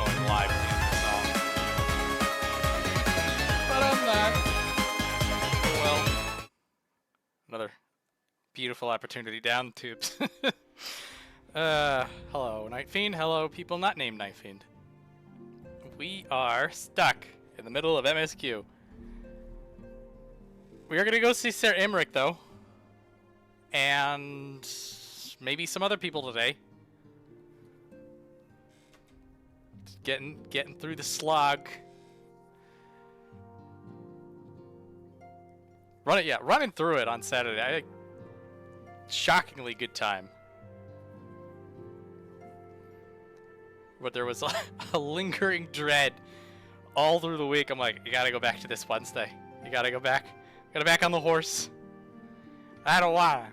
going live theme song. But I'm not. Oh well. Another beautiful opportunity down the tubes. Hello, Night Fiend. Hello, people not named Night Fiend. We are stuck in the middle of MSQ. We are going to go see Ser Aymeric, though. And maybe some other people today. Getting through the slog. Running through it on Saturday. I had a shockingly good time. But there was a lingering dread all through the week. I'm like, you gotta go back to this Wednesday. You gotta go back. Gotta back on the horse. I don't wanna.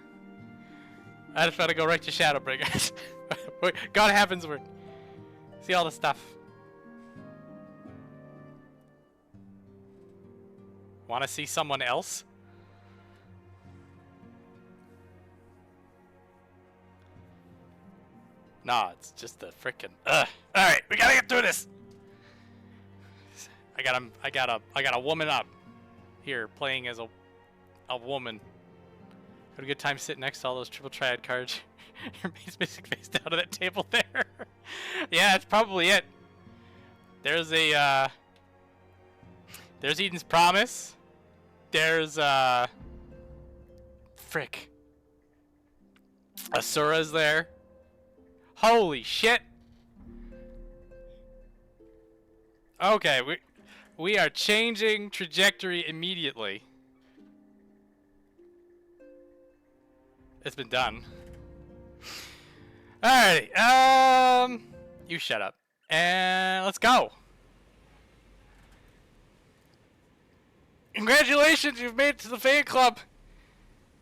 I just wanna go right to Shadowbringers. God happens word. See all the stuff. Wanna see someone else? Nah, it's just the frickin'. Alright, we gotta get through this. I got a woman up here playing as a woman. Had a good time sitting next to all those triple triad cards. Your mate's missing face down to that table there. Yeah, that's probably it. There's Eden's Promise. There's frick. Asura's there. Holy shit. Okay, we are changing trajectory immediately. It's been done. Alrighty, you shut up. And let's go. Congratulations, you've made it to the fan club.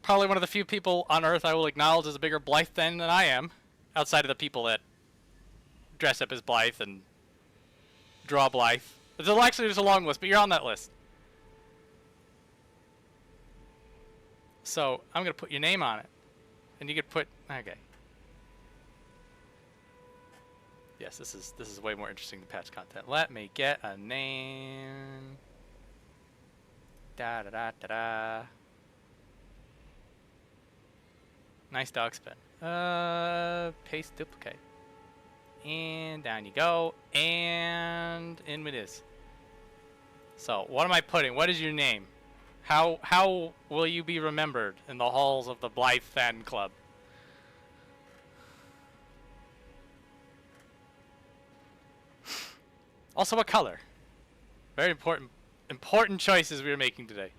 Probably one of the few people on Earth I will acknowledge as a bigger Blaidd fan than I am. Outside of the people that dress up as Blaidd and draw Blaidd. Actually, there's a long list, but you're on that list. So, I'm going to put your name on it. And you could put... Okay. Yes, this is way more interesting than patch content. Let me get a name. Da-da-da-da-da. Nice dog spin. Paste duplicate. And down you go. And in it is. So, what am I putting? What is your name? How will you be remembered in the halls of the Blaidd fan club? Also, what color? Very important choices we are making today.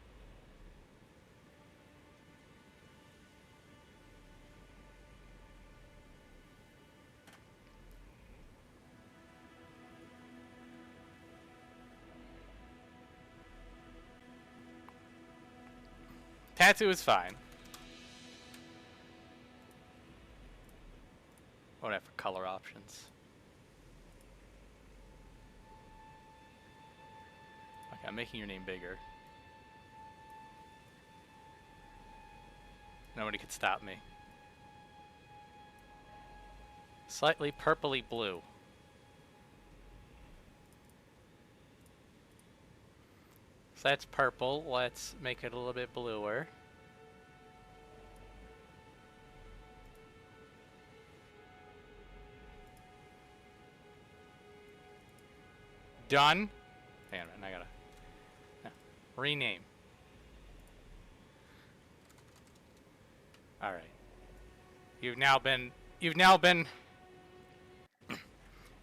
Tatsu is fine. What do I have for color options? Okay, I'm making your name bigger. Nobody could stop me. Slightly purpley blue. So that's purple. Let's make it a little bit bluer. Done. Hang on a minute, I gotta rename. All right. You've now been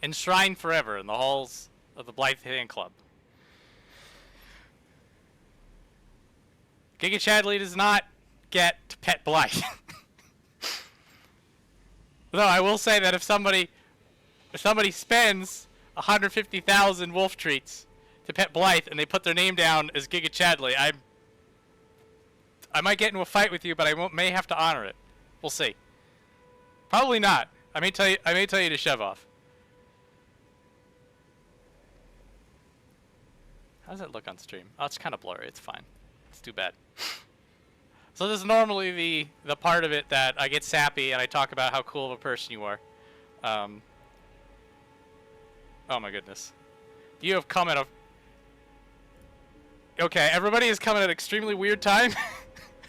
enshrined forever in the halls of the Blaidd fan club. Giga Chadley does not get to pet Blaidd. Though I will say that if somebody spends 150,000 wolf treats to pet Blaidd and they put their name down as Giga Chadley, I might get into a fight with you, but I may have to honor it. We'll see. Probably not. I may tell you to shove off. How does it look on stream? Oh, it's kind of blurry. It's fine. It's too bad. So this is normally the part of it that I get sappy and I talk about how cool of a person you are. Oh my goodness. You have come at a... Okay, everybody is coming at an extremely weird time.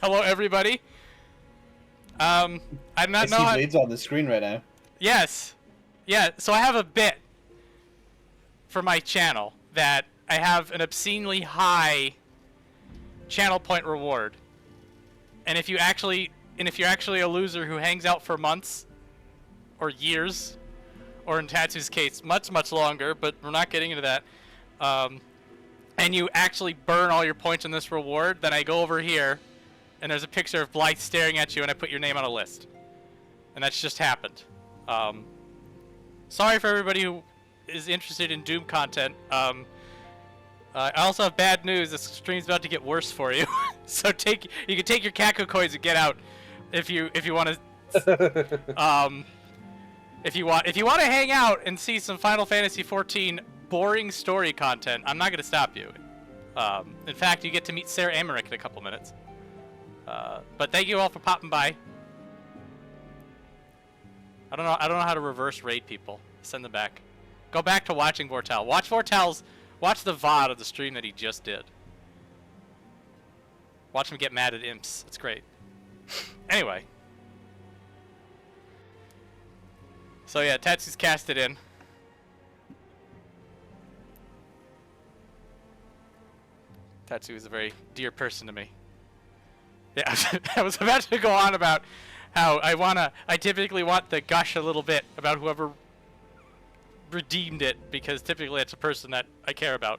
Hello, everybody. I'm not I see Blaidd's on the screen right now. Yes. Yeah, so I have a bit for my channel that I have an obscenely high channel point reward. And if you're actually a loser who hangs out for months or years, or in Tatsu's case, much, much longer, but we're not getting into that, and you actually burn all your points in this reward, then I go over here, and there's a picture of Blaidd staring at you, and I put your name on a list. And that's just happened. Sorry for everybody who is interested in Doom content. I also have bad news. This stream's about to get worse for you. So you can take your Kako coins and get out if you want to. If you want to hang out and see some Final Fantasy XIV boring story content, I'm not going to stop you. In fact, you get to meet Ser Aymeric in a couple minutes. But thank you all for popping by. I don't know how to reverse raid people. Send them back. Go back to watching Vortel. Watch the VOD of the stream that he just did. Watch him get mad at imps. It's great. Anyway. So yeah, Tatsu's cast it in. Tatsu is a very dear person to me. Yeah, I was about to go on about how I typically want to gush a little bit about whoever redeemed it, because typically it's a person that I care about.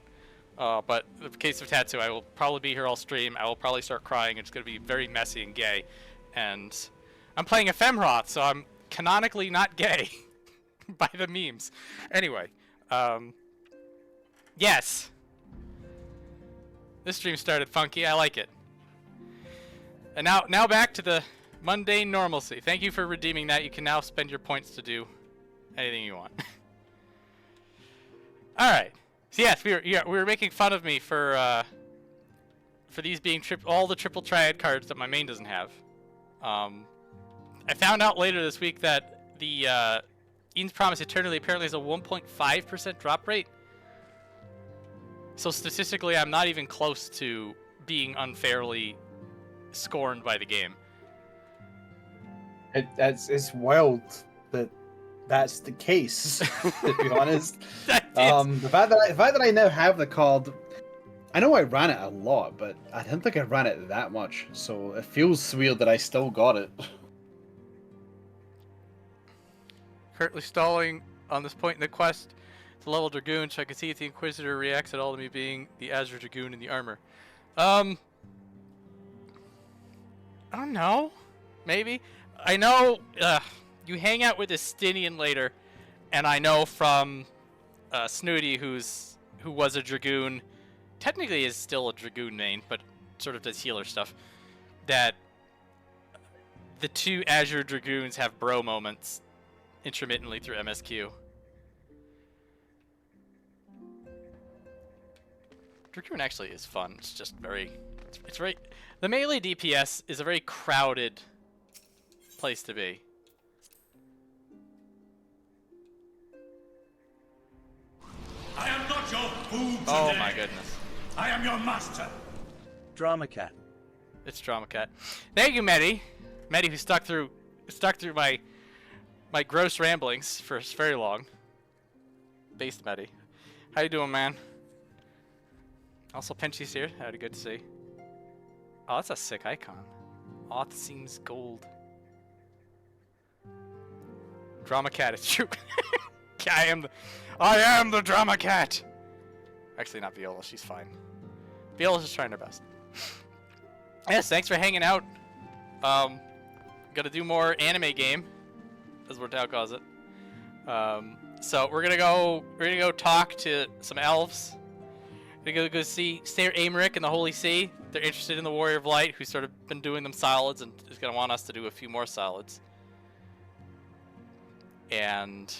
But in the case of Tatsu, I will probably be here all stream. I will probably start crying. It's going to be very messy and gay. And I'm playing a Femroth, so I'm canonically not gay by the memes. Anyway, yes. This stream started funky. I like it. And now back to the mundane normalcy. Thank you for redeeming that. You can now spend your points to do anything you want. All right. So yes, we were making fun of me for these being all the triple triad cards that my main doesn't have. I found out later this week that the Eden's Promise Eternally apparently has a 1.5% drop rate. So statistically, I'm not even close to being unfairly scorned by the game. It's wild that that's the case, to be honest. The fact that I now have the card, I know I ran it a lot, but I didn't think I ran it that much, so it feels weird that I still got it. Currently stalling on this point in the quest to level Dragoon, so I can see if the Inquisitor reacts at all to me being the Azure Dragoon in the armor. I don't know. Maybe. I know you hang out with Estinian later, and I know from Snooty, who was a Dragoon, technically is still a Dragoon main, but sort of does healer stuff, that the two Azure Dragoons have bro moments intermittently through MSQ. Dragoon actually is fun. It's just it's very... The melee DPS is a very crowded place to be. I am not your food today. Oh my goodness. I am your master. Drama Cat. It's Drama Cat. Thank you, Medi. Medi, who stuck through my gross ramblings for very long. Based Medi. How you doing, man? Also, Penchy's here. Howdy, good to see. Oh, that's a sick icon. Auth seems gold. Drama Cat is true. I am the Drama Cat. Actually, not Viola. She's fine. Viola's just trying her best. Yes, thanks for hanging out. Gonna do more anime game, as Vortal calls it. So we're gonna go talk to some elves. We're gonna go see Ser Aymeric and the Holy See. They're interested in the Warrior of Light, who's sort of been doing them solids and is gonna want us to do a few more solids. And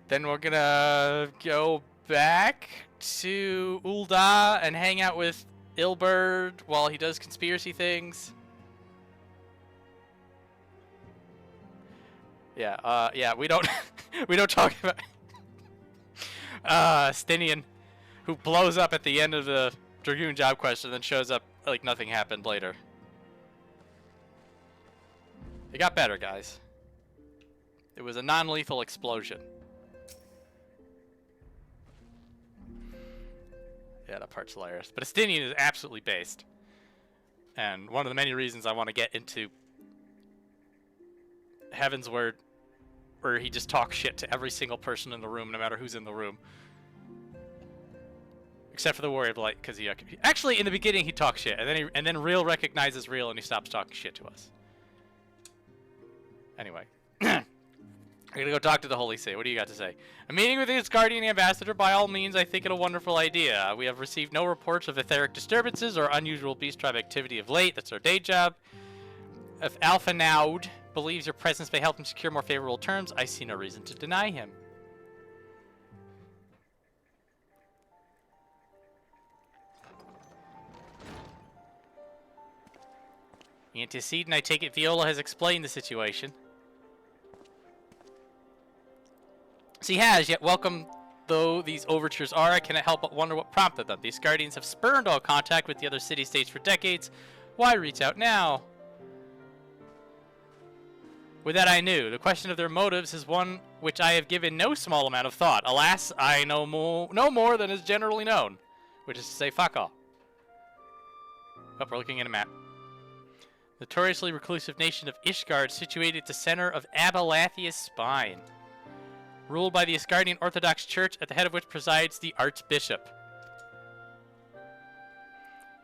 then we're gonna go back to Ul'dah and hang out with Ilberd while he does conspiracy things. Yeah, we don't we don't talk about Stinian, who blows up at the end of the Dragoon job quest and then shows up like nothing happened later. It got better, guys. It was a non-lethal explosion. Yeah, that part's hilarious. But Estinian is absolutely based. And one of the many reasons I want to get into Heaven's Word, where he just talks shit to every single person in the room, no matter who's in the room. Except for the Warrior of Light, because he actually in the beginning he talks shit, and then Real recognizes Real and he stops talking shit to us. Anyway. I'm gonna go talk to the Holy See. What do you got to say? A meeting with its guardian ambassador, by all means, I think it a wonderful idea. We have received no reports of etheric disturbances or unusual beast tribe activity of late. That's our day job. If Alpha Naud believes your presence may help him secure more favorable terms, I see no reason to deny him. The antecedent, I take it Viola has explained the situation. He has, yet welcome though these overtures are, I cannot help but wonder what prompted them. These guardians have spurned all contact with the other city-states for decades. Why reach out now? With that I knew. The question of their motives is one which I have given no small amount of thought. Alas, I know no more than is generally known. Which is to say, fuck all. Oh, we're looking at a map. The notoriously reclusive nation of Ishgard, situated at the center of Abalathia's spine. Ruled by the Asgardian Orthodox Church, at the head of which presides the Archbishop.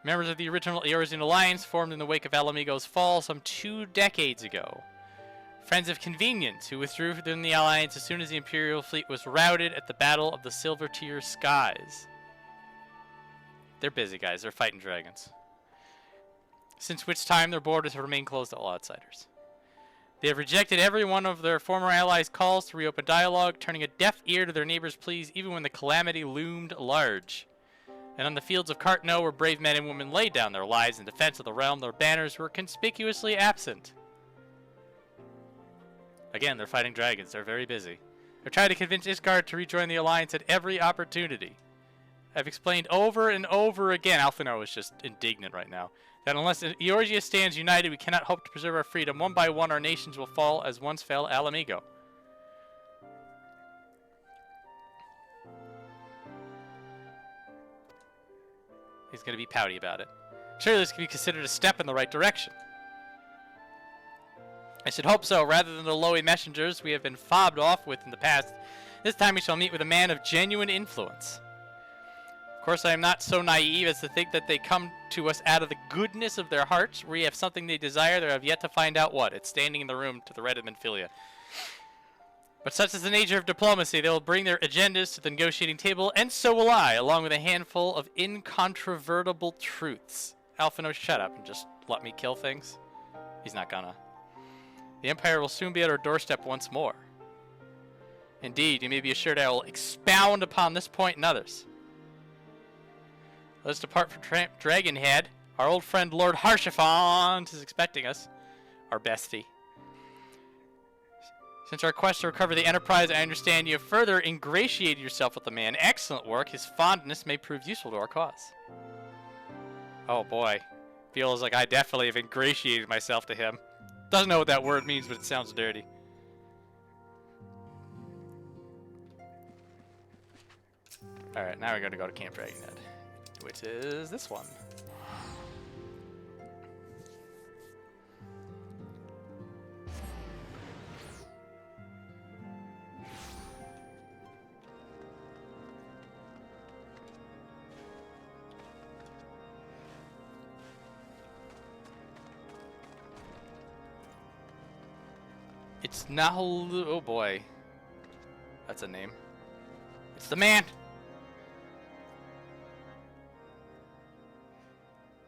Members of the original Eorzean Alliance formed in the wake of Alamigo's fall some 2 decades ago. Friends of Convenience, who withdrew from the Alliance as soon as the Imperial fleet was routed at the Battle of the Silver Tier Skies. They're busy, guys. They're fighting dragons. Since which time their borders have remained closed to all outsiders. They have rejected every one of their former allies' calls to reopen dialogue, turning a deaf ear to their neighbors' pleas even when the calamity loomed large. And on the fields of Cartno, where brave men and women laid down their lives in defense of the realm, their banners were conspicuously absent. Again, they're fighting dragons. They're very busy. They're trying to convince Ishgard to rejoin the Alliance at every opportunity. I've explained over and over again, Alphino is just indignant right now, that unless Eorzea stands united, we cannot hope to preserve our freedom. One by one, our nations will fall as once fell Alamigo. He's going to be pouty about it. Surely this can be considered a step in the right direction. I should hope so. Rather than the lowly messengers we have been fobbed off with in the past, this time we shall meet with a man of genuine influence. Of course, I am not so naive as to think that they come to us out of the goodness of their hearts. We have something they desire. They have yet to find out what. It's standing in the room to the right of Menphilia. But such is the nature of diplomacy. They will bring their agendas to the negotiating table, and so will I, along with a handful of incontrovertible truths. Alphino, shut up and just let me kill things. He's not gonna. The Empire will soon be at our doorstep once more. Indeed, you may be assured I will expound upon this point and others. Let us depart from Dragonhead. Our old friend Lord Harshafont is expecting us. Our bestie. Since our quest to recover the Enterprise, I understand you have further ingratiated yourself with the man. Excellent work. His fondness may prove useful to our cause. Oh boy. Feels like I definitely have ingratiated myself to him. Doesn't know what that word means, but it sounds dirty. Alright, now we're going to go to Camp Dragonhead, which is this one. It's Nahul. Oh boy. That's a name. It's the man!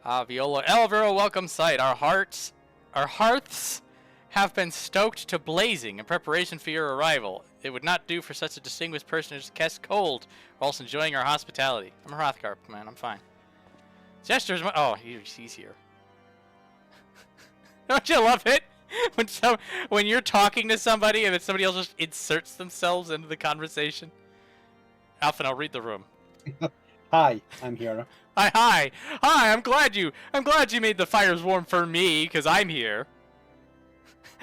Viola. Elvira, welcome sight. Our hearths have been stoked to blazing in preparation for your arrival. It would not do for such a distinguished person to catch cold whilst enjoying our hospitality. I'm a Hrothgar, man. I'm fine. Gestures. Oh, he's here. Don't you love it? When you're talking to somebody and then somebody else just inserts themselves into the conversation. Alphen, I'll read the room. Hi, I'm here. Hi. I'm glad you made the fires warm for me, because I'm here.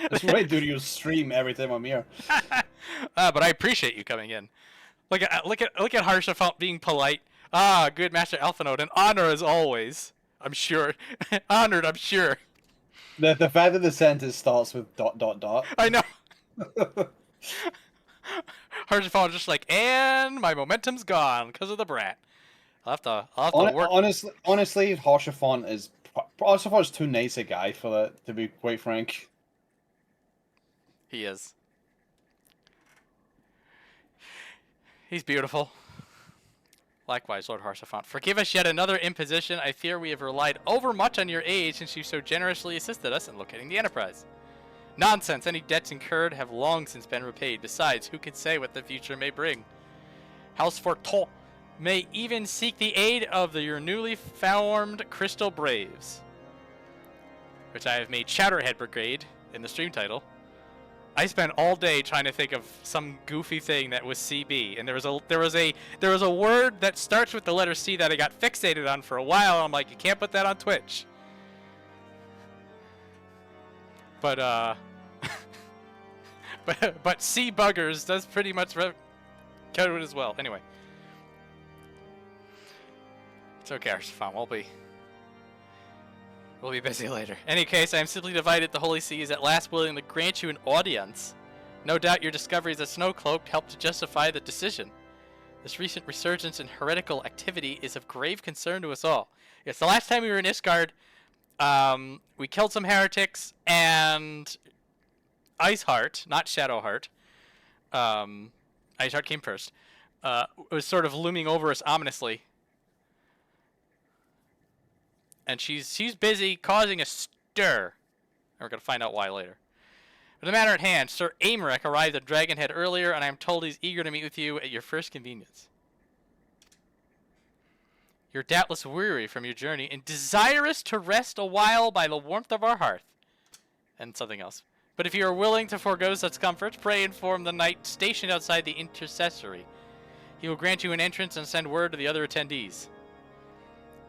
That's what I do to your stream every time I'm here. But I appreciate you coming in. Look at Harsha being polite. Good Master Alphenode, an honor as always. I'm sure. Honored, I'm sure. The fact that the sentence starts with ... I know. Harsha just like, and my momentum's gone because of the brat. I'll have to work. Honestly, Harshafont's too nice a guy for that, to be quite frank. He is. He's beautiful. Likewise, Lord Harshaphont. Forgive us yet another imposition. I fear we have relied overmuch on your aid since you so generously assisted us in locating the Enterprise. Nonsense. Any debts incurred have long since been repaid. Besides, who can say what the future may bring? House Fortot may even seek the aid of your newly formed Crystal Braves, which I have made Chowderhead Brigade in the stream title. I spent all day trying to think of some goofy thing that was CB, and there was a word that starts with the letter C that I got fixated on for a while. I'm like, you can't put that on Twitch. But but C buggers does pretty much cover it as well. Anyway, it's okay, Arshafan. We'll be busy later. In any case, I am simply divided. The Holy See is at last willing to grant you an audience. No doubt your discoveries at Snowcloak helped to justify the decision. This recent resurgence in heretical activity is of grave concern to us all. Yes, the last time we were in Isgard, we killed some heretics, and Iceheart, not Shadowheart, Iceheart came first, was sort of looming over us ominously. And she's busy causing a stir. We're going to find out why later. But the matter at hand, Ser Aymeric arrived at Dragonhead earlier, and I am told he's eager to meet with you at your first convenience. You're doubtless weary from your journey and desirous to rest a while by the warmth of our hearth. And something else. But if you are willing to forego such comforts, pray inform the knight stationed outside the intercessory. He will grant you an entrance and send word to the other attendees.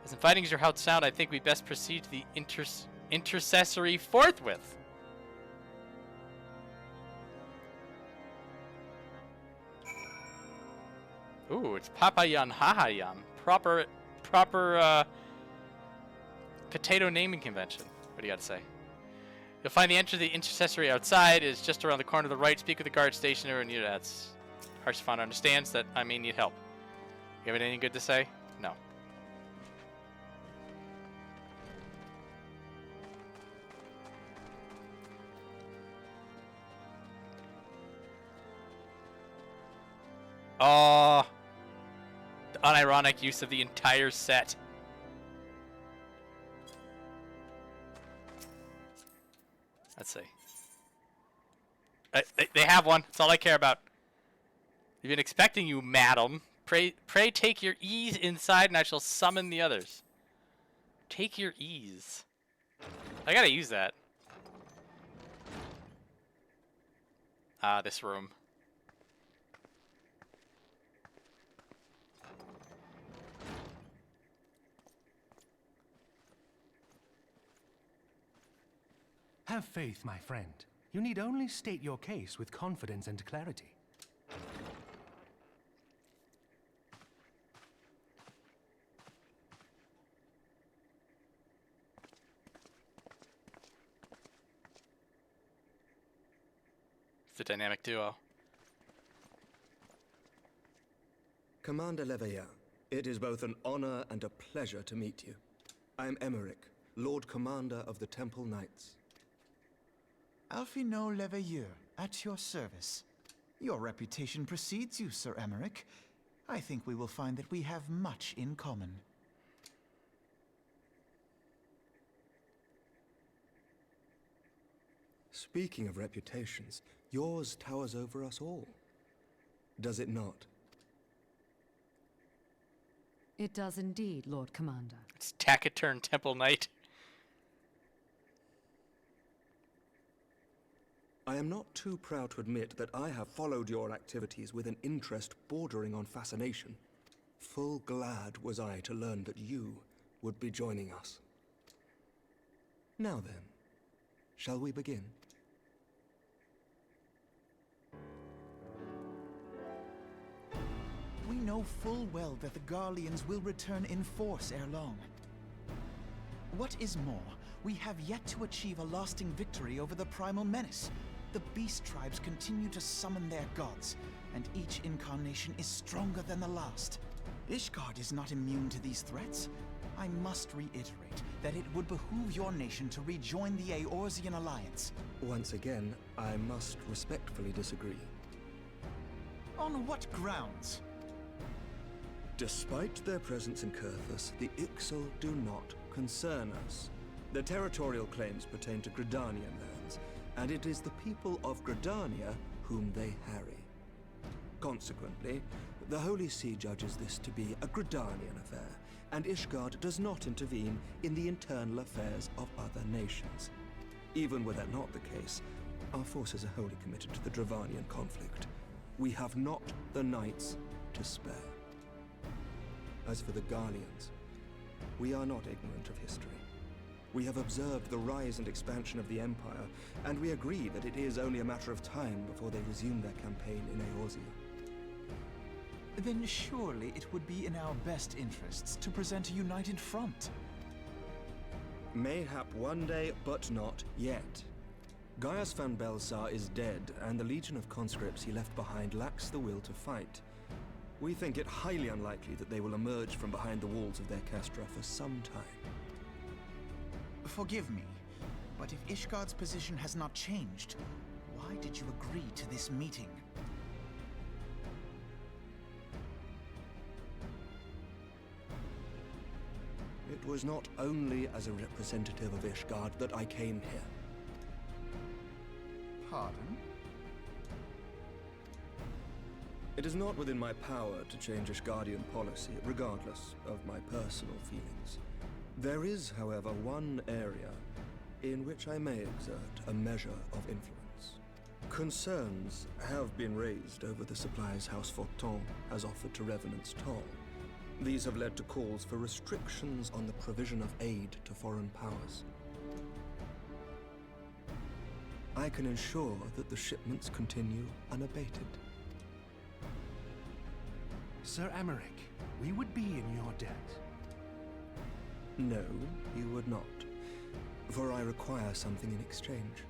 As inviting as your house sound, I think we best proceed to the intercessory forthwith. Ooh, it's Papayan Hahayan. Proper potato naming convention. What do you got to say? You'll find the entrance to the intercessory outside is just around the corner to the right. Speak with the guard stationer, and that's Harshaphont understands that I may need help. You have anything good to say? No. Oh, the unironic use of the entire set. Let's see. They have one. That's all I care about. We've been expecting you, madam. Pray take your ease inside, and I shall summon the others. Take your ease. I gotta use that. This room. Have faith, my friend. You need only state your case with confidence and clarity. It's a dynamic duo. Commander Leveilleur, it is both an honor and a pleasure to meet you. I am Aymeric, Lord Commander of the Temple Knights. Alphino Leveilleur, at your service. Your reputation precedes you, Ser Aymeric. I think we will find that we have much in common. Speaking of reputations, yours towers over us all. Does it not? It does indeed, Lord Commander. It's Taciturn Temple Knight. I am not too proud to admit that I have followed your activities with an interest bordering on fascination. Full glad was I to learn that you would be joining us. Now then, shall we begin? We know full well that the Garleans will return in force ere long. What is more, we have yet to achieve a lasting victory over the primal menace. The beast tribes continue to summon their gods, and each incarnation is stronger than the last. Ishgard is not immune to these threats. I must reiterate that it would behoove your nation to rejoin the Eorzean alliance. Once again, I must respectfully disagree. On what grounds? Despite their presence in Kurthus, the Ixal do not concern us. Their territorial claims pertain to Gridanian lands, and it is the people of Gridania whom they harry. Consequently, the Holy See judges this to be a Gridanian affair, and Ishgard does not intervene in the internal affairs of other nations. Even were that not the case, our forces are wholly committed to the Dravanian conflict. We have not the knights to spare. As for the Garleans, we are not ignorant of history. We have observed the rise and expansion of the Empire, and we agree that it is only a matter of time before they resume their campaign in Eorzea. Then surely it would be in our best interests to present a united front. Mayhap one day, but not yet. Gaius van Belsar is dead, and the legion of conscripts he left behind lacks the will to fight. We think it highly unlikely that they will emerge from behind the walls of their castra for some time. Forgive me, but if Ishgard's position has not changed, why did you agree to this meeting? It was not only as a representative of Ishgard that I came here. Pardon? It is not within my power to change Ishgardian policy, regardless of my personal feelings. There is, however, one area in which I may exert a measure of influence. Concerns have been raised over the supplies House Forton has offered to Revenant's Toll. These have led to calls for restrictions on the provision of aid to foreign powers. I can ensure that the shipments continue unabated. Ser Aymeric, we would be in your debt. No, you would not, for I require something in exchange.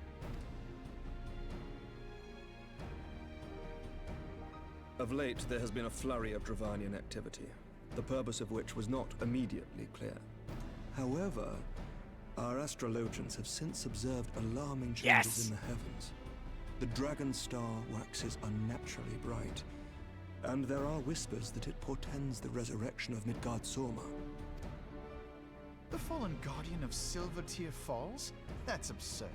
Of late, there has been a flurry of Dravanian activity, the purpose of which was not immediately clear. However, our astrologians have since observed alarming changes in the heavens. The dragon star waxes unnaturally bright, and there are whispers that it portends the resurrection of Midgard Sorma. The fallen guardian of Silvertear Falls? That's absurd.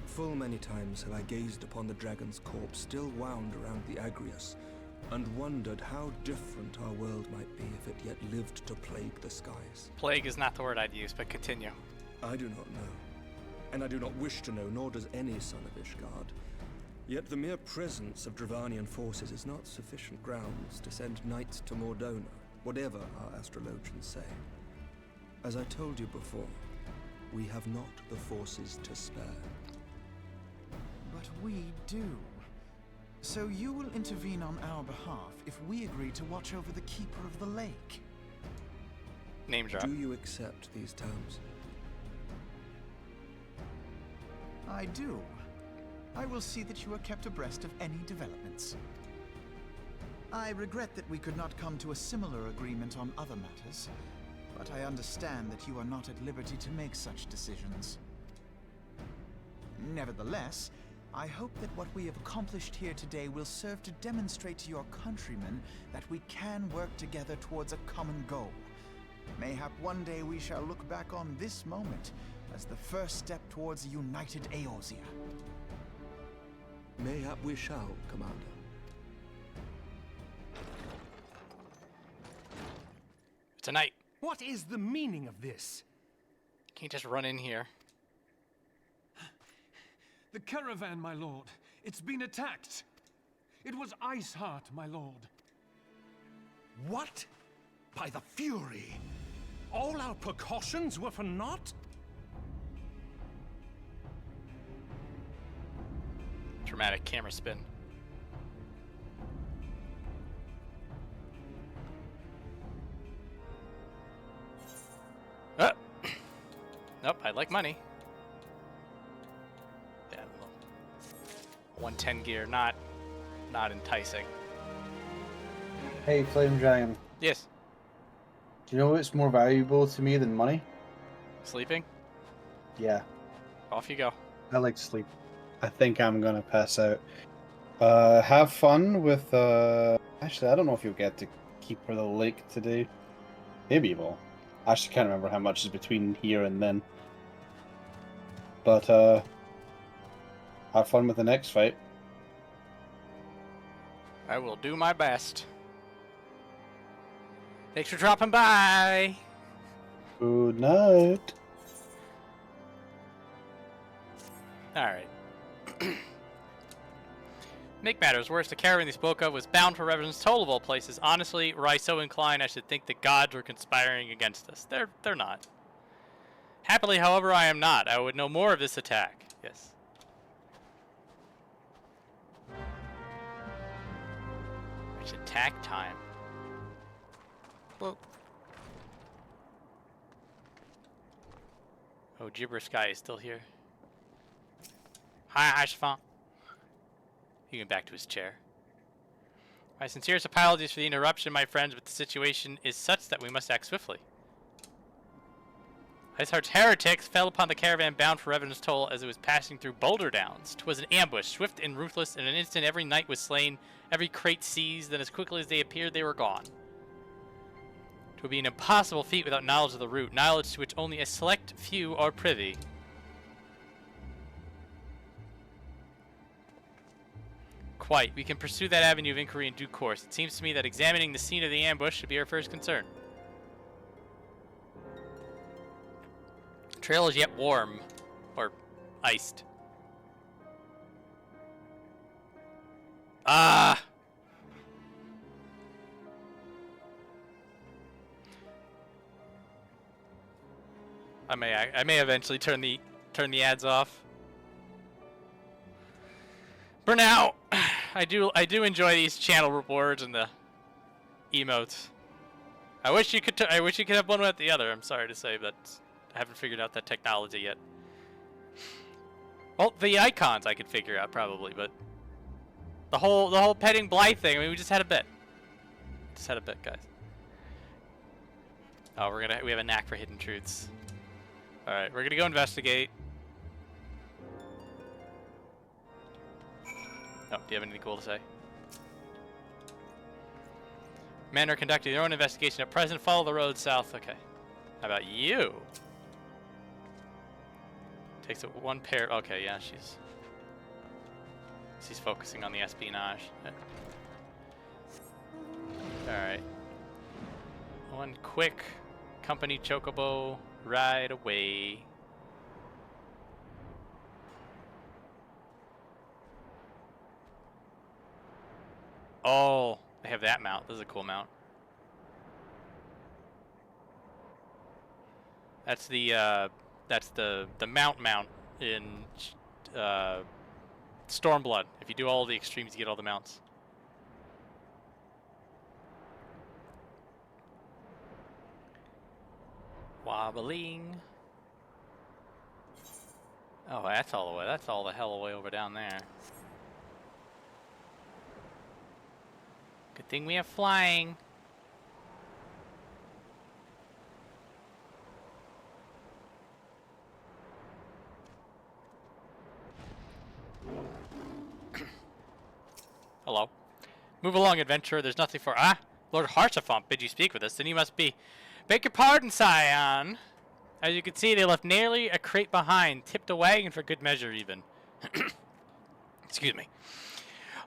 Full many times have I gazed upon the dragon's corpse still wound around the Agrius, and wondered how different our world might be if it yet lived to plague the skies. Plague is not the word I'd use, but continue. I do not know, and I do not wish to know, nor does any son of Ishgard. Yet the mere presence of Dravanian forces is not sufficient grounds to send knights to Mordona, whatever our astrologians say. As I told you before, we have not the forces to spare. But we do. So you will intervene on our behalf if we agree to watch over the Keeper of the Lake. Name drop. Do you accept these terms? I do. I will see that you are kept abreast of any developments. I regret that we could not come to a similar agreement on other matters, but I understand that you are not at liberty to make such decisions. Nevertheless, I hope that what we have accomplished here today will serve to demonstrate to your countrymen that we can work together towards a common goal. Mayhap one day we shall look back on this moment as the first step towards a united Eorzea. Mayhap we shall, Commander. Tonight. What is the meaning of this? Can't just run in here. The caravan, my lord. It's been attacked. It was Iceheart, my lord. What? By the Fury? All our precautions were for naught? Dramatic camera spin. Nope, I like money. Yeah, 110 gear, not enticing. Hey, Flame Giant. Yes. Do you know what's more valuable to me than money? Sleeping? Yeah. Off you go. I like sleep. I think I'm gonna pass out. Have fun with, actually, I don't know if you'll get to keep for the lake today. Maybe you will. I actually can't remember how much is between here and then. But, have fun with the next fight. I will do my best. Thanks for dropping by. Good night. Alright. Make matters worse, the caravan they spoke of was bound for Revenant's Toll of all places. Honestly, were I so inclined, I should think the gods were conspiring against us. They're not. Happily, however, I am not. I would know more of this attack. Yes. It's attack time. Well. Oh, Gibberish Guy is still here. Hi, Chiffon. He went back to his chair. My sincerest apologies for the interruption, my friends, but the situation is such that we must act swiftly. Iceheart's heretics fell upon the caravan bound for Revenant's Toll as it was passing through Boulder Downs. 'Twas an ambush, swift and ruthless. In an instant, every knight was slain, every crate seized, then as quickly as they appeared, they were gone. 'Twould be an impossible feat without knowledge of the route, knowledge to which only a select few are privy. Quite. We can pursue that avenue of inquiry in due course. It seems to me that examining the scene of the ambush should be our first concern. Trail is yet warm. Or iced. Ah! I may eventually turn the ads off. For now, I do enjoy these channel rewards and the emotes. I wish you could have one without the other. I'm sorry to say, but I haven't figured out that technology yet. Well, the icons I could figure out probably, but the whole petting Blaidd thing. I mean, we just had a bit. Guys. Oh, we have a knack for hidden truths. All right, we're gonna go investigate. Oh, do you have anything cool to say? Men are conducting their own investigation at present. Follow the road south. Okay. How about you? Takes it one pair. Okay, yeah, she's focusing on the espionage. All right. One quick company chocobo ride away. Oh, they have that mount. This is a cool mount. That's the mount in Stormblood. If you do all the extremes, you get all the mounts. Wobbling. Oh, that's all the way. That's all the hell away over down there. Good thing we have flying. Hello. Move along, adventurer. There's nothing for... Ah! Lord Harshaphant bid you speak with us, then you must be... Beg your pardon, scion. As you can see, they left nearly a crate behind. Tipped a wagon for good measure, even. Excuse me.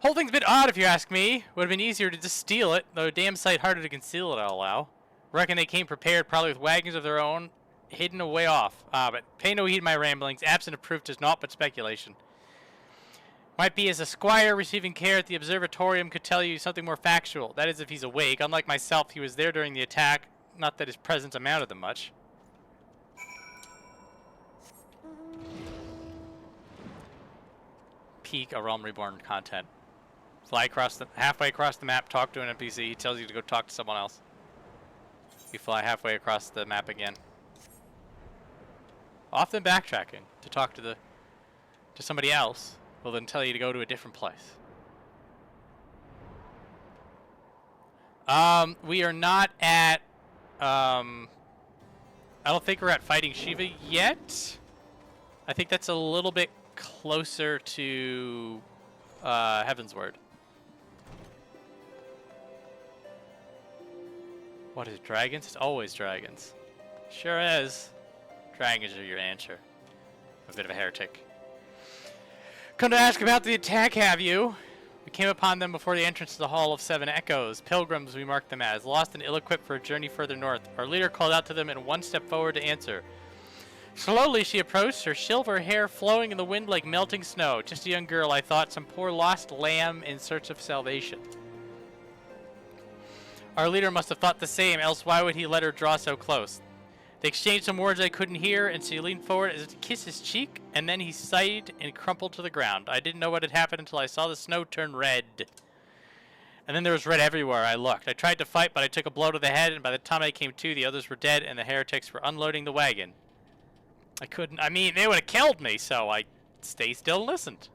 Whole thing's a bit odd, if you ask me. Would have been easier to just steal it, though a damn sight harder to conceal it, I'll allow. Reckon they came prepared, probably with wagons of their own, hidden away off. But pay no heed to my ramblings. Absent of proof does naught but speculation. Might be as a squire receiving care at the observatorium could tell you something more factual. That is, if he's awake. Unlike myself, he was there during the attack. Not that his presence amounted to much. Peak a Realm Reborn content. Fly across the halfway across the map, talk to an NPC. He tells you to go talk to someone else. You fly halfway across the map again. Often backtracking to talk to somebody else will then tell you to go to a different place. We are not at I don't think we're at fighting Shiva yet. I think that's a little bit closer to Heaven's Word. What is dragons? It's always dragons. Sure is. Dragons are your answer. A bit of a heretic. Come to ask about the attack, have you? We came upon them before the entrance to the Hall of Seven Echoes. Pilgrims, we marked them as, lost and ill-equipped for a journey further north. Our leader called out to them and one step forward to answer. Slowly she approached, her silver hair flowing in the wind like melting snow. Just a young girl, I thought, some poor lost lamb in search of salvation. Our leader must have thought the same, else why would he let her draw so close? They exchanged some words I couldn't hear, and she leaned forward as if to kiss his cheek, and then he sighed and crumpled to the ground. I didn't know what had happened until I saw the snow turn red. And then there was red everywhere. I looked. I tried to fight, but I took a blow to the head, and by the time I came to, the others were dead, and the heretics were unloading the wagon. I mean, they would have killed me, so I stayed still and listened.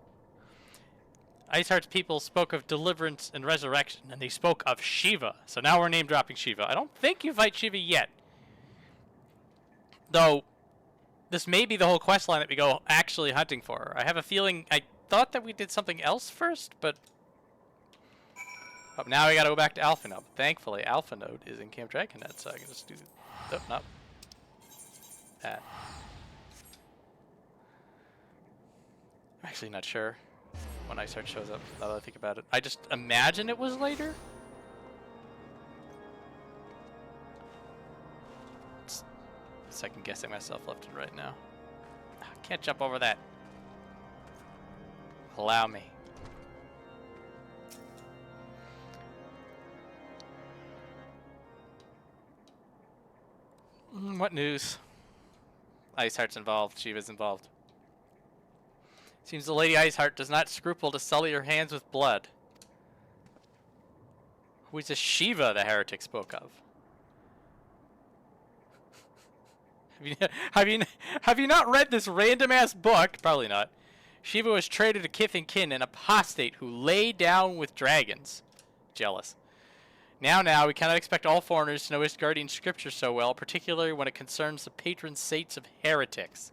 Iceheart's people spoke of deliverance and resurrection, and they spoke of Shiva. So now we're name-dropping Shiva. I don't think you fight Shiva yet. Though, this may be the whole quest line that we go actually hunting for her. I have a feeling, I thought that we did something else first, but... Oh, now we gotta go back to Alpha Node. Thankfully, Alpha Node is in Camp Dragonhead, so I can just do... Oh, no. That. I'm actually not sure when Iceheart shows up, now that I think about it. I just imagine it was later? Second guessing myself left and right now. I can't jump over that. Allow me. What news? Iceheart's involved. Shiva's involved. Seems the Lady Iceheart does not scruple to sully her hands with blood. Who is this Shiva the heretic spoke of? Have you not read this random-ass book? Probably not. Shiva was traitor to kith and kin, an apostate who lay down with dragons. Jealous. Now, we cannot expect all foreigners to know Guardian scripture so well, particularly when it concerns the patron saints of heretics.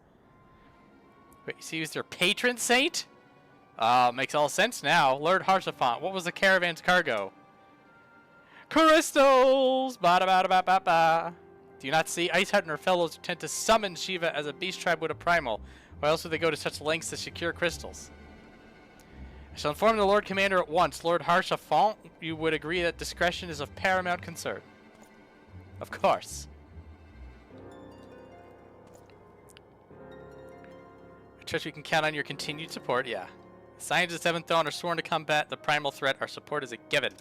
Wait, you see who's their patron saint? Makes all sense now. Lord Harsafont, what was the caravan's cargo? Crystals! Ba-da-ba-da-ba-ba-ba. Do you not see? Iceheart and her fellows tend to summon Shiva as a beast tribe would a primal. Why else would they go to such lengths to secure crystals? I shall inform the Lord Commander at once. Lord Harsafont, you would agree that discretion is of paramount concern. Of course. I trust we can count on your continued support, yeah. Signs of 7th Dawn are sworn to combat the primal threat. Our support is a given.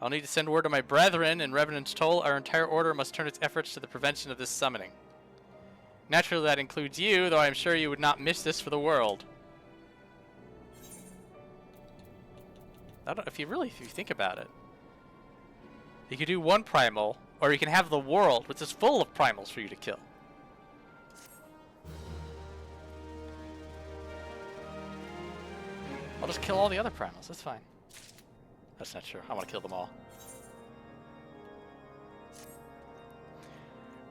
I'll need to send word to my brethren in Revenant's Toll. Our entire order must turn its efforts to the prevention of this summoning. Naturally, that includes you, though I am sure you would not miss this for the world. I don't, if you think about it. You could do one primal, or you can have the world, which is full of primals for you to kill. I'll just kill all the other primals, that's fine. That's not true. I want to kill them all.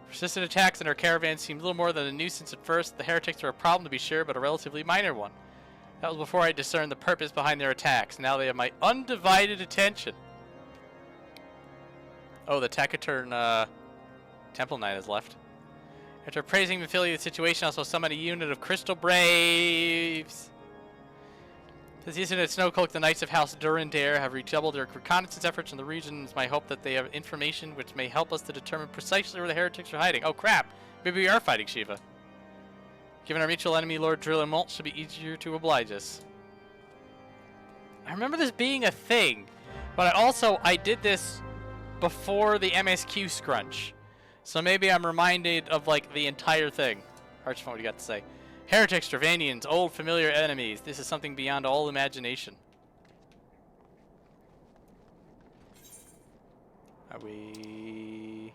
Persistent attacks in our caravan seemed little more than a nuisance at first. The heretics were a problem to be sure, but a relatively minor one. That was before I discerned the purpose behind their attacks. Now they have my undivided attention. Oh, the Taciturn Temple Knight has left. After praising Mephilia the situation, also summoned a unit of Crystal Braves. This season at Snowcloak, the Knights of House Durandare have redoubled their reconnaissance efforts in the region. It's my hope that they have information which may help us to determine precisely where the heretics are hiding. Oh crap! Maybe we are fighting Shiva. Given our mutual enemy, Lord Drillemont, should be easier to oblige us. I remember this being a thing, but I did this before the MSQ scrunch. So maybe I'm reminded of, like, the entire thing. Archfont, what do you got to say? Heretics, Dravanians, old familiar enemies. This is something beyond all imagination. Are we...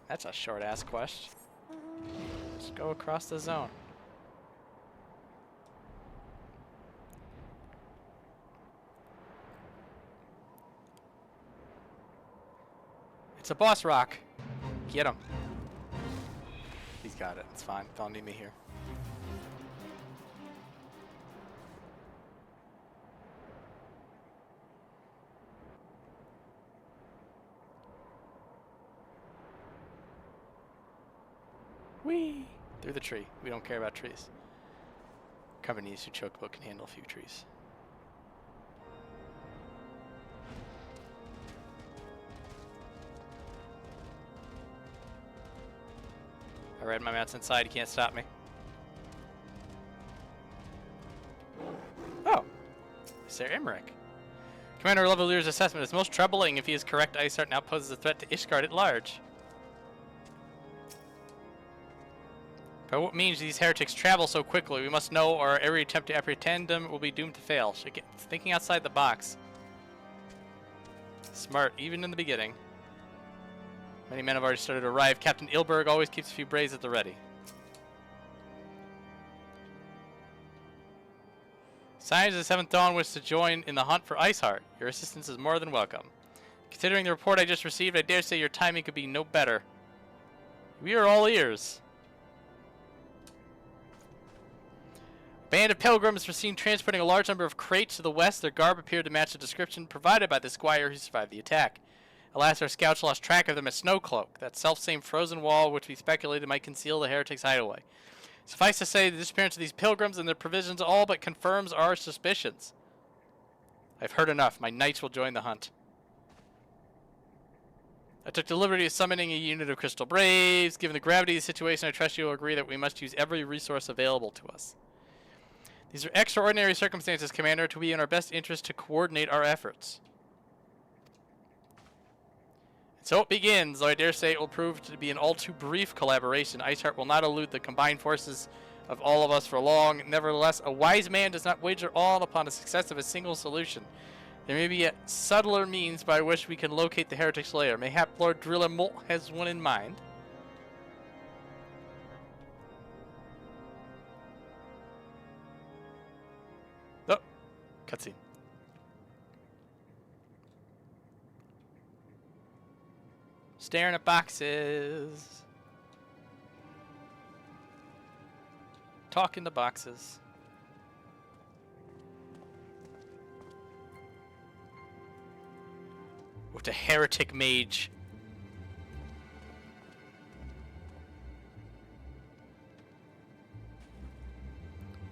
That's a short-ass quest. Let's go across the zone. It's a boss rock. Get him. He's got it. It's fine. Don't need me here. Whee! Through the tree. We don't care about trees. Companies who chokeable can handle a few trees. I read my mounts inside. You can't stop me. Oh. Ser Aymeric. Commander Levelier's assessment is most troubling. If he is correct, Iceheart now poses a threat to Ishgard at large. By what means these heretics travel so quickly? We must know, or every attempt to apprehend them will be doomed to fail. Thinking outside the box. Smart, even in the beginning. Many men have already started to arrive. Captain Ilberg always keeps a few braves at the ready. Signs of the 7th Dawn wish to join in the hunt for Iceheart. Your assistance is more than welcome. Considering the report I just received, I dare say your timing could be no better. We are all ears. A band of pilgrims were seen transporting a large number of crates to the west. Their garb appeared to match the description provided by the squire who survived the attack. Alas, our scouts lost track of them at Snowcloak, that self-same frozen wall which we speculated might conceal the heretics' hideaway. Suffice to say, the disappearance of these pilgrims and their provisions all but confirms our suspicions. I've heard enough. My knights will join the hunt. I took the liberty of summoning a unit of crystal braves. Given the gravity of the situation, I trust you will agree that we must use every resource available to us. These are extraordinary circumstances, Commander. It will be in our best interest to coordinate our efforts. So it begins, though I dare say it will prove to be an all too brief collaboration. Iceheart will not elude the combined forces of all of us for long. Nevertheless, a wise man does not wager all upon the success of a single solution. There may be a subtler means by which we can locate the heretic's lair. Mayhap Lord Drillemont has one in mind. Oh, cutscene. Staring at boxes. Talking to boxes. With a heretic mage.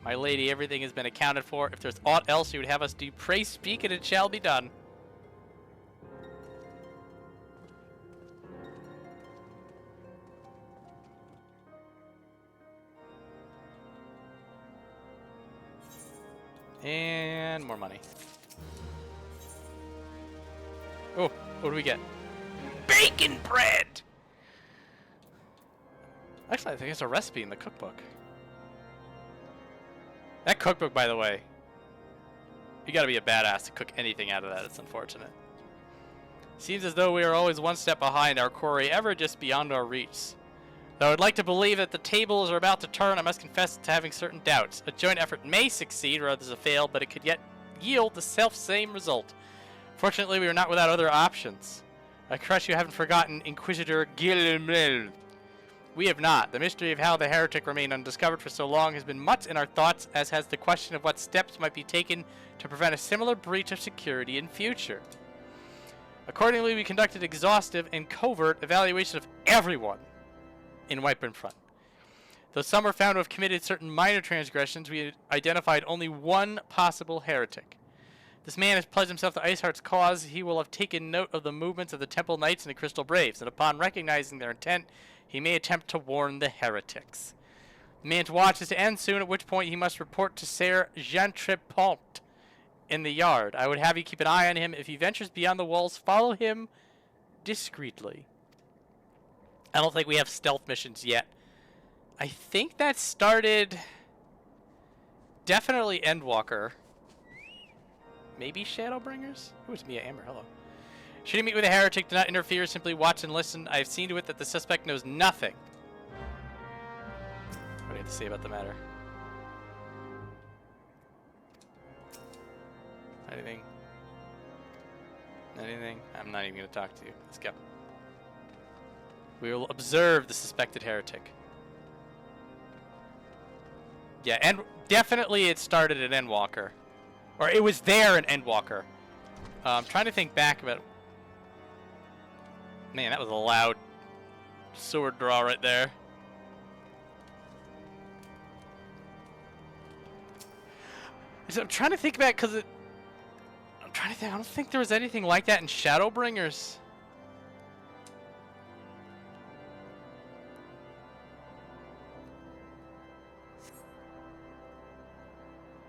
My lady, everything has been accounted for. If there's aught else you would have us do, pray speak and it shall be done. And more money. Oh, what do we get? Bacon bread! Actually, I think it's a recipe in the cookbook. That cookbook, by the way, you gotta be a badass to cook anything out of that. It's unfortunate. Seems as though we are always one step behind our quarry, ever just beyond our reach. Though I'd like to believe that the tables are about to turn, I must confess to having certain doubts. A joint effort may succeed rather than fail, but it could yet yield the self-same result. Fortunately, we are not without other options. I trust you haven't forgotten Inquisitor Gilmel. We have not. The mystery of how the heretic remained undiscovered for so long has been much in our thoughts, as has the question of what steps might be taken to prevent a similar breach of security in future. Accordingly, we conducted exhaustive and covert evaluation of everyone in Whiteburn Front. Though some were found to have committed certain minor transgressions, we identified only one possible heretic. This man has pledged himself to Iceheart's cause. He will have taken note of the movements of the Temple Knights and the Crystal Braves, and upon recognizing their intent, he may attempt to warn the heretics. Man's watch is to end soon, at which point he must report to Ser Aymeric in the yard. I would have you keep an eye on him. If he ventures beyond the walls, follow him discreetly. I don't think we have stealth missions yet. I think that started... Definitely Endwalker. Maybe Shadowbringers? Oh, it's Mia Amber, hello. Should you meet with a heretic, do not interfere, simply watch and listen. I have seen to it that the suspect knows nothing. What do you have to say about the matter? Anything? Anything? I'm not even going to talk to you. Let's go. We will observe the suspected heretic. Yeah, and definitely it started at Endwalker. Or it was there in Endwalker. I'm trying to think back about... Man, that was a loud sword draw right there. So I'm trying to think back because I'm trying to think. I don't think there was anything like that in Shadowbringers.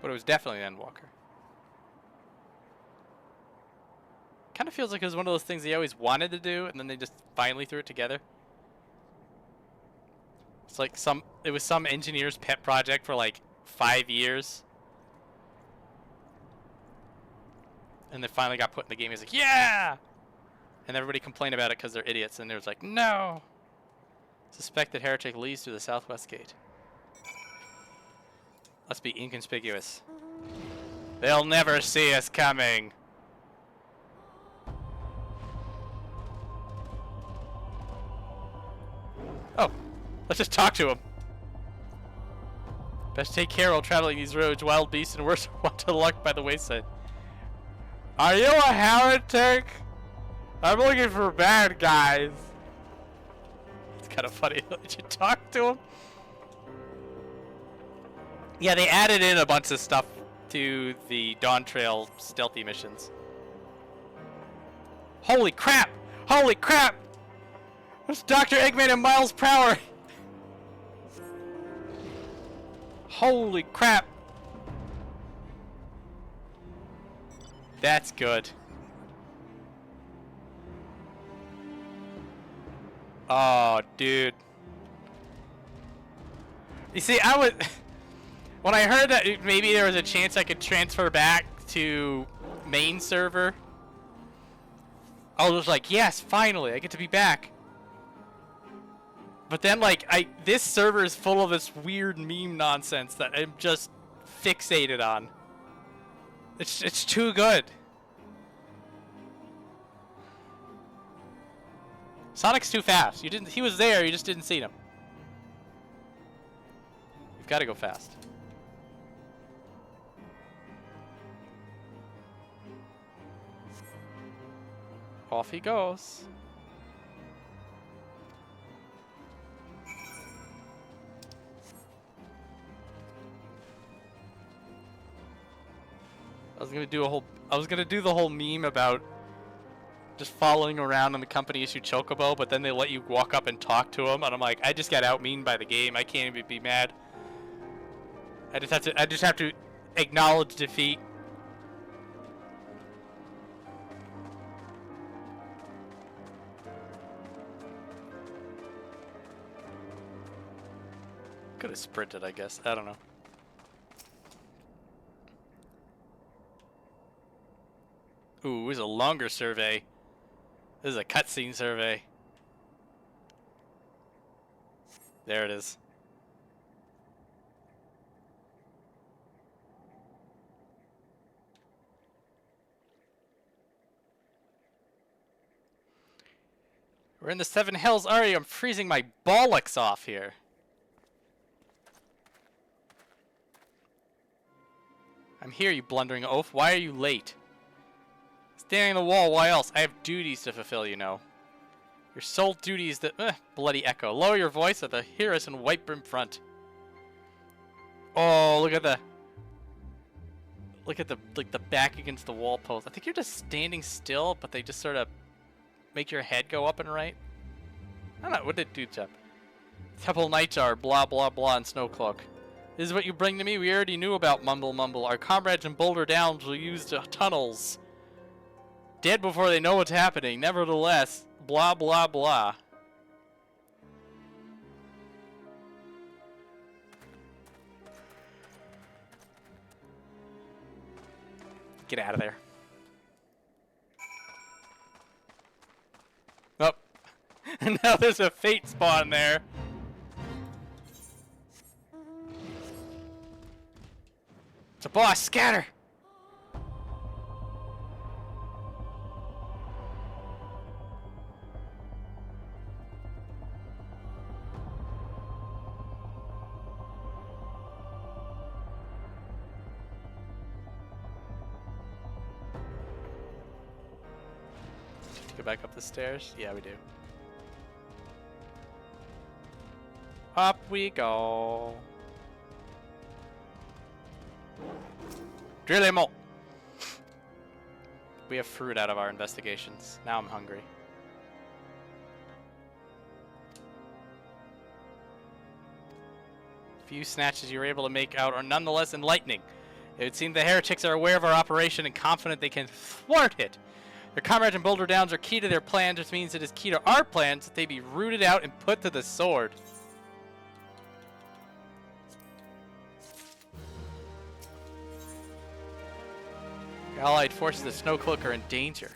But it was definitely Endwalker. Kind of feels like it was one of those things they always wanted to do, and then they just finally threw it together. It's like it was some engineer's pet project for like 5 years. And they finally got put in the game. He's like, yeah! And everybody complained about it because they're idiots, and they was like, no! Suspected heretic leads through the southwest gate. Let's be inconspicuous. They'll never see us coming. Oh, let's just talk to him. Best take care while traveling these roads. Wild beasts and worse want to lurk by the wayside. Are you a heretic? I'm looking for bad guys. It's kind of funny that you talk to him. Yeah, they added in a bunch of stuff to the Dawn Trail stealthy missions. Holy crap! Holy crap! What's Dr. Eggman and Miles Prower? Holy crap! That's good. Oh, dude. You see, I was... When I heard that maybe there was a chance I could transfer back to main server, I was like, yes, finally, I get to be back. But then, like, this server is full of this weird meme nonsense that I'm just fixated on. It's too good. Sonic's too fast. He was there, you just didn't see him. You've got to go fast. Off he goes. I was gonna do the whole meme about just following around on the company issue Chocobo, but then they let you walk up and talk to them, and I'm like, I just got out-memed by the game. I can't even be mad. I just have to acknowledge defeat. Could have sprinted, I guess. I don't know. Ooh, this is a longer survey. This is a cutscene survey. There it is. We're in the Seven Hells. Ari, I'm freezing my bollocks off here. I'm here, you blundering oaf. Why are you late? Standing on the wall, why else? I have duties to fulfill, you know. Your sole duty is the bloody echo. Lower your voice at the hearers in white brim front. Oh, look at the back against the wall post. I think you're just standing still, but they just sort of make your head go up and right. I don't know. What did it do, Chep? Temple Knights are blah blah blah and Snowcloak. This is what you bring to me? We already knew about Mumble Mumble. Our comrades in Boulder Downs will use the tunnels. Dead before they know what's happening. Nevertheless, blah blah blah. Get out of there. Oh. And now there's a fate spawn there. It's a boss. Scatter. Go back up the stairs? Yeah, we do. Up we go. Drill him all. We have fruit out of our investigations. Now I'm hungry. Few snatches you were able to make out are nonetheless enlightening. It would seem the heretics are aware of our operation and confident they can thwart it. Their comrades in Boulder Downs are key to their plans, which means it is key to our plans that they be rooted out and put to the sword. The Allied forces of Snowcloak are in danger.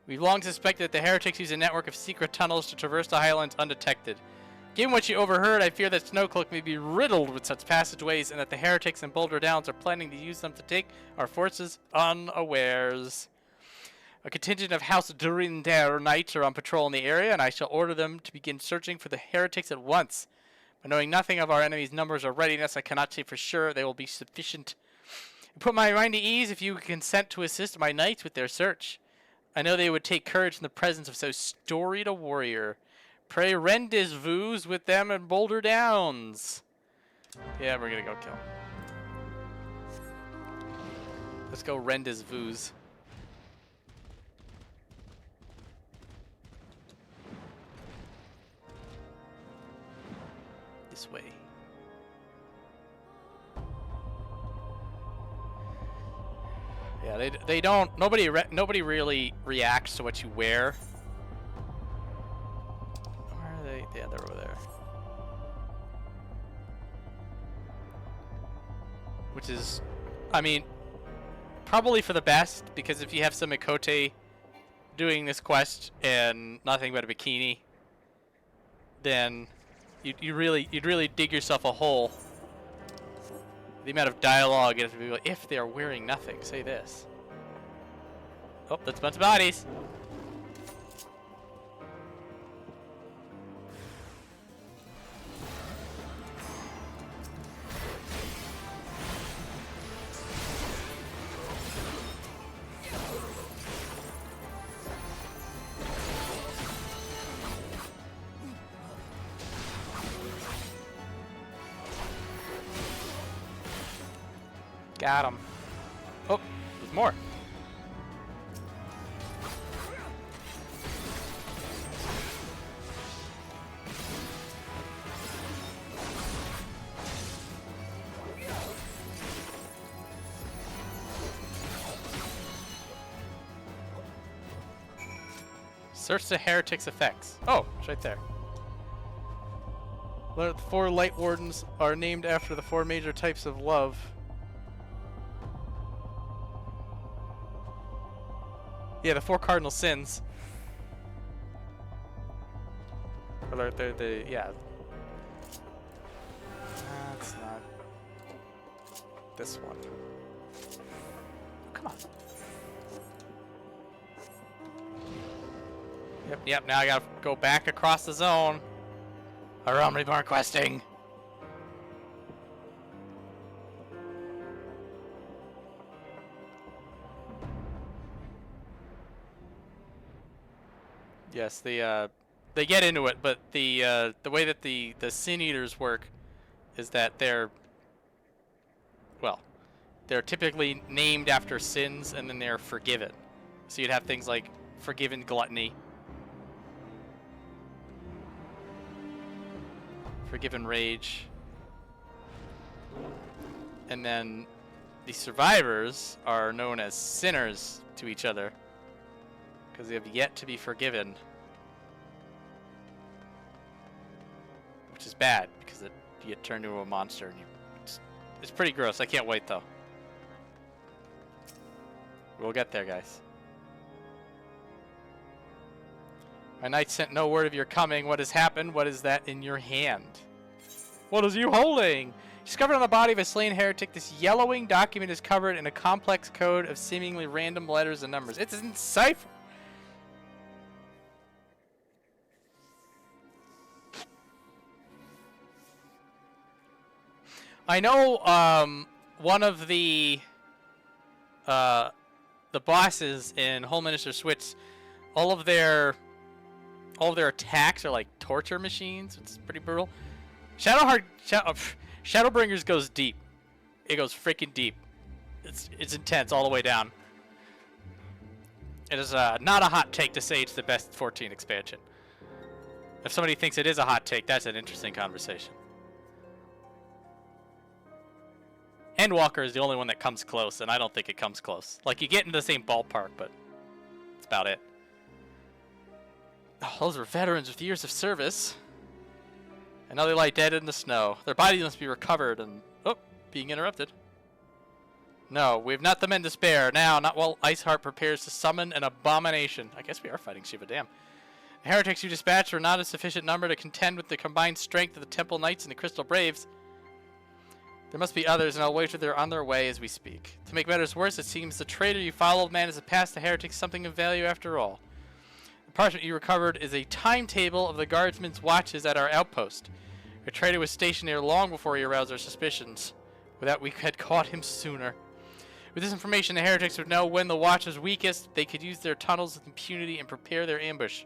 We've long suspected that the heretics use a network of secret tunnels to traverse the Highlands undetected. Given what you overheard, I fear that Snowcloak may be riddled with such passageways and that the heretics in Boulder Downs are planning to use them to take our forces unawares. A contingent of House Durinder knights are on patrol in the area, and I shall order them to begin searching for the heretics at once. But knowing nothing of our enemy's numbers or readiness, I cannot say for sure they will be sufficient. Put my mind at ease if you consent to assist my knights with their search. I know they would take courage in the presence of so storied a warrior. Pray rendezvous with them in Boulder Downs. Yeah, we're gonna go kill him. Let's go rendezvous. This way. Yeah, they don't. Nobody really reacts to what you wear. Where are they? Yeah, they're over there. Which is, I mean, probably for the best, because if you have some Mikote doing this quest and nothing but a bikini, then you'd really dig yourself a hole. The amount of dialogue if they are wearing nothing, say this. Oh, that's a bunch of bodies. Got him. Oh, there's more. Search the heretics' effects. Oh, it's right there. The 4 light wardens are named after the 4 major types of love. Yeah, the 4 cardinal sins. Yeah. That's not this one. Come on. Yep, now I gotta go back across the zone. Around reborn questing. Yes, they get into it, but the way that the Sin Eaters work is that they're typically named after sins and then they're forgiven. So you'd have things like forgiven gluttony. Forgiven Rage. And then the survivors are known as sinners to each other because they have yet to be forgiven. Which is bad because you get turned into a monster. And it's pretty gross. I can't wait though. We'll get there, guys. My knight sent no word of your coming. What has happened? What is that in your hand? What is you holding? Discovered on the body of a slain heretic, this yellowing document is covered in a complex code of seemingly random letters and numbers. It's in cipher. I know one of the bosses in Whole Minister Switch, all of their attacks are like torture machines. It's pretty brutal. Shadowbringers goes deep. It goes freaking deep. It's intense all the way down. It is not a hot take to say it's the best 14 expansion. If somebody thinks it is a hot take, that's an interesting conversation. Endwalker is the only one that comes close, and I don't think it comes close. Like, you get into the same ballpark, but that's about it. Oh, those were veterans with years of service. And now they lie dead in the snow. Their bodies must be recovered and... Oh, being interrupted. No, we have not the men to spare. Now, not while Iceheart prepares to summon an abomination. I guess we are fighting Shiva, damn. The heretics you dispatched were not a sufficient number to contend with the combined strength of the Temple Knights and the Crystal Braves. There must be others, and I'll wager they're on their way as we speak. To make matters worse, it seems the traitor you followed managed to pass the heretics something of value after all. The parchment you recovered is a timetable of the guardsmen's watches at our outpost. Your traitor was stationed there long before he aroused our suspicions. Without we had caught him sooner. With this information, the heretics would know when the watch was weakest. They could use their tunnels with impunity and prepare their ambush.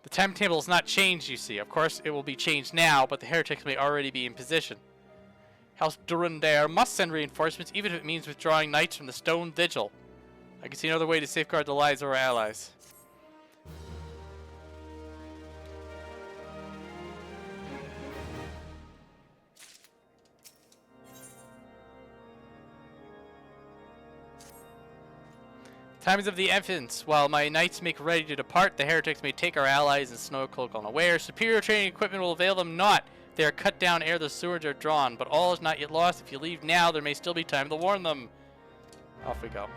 The timetable has not changed, you see. Of course, it will be changed now, but the heretics may already be in position. House Durandare must send reinforcements, even if it means withdrawing knights from the Stone Vigil. I can see another way to safeguard the lives of our allies. Time is of the infants. While my knights make ready to depart, the heretics may take our allies and Snowcloak unaware. Superior training equipment will avail them not. They are cut down ere the swords are drawn, but all is not yet lost. If you leave now, there may still be time to warn them. Off we go.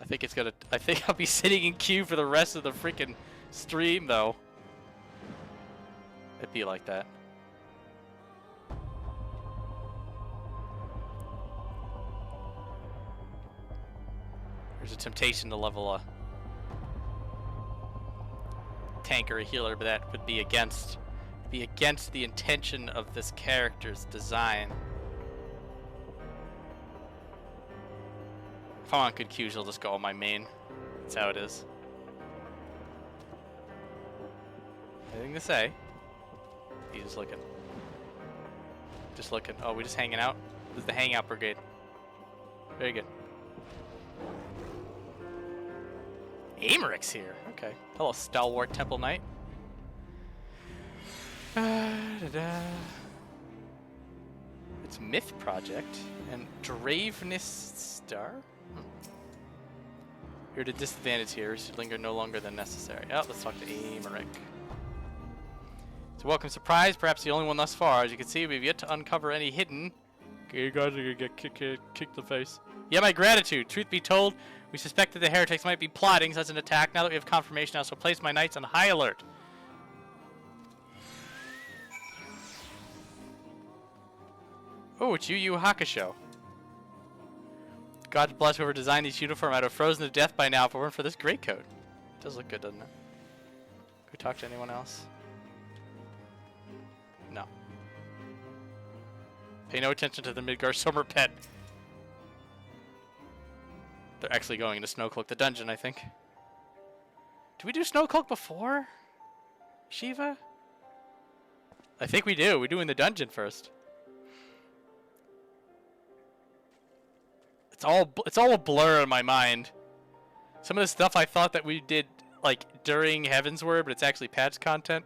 I think I'll be sitting in queue for the rest of the freaking stream, though. It'd be like that. There's a temptation to level a tank or a healer, but that would be against the intention of this character's design. If I'm on good queues, I'll just go on my main. That's how it is. Anything to say? He's just looking. Just looking. Oh, we just hanging out? This is the hangout brigade. Very good. Aymeric's here. Okay. Hello, stalwart Temple Knight. It's Myth Project and Draveness Star. You're at a disadvantage here. You should linger no longer than necessary. Oh, let's talk to Aymeric. It's a welcome surprise, perhaps the only one thus far. As you can see, we've yet to uncover any hidden. Okay, you guys are gonna get kicked in the face. Yeah, my gratitude. Truth be told, we suspected the heretics might be plotting such an attack. Now that we have confirmation, I also place my knights on high alert. Oh, it's Yu Yu Hakusho. God bless whoever designed these uniforms. I'd have frozen to death by now if it weren't for this greatcoat. It does look good, doesn't it? Can we talk to anyone else? No. Pay no attention to the Midgar Summer Pet. They're actually going into Snowcloak the dungeon, I think. Did we do Snowcloak before Shiva? I think we do. We're doing the dungeon first. It's all a blur in my mind. Some of the stuff I thought that we did like during Heaven's Word, but it's actually patch content.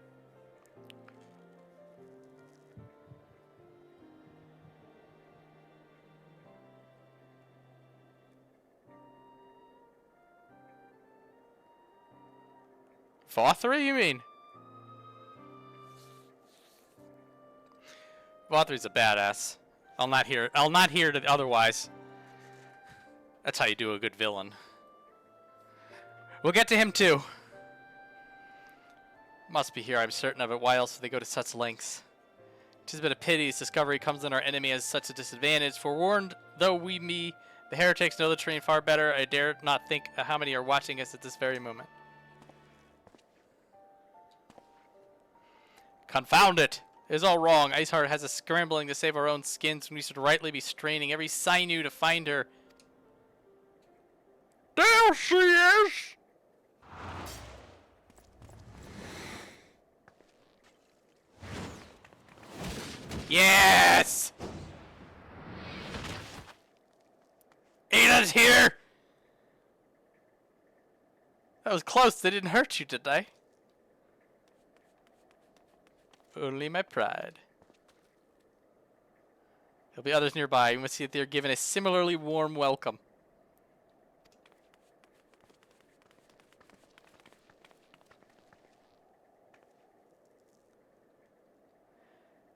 Vothra, you mean? Vothra's a badass. I'll not hear it otherwise. That's how you do a good villain. We'll get to him too. Must be here, I'm certain of it. Why else would they go to such lengths? 'Tis but a pity his discovery comes on our enemy as such a disadvantage. Forewarned though we be, the heretics know the terrain far better. I dare not think how many are watching us at this very moment. Confound it! It is all wrong. Iceheart has us scrambling to save our own skins when we should rightly be straining every sinew to find her. There she is! Yes! Ada's here! That was close. They didn't hurt you, did they? Only my pride. There'll be others nearby. We must see that they are given a similarly warm welcome.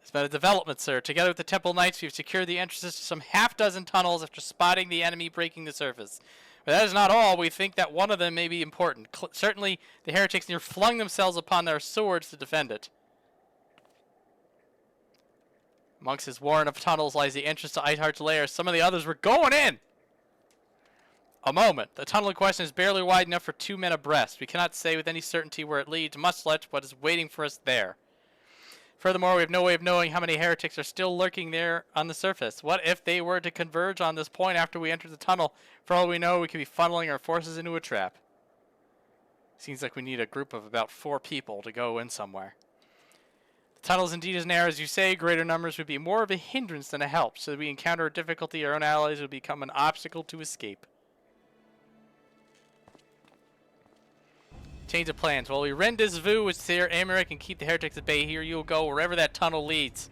It's been a development, sir. Together with the Temple Knights, we've secured the entrances to some half-dozen tunnels after spotting the enemy breaking the surface. But that is not all. We think that one of them may be important. Certainly, the heretics near flung themselves upon their swords to defend it. Amongst his warren of tunnels lies the entrance to Iceheart's lair. Some of the others were going in! A moment. The tunnel in question is barely wide enough for 2 men abreast. We cannot say with any certainty where it leads, much less what is waiting for us there. Furthermore, we have no way of knowing how many heretics are still lurking there on the surface. What if they were to converge on this point after we enter the tunnel? For all we know, we could be funneling our forces into a trap. Seems like we need a group of about 4 people to go in somewhere. The tunnel is indeed as narrow as you say. Greater numbers would be more of a hindrance than a help. Should we encounter a difficulty, our own allies would become an obstacle to escape. Change of plans. While we rendezvous with Ser Aymeric and keep the heretics at bay, here you'll go wherever that tunnel leads.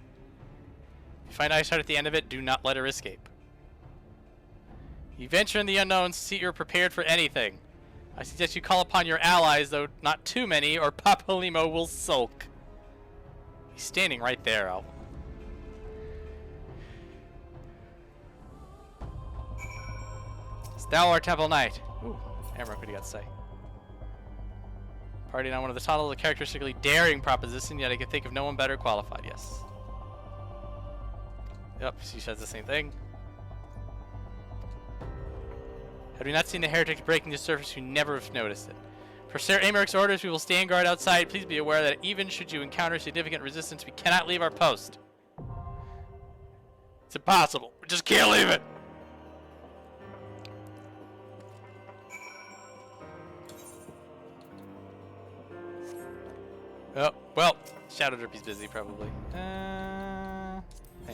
If you find Iceheart at the end of it, do not let her escape. You venture in the unknown, see you're prepared for anything. I suggest you call upon your allies, though not too many, or Papalimo will sulk. He's standing right there, Al. Thou art Temple Knight. Ooh, Aymeric, what do you got to say? Partying on one of the tunnels, a characteristically daring proposition, yet I can think of no one better qualified, yes. Yep, she says the same thing. Had we not seen the heretics breaking the surface, we never have noticed it. For Ser Aymeric's orders, we will stand guard outside. Please be aware that even should you encounter significant resistance, we cannot leave our post. It's impossible. We just can't leave it. Oh, well, Shadow Drippy's busy probably. Hang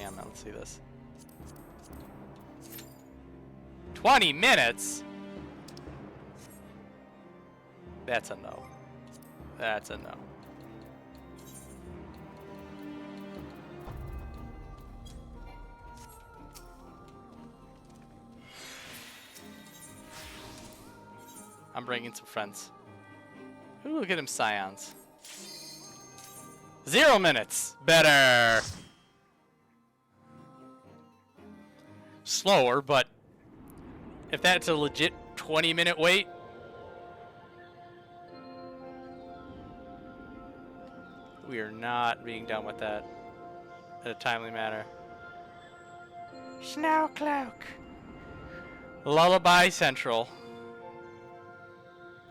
on, let's see this. 20 minutes? That's a no. That's a no. I'm bringing some friends. Ooh, look at them scions. 0 minutes. Better. Slower, but if that's a legit 20-minute wait, we are not being done with that in a timely manner. Snowcloak. Lullaby Central.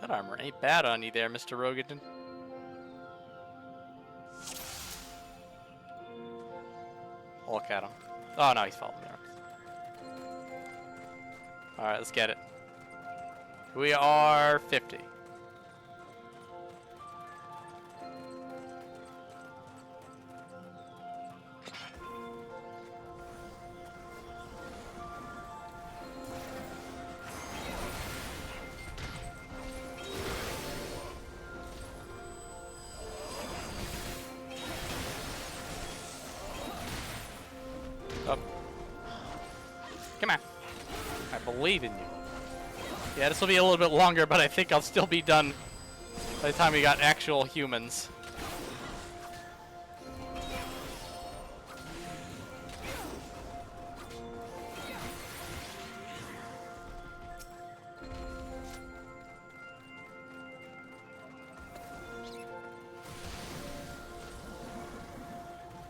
That armor ain't bad on you there, Mr. Rogadin. Look at him. Oh no, he's following me around. Alright, let's get it. We are 50. Come on. I believe in you. Yeah, this will be a little bit longer, but I think I'll still be done by the time we got actual humans.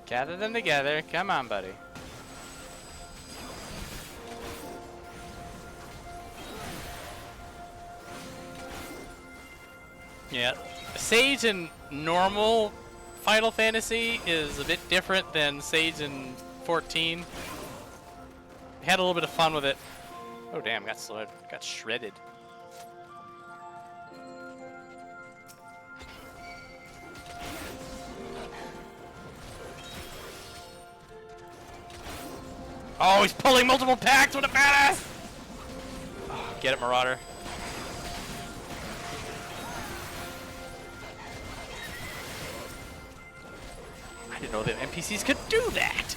Gather them together. Come on, buddy. Yeah, Sage in normal Final Fantasy is a bit different than Sage in 14. Had a little bit of fun with it. Oh damn, got shredded. Oh, he's pulling multiple packs with a badass! Oh, get it, Marauder. I didn't know that NPCs could do that!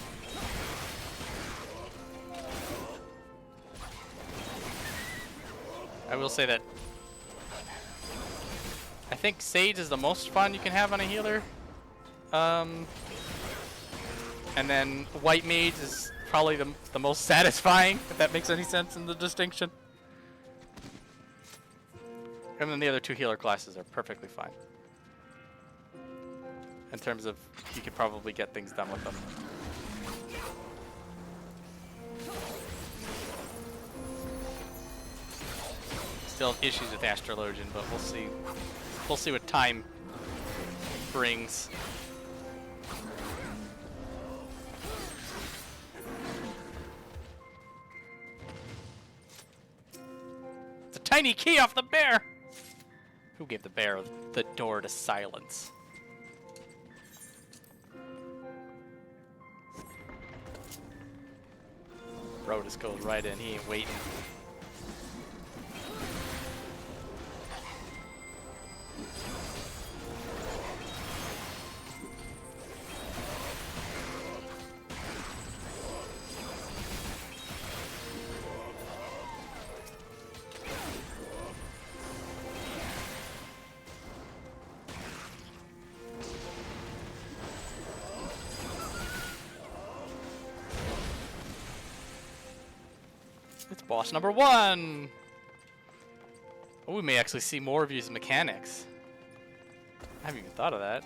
I will say that I think Sage is the most fun you can have on a healer. And then White Mage is probably the most satisfying, if that makes any sense in the distinction. And then the other two healer classes are perfectly fine. In terms of, you could probably get things done with them. Still have issues with Astrologian, but we'll see. We'll see what time brings. It's a tiny key off the bear! Who gave the bear the door to silence? Bro just goes right in, he ain't waiting. It's boss number 1! Oh, we may actually see more of these mechanics. I haven't even thought of that.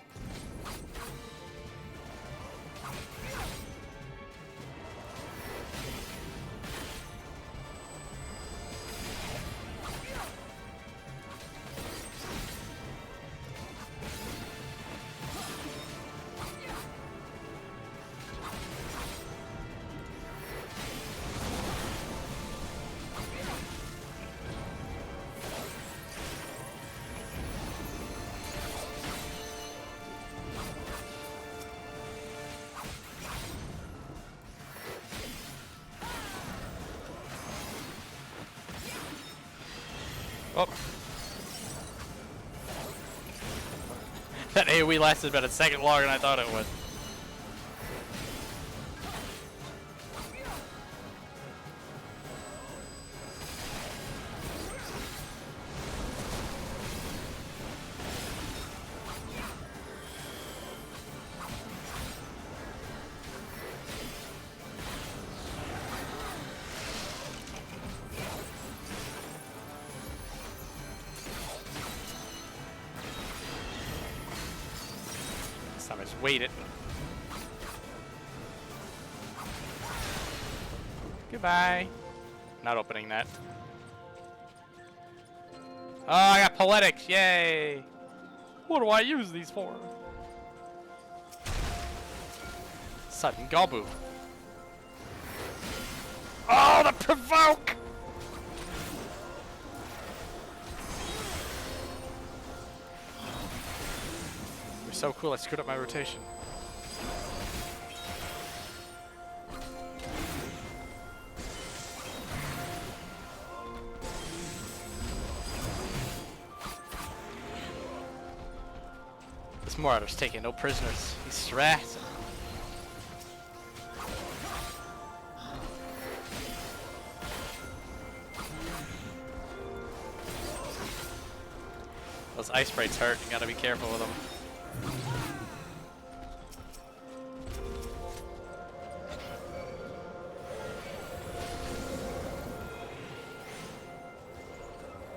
Oh. That AoE lasted about a second longer than I thought it would. I just wait it. Goodbye. Not opening that. Oh, I got poetics, yay! What do I use these for? Sudden Galbu. Oh, the provoke! So cool, I screwed up my rotation. This Marauder's taking no prisoners. He's stressing. Those ice sprites hurt. You gotta be careful with them.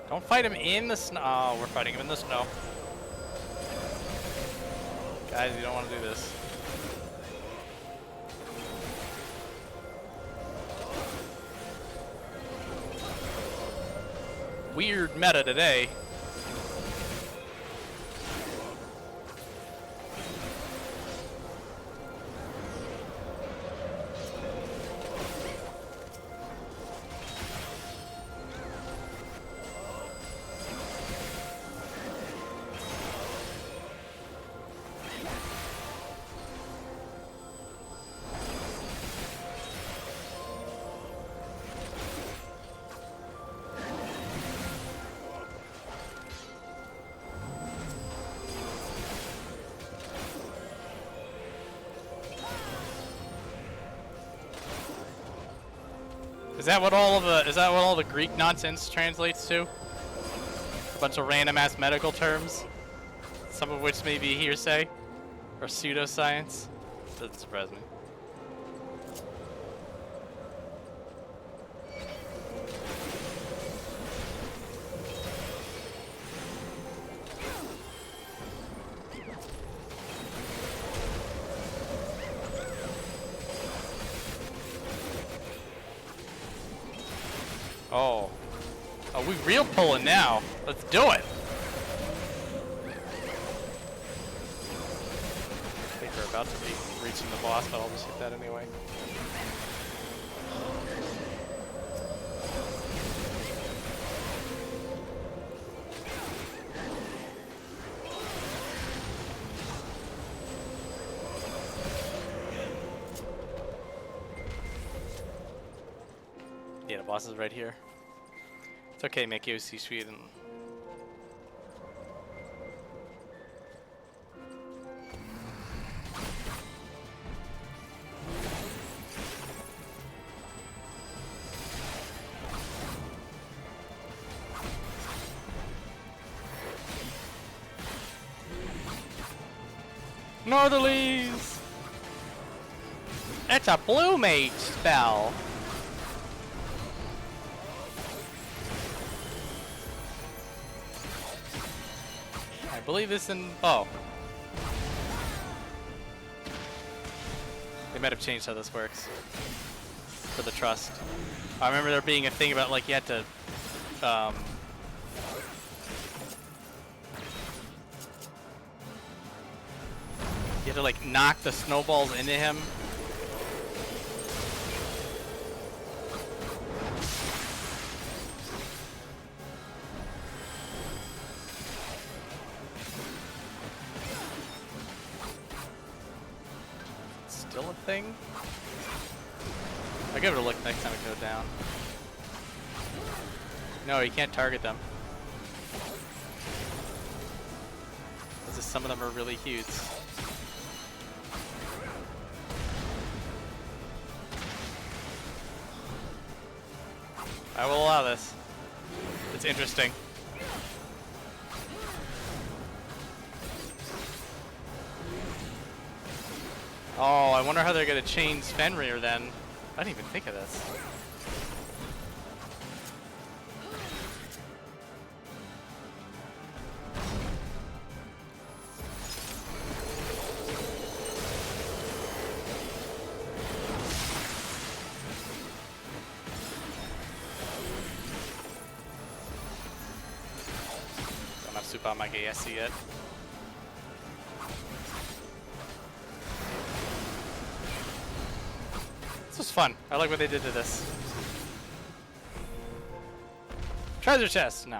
Don't fight him in the snow. Oh, we're fighting him in the snow. Guys, you don't want to do this. Weird meta today. Is that what all the Greek nonsense translates to? A bunch of random ass medical terms, some of which may be hearsay or pseudoscience. Doesn't surprise me. Oh. Oh, we real pulling now. Let's do it. I think we're about to be reaching the boss, but I'll just hit that anyway. Yeah, the boss is right here. It's okay, make you see Sweden. Northerlies! That's a blue mage spell! I believe this in... oh. They might have changed how this works. For the trust. I remember there being a thing about like you had to... you had to like knock the snowballs into him. Still a thing? I'll give it a look next time we go down. No, you can't target them. Because some of them are really huge. I will allow this. It's interesting. Oh, I wonder how they're gonna change Fenrir then. I didn't even think of this. Don't have super on my GS yet. This was fun. I like what they did to this. Treasure chest! No.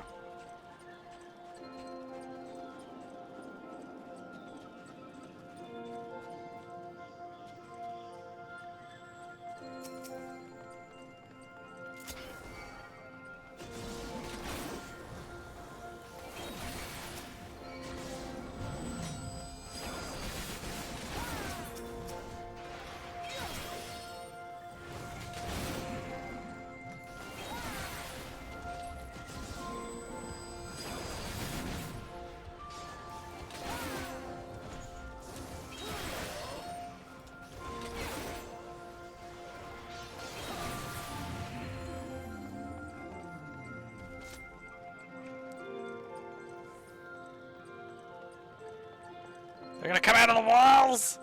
They're gonna come out of the walls!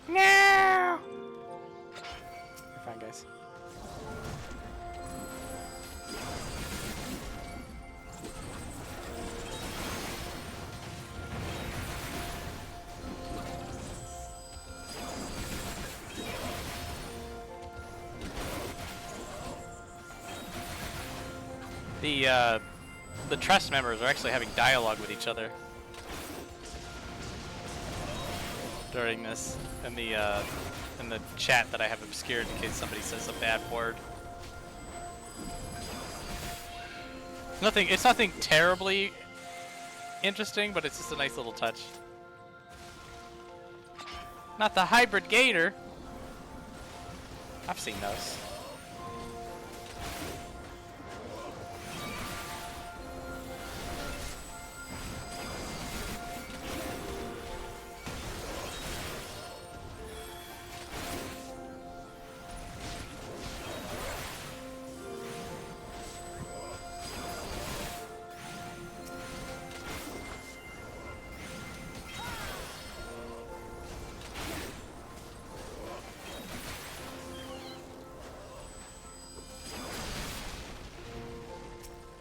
No! You're fine, guys. The trust members are actually having dialogue with each other during this, in the chat that I have obscured in case somebody says a bad word. It's nothing terribly interesting, but it's just a nice little touch. Not the hybrid gator. I've seen those.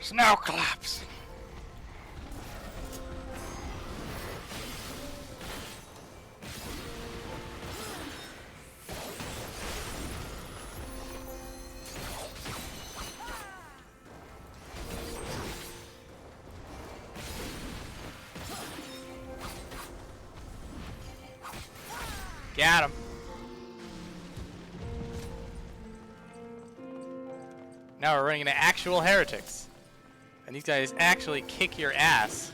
Snow collapse. Got him. Now we're running into actual heretics. And these guys actually kick your ass.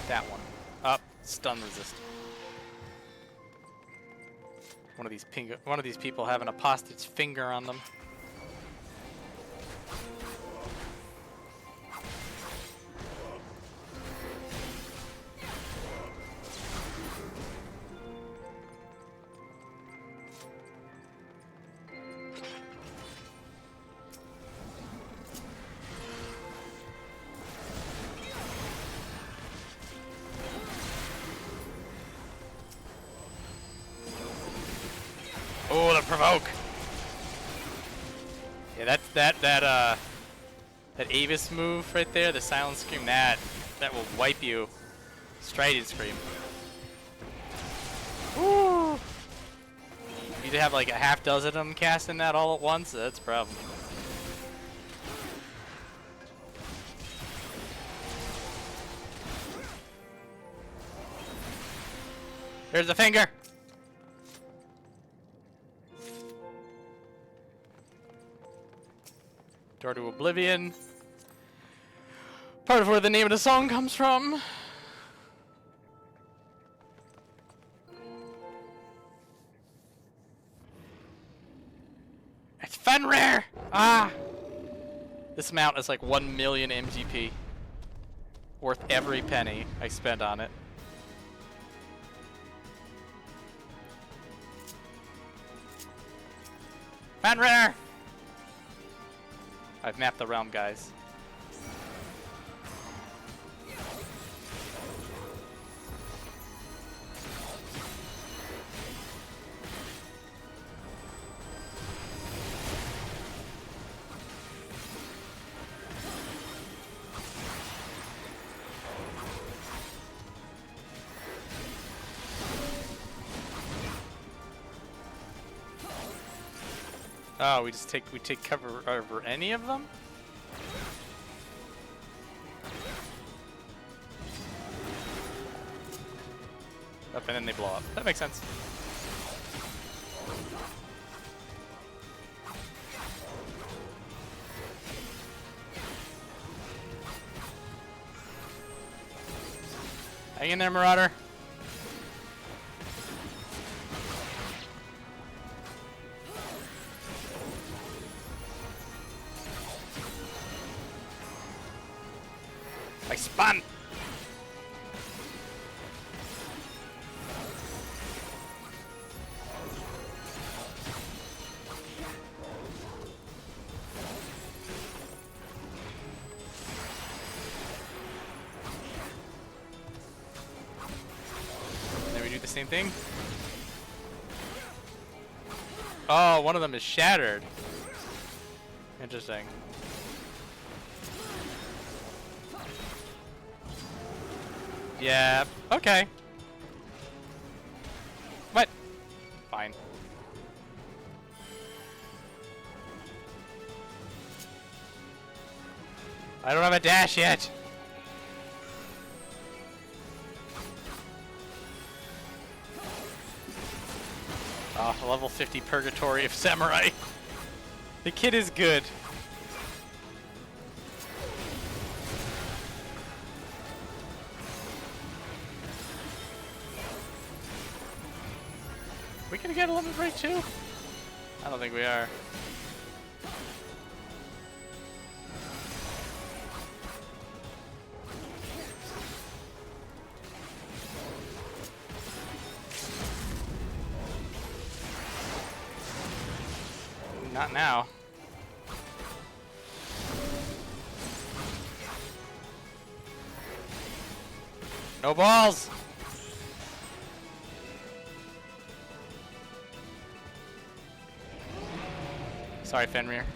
That one. Up. Stun resist. One of these people have an apostate's finger on them. Oh, the provoke! Yeah, that Avis move right there, the silent scream, that will wipe you. Strident scream. Woo! You to have like a half dozen of them casting that all at once. That's a problem. There's the finger. Door to Oblivion. Part of where the name of the song comes from. It's fun rare! Ah! This mount is like 1 million MGP. Worth every penny I spent on it. Fun rare! I've mapped the realm, guys. Oh, we take cover over any of them? Up and then they blow up. That makes sense. Hang in there, Marauder. I spun! same thing. Oh, one of them is shattered. Interesting. Yeah, okay. What? Fine. I don't have a dash yet. Oh, level 50 Purgatory of Samurai. The kid is good. We gonna get a limit break too? I don't think we are. Not now. No balls! Sorry, Fenrir.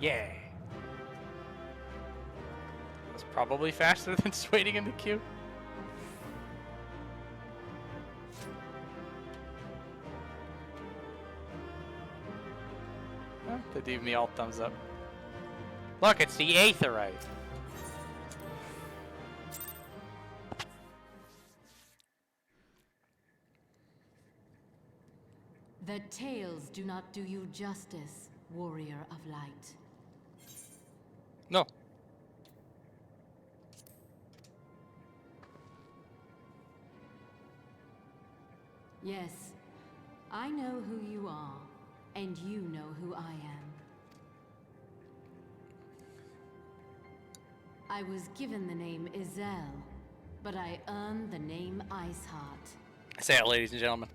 Yeah. That's probably faster than just waiting in the queue. Oh, they gave me all thumbs up. Look, it's the Aetherite. The tales do not do you justice, warrior of light. No. Yes, I know who you are, and you know who I am. I was given the name Izel, but I earned the name Iceheart. Say it, ladies and gentlemen.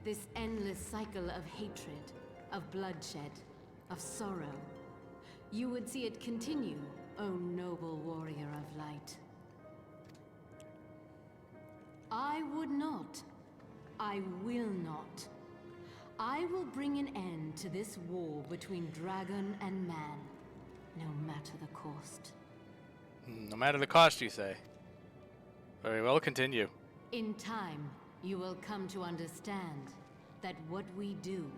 This endless cycle of hatred, of bloodshed, of sorrow. You would see it continue, O noble warrior of light. I would not. I will not. I will bring an end to this war between dragon and man, no matter the cost. No matter the cost, you say. Very well, continue. In time, you will come to understand that what we do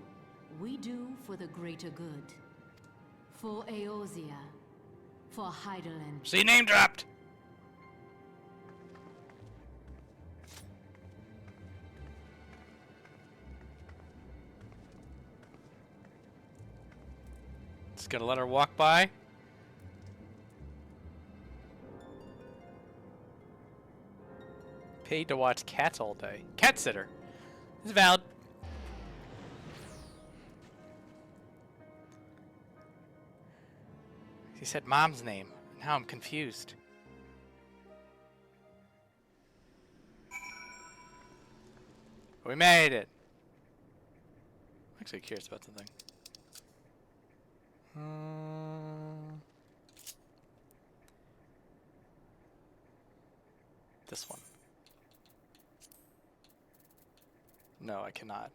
for the greater good. For Eorzea, for Hydaelyn. See, name dropped! Just gonna let her walk by. Paid to watch cats all day. Cat sitter. It's valid. He said mom's name. Now I'm confused. We made it. I'm actually curious about something. This one. No, I cannot.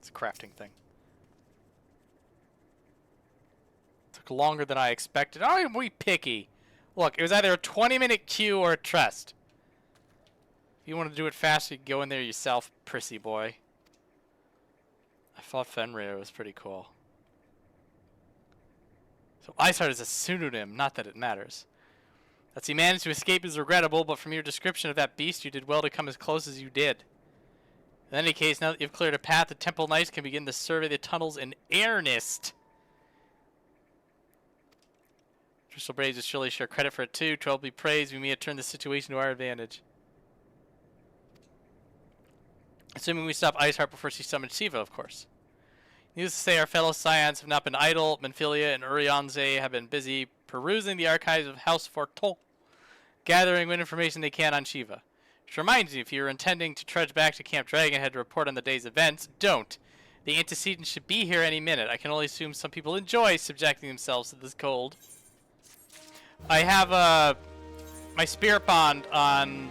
It's a crafting thing. Took longer than I expected. I'm we picky. Look, it was either a 20-minute queue or a trust. If you want to do it fast, you can go in there yourself, prissy boy. I fought Fenrir. It was pretty cool. So Iceheart is a pseudonym, not that it matters. That he managed to escape is regrettable, but from your description of that beast, you did well to come as close as you did. In any case, now that you've cleared a path, the Temple Knights can begin to survey the tunnels in earnest. Crystal Braids is surely share credit for it too. 12 be praised. We may have turned the situation to our advantage. Assuming we stop Iceheart before she summons Shiva, of course. Needless to say, our fellow Scions have not been idle. Menphilia and Urianze have been busy perusing the archives of House Fortol, gathering what information they can on Shiva. Which reminds me, if you're intending to trudge back to Camp Dragonhead to report on the day's events, don't. The antecedents should be here any minute. I can only assume some people enjoy subjecting themselves to this cold. I have my spirit bond on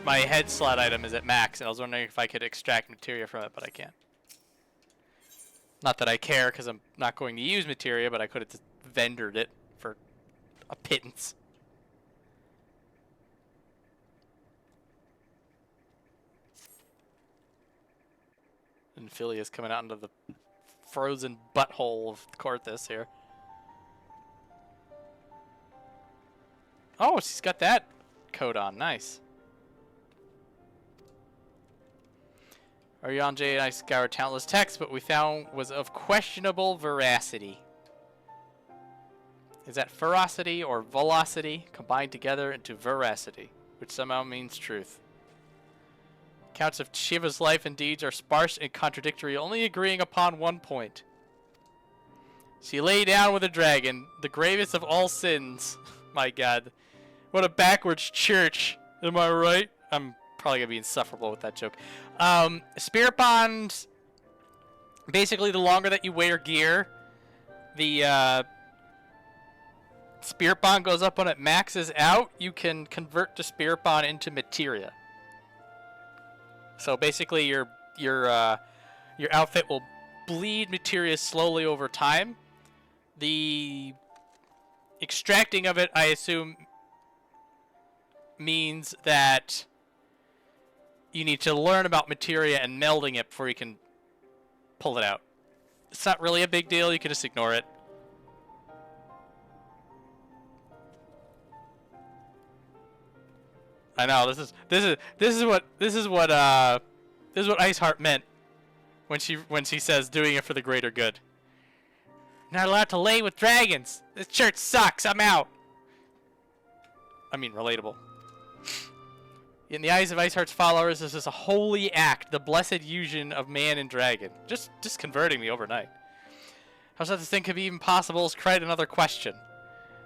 my head slot item is at max, and I was wondering if I could extract materia from it, but I can't. Not that I care, because I'm not going to use materia, but I could have just vendored it for a pittance. And Philia's coming out into the frozen butthole of Corthus here. Oh, she's got that coat on. Nice. Ariane J and I scoured countless texts, but we found was of questionable veracity. Is that ferocity or velocity combined together into veracity, which somehow means truth? Accounts of Shiva's life and deeds are sparse and contradictory, only agreeing upon one point. She lay down with a dragon, the gravest of all sins. My god. What a backwards church. Am I right? I'm probably going to be insufferable with that joke. Spirit Bond, basically the longer that you wear gear, the Spirit Bond goes up when it maxes out. You can convert the Spirit Bond into materia. So basically your outfit will bleed materia slowly over time. The extracting of it, I assume, means that you need to learn about materia and melding it before you can pull it out. It's not really a big deal. You can just ignore it. I know this is what Iceheart meant when she says doing it for the greater good. Not allowed to lay with dragons. This church sucks. I'm out. I mean, relatable. In the eyes of Iceheart's followers, this is a holy act, the blessed union of man and dragon. Just converting me overnight. How such a thing could be even possible is quite another question.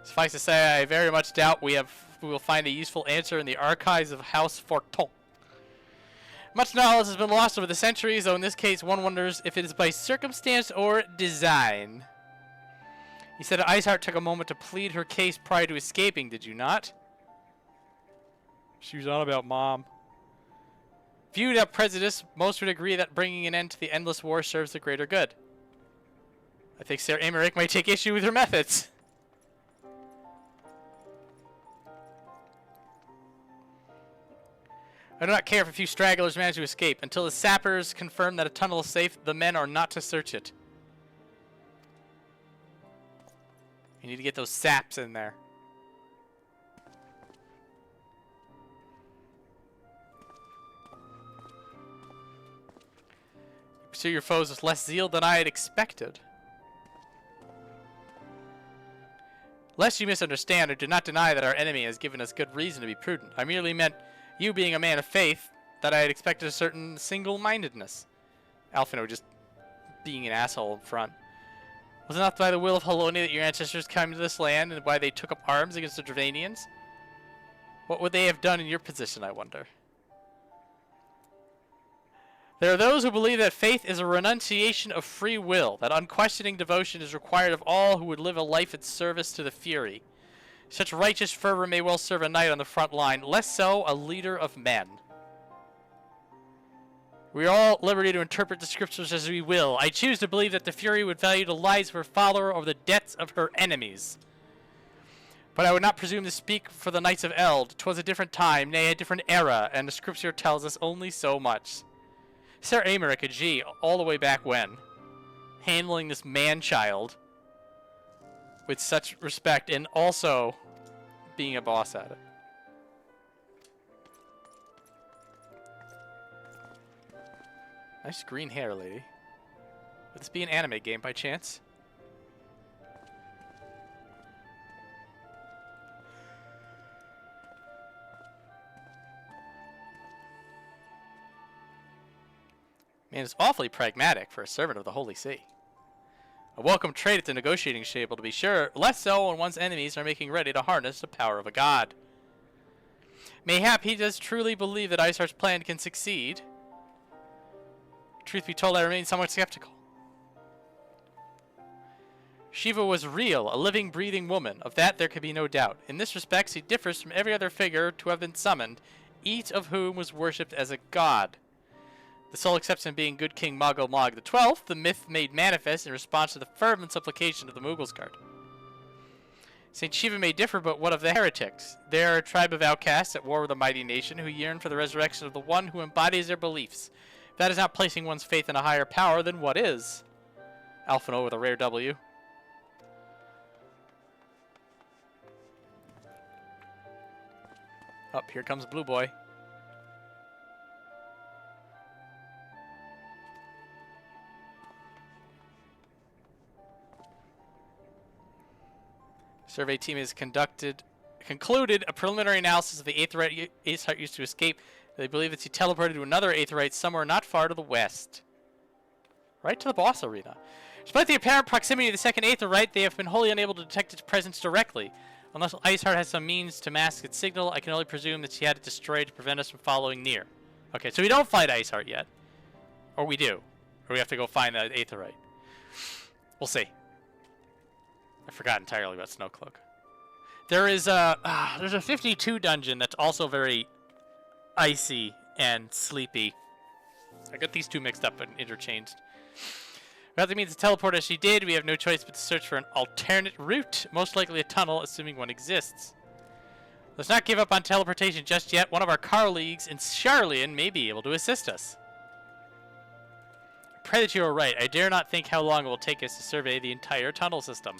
Suffice to say, I very much doubt we will find a useful answer in the archives of House Forton. Much knowledge has been lost over the centuries, though in this case one wonders if it is by circumstance or design. You said Iceheart took a moment to plead her case prior to escaping, did you not? She was on about Mom. Viewed at prejudice, most would agree that bringing an end to the endless war serves the greater good. I think Ser Aymeric might take issue with her methods. I do not care if a few stragglers manage to escape. Until the sappers confirm that a tunnel is safe, the men are not to search it. You need to get those saps in there. Pursue your foes with less zeal than I had expected. Lest you misunderstand, I do not deny that our enemy has given us good reason to be prudent. I merely meant, you being a man of faith, that I had expected a certain single-mindedness. Alphino just being an asshole in front. Was it not by the will of Haloni that your ancestors came to this land, and why they took up arms against the Dravanians? What would they have done in your position, I wonder? There are those who believe that faith is a renunciation of free will, that unquestioning devotion is required of all who would live a life in service to the Fury. Such righteous fervor may well serve a knight on the front line, less so a leader of men. We are all at liberty to interpret the scriptures as we will. I choose to believe that the Fury would value the lives of her follower over the deaths of her enemies. But I would not presume to speak for the Knights of Eld. 'Twas a different time, nay, a different era, and the scripture tells us only so much. Ser Aymeric, a G, all the way back when, handling this man-child with such respect, and also being a boss at it. Nice green hair, lady. Would this be an anime game by chance? Man is awfully pragmatic for a servant of the Holy See. A welcome trait at the negotiating table, to be sure, less so when one's enemies are making ready to harness the power of a god. Mayhap he does truly believe that Iceheart's plan can succeed. Truth be told, I remain somewhat skeptical. Shiva was real, a living, breathing woman. Of that there could be no doubt. In this respect, he differs from every other figure to have been summoned, each of whom was worshipped as a god. The sole exception being good King Mogul Mog XII, the myth made manifest in response to the fervent supplication of the Mughals guard. Saint Shiva may differ, but what of the heretics? They are a tribe of outcasts at war with a mighty nation who yearn for the resurrection of the one who embodies their beliefs. If that is not placing one's faith in a higher power, then what is? Alphino with a rare W. Up, here comes Blue Boy. Survey team has concluded a preliminary analysis of the Aetherite Iceheart used to escape. They believe that he teleported to another Aetherite somewhere not far to the west. Right to the boss arena. Despite the apparent proximity of the second Aetherite, they have been wholly unable to detect its presence directly. Unless Iceheart has some means to mask its signal, I can only presume that she had it destroyed to prevent us from following near. Okay, so we don't fight Iceheart yet. Or we do. Or we have to go find the Aetherite. We'll see. I forgot entirely about Snowcloak. There is there's a 52 dungeon that's also very icy and sleepy. I got these two mixed up and interchanged. Without the means to teleport as she did, we have no choice but to search for an alternate route, most likely a tunnel, assuming one exists. Let's not give up on teleportation just yet. One of our colleagues in Charlian may be able to assist us. I pray that you are right. I dare not think how long it will take us to survey the entire tunnel system.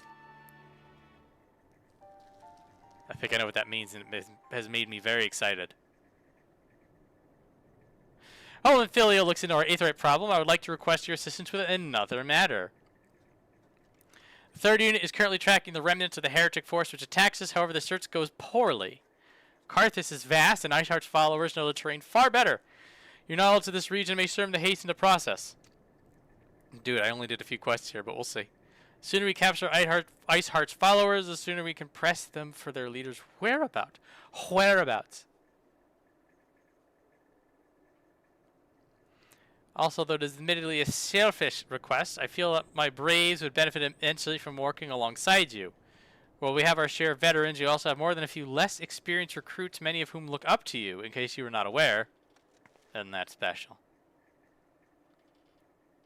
I think I know what that means, and it has made me very excited. Oh, and Filio looks into our Aetherite problem. I would like to request your assistance with another matter. The third unit is currently tracking the remnants of the heretic force which attacks us. However, the search goes poorly. Karthus is vast, and Iceheart's followers know the terrain far better. Your knowledge of this region may serve to hasten the process. Dude, I only did a few quests here, but we'll see. The sooner we capture Iceheart's followers, the sooner we can press them for their leader's whereabouts. Also, though it is admittedly a selfish request, I feel that my braves would benefit immensely from working alongside you. While we have our share of veterans, you also have more than a few less experienced recruits, many of whom look up to you, in case you were not aware. Isn't that special?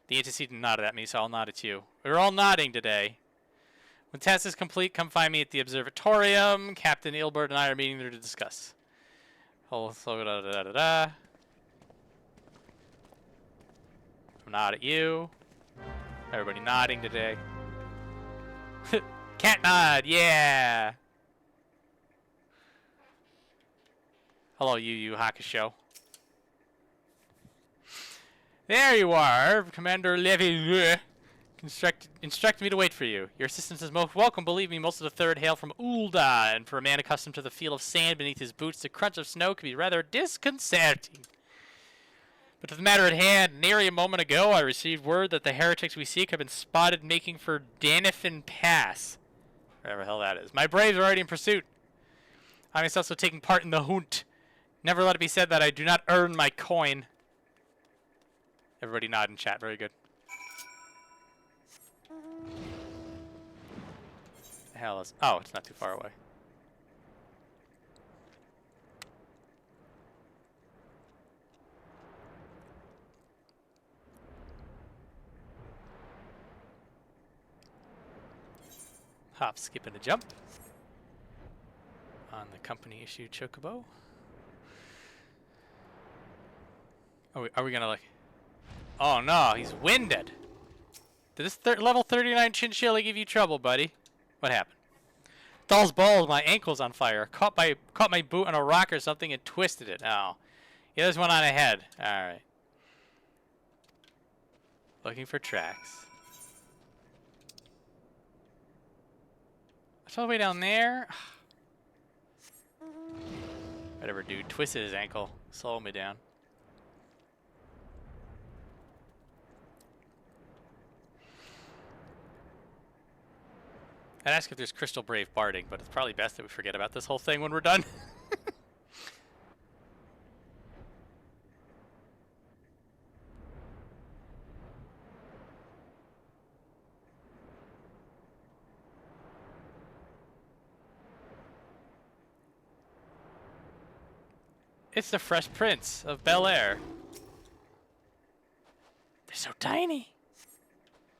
The antecedent nodded at me, so I'll nod at you. We're all nodding today. When the task is complete, come find me at the observatorium. Captain Ilbert and I are meeting there to discuss. Nod at you. Everybody nodding today. Cat nod, yeah! Hello, Yu Hakusho. There you are, Commander Levy. Instructed me to wait for you. Your assistance is most welcome. Believe me, most of the third hail from Ul'dah, and for a man accustomed to the feel of sand beneath his boots, the crunch of snow can be rather disconcerting. But to the matter at hand, nary a moment ago, I received word that the heretics we seek have been spotted making for Danifin Pass. Wherever the hell that is. My braves are already in pursuit. I myself also taking part in the hunt. Never let it be said that I do not earn my coin. Everybody nod in chat. Very good. The hell is... Oh, it's not too far away. Hop, skip, and a jump. On the company-issued chocobo. Are we gonna, like... Oh, no, he's winded. Did this level 39 chinchilla give you trouble, buddy? What happened? Doll's balls, my ankle's on fire. Caught my boot on a rock or something and twisted it. Oh. Yeah, there's one on ahead. Alright. Looking for tracks. That's all the way down there. Whatever, dude. Twisted his ankle. Slow me down. I'd ask if there's Crystal Brave barding, but it's probably best that we forget about this whole thing when we're done. It's the Fresh Prince of Bel-Air. They're so tiny.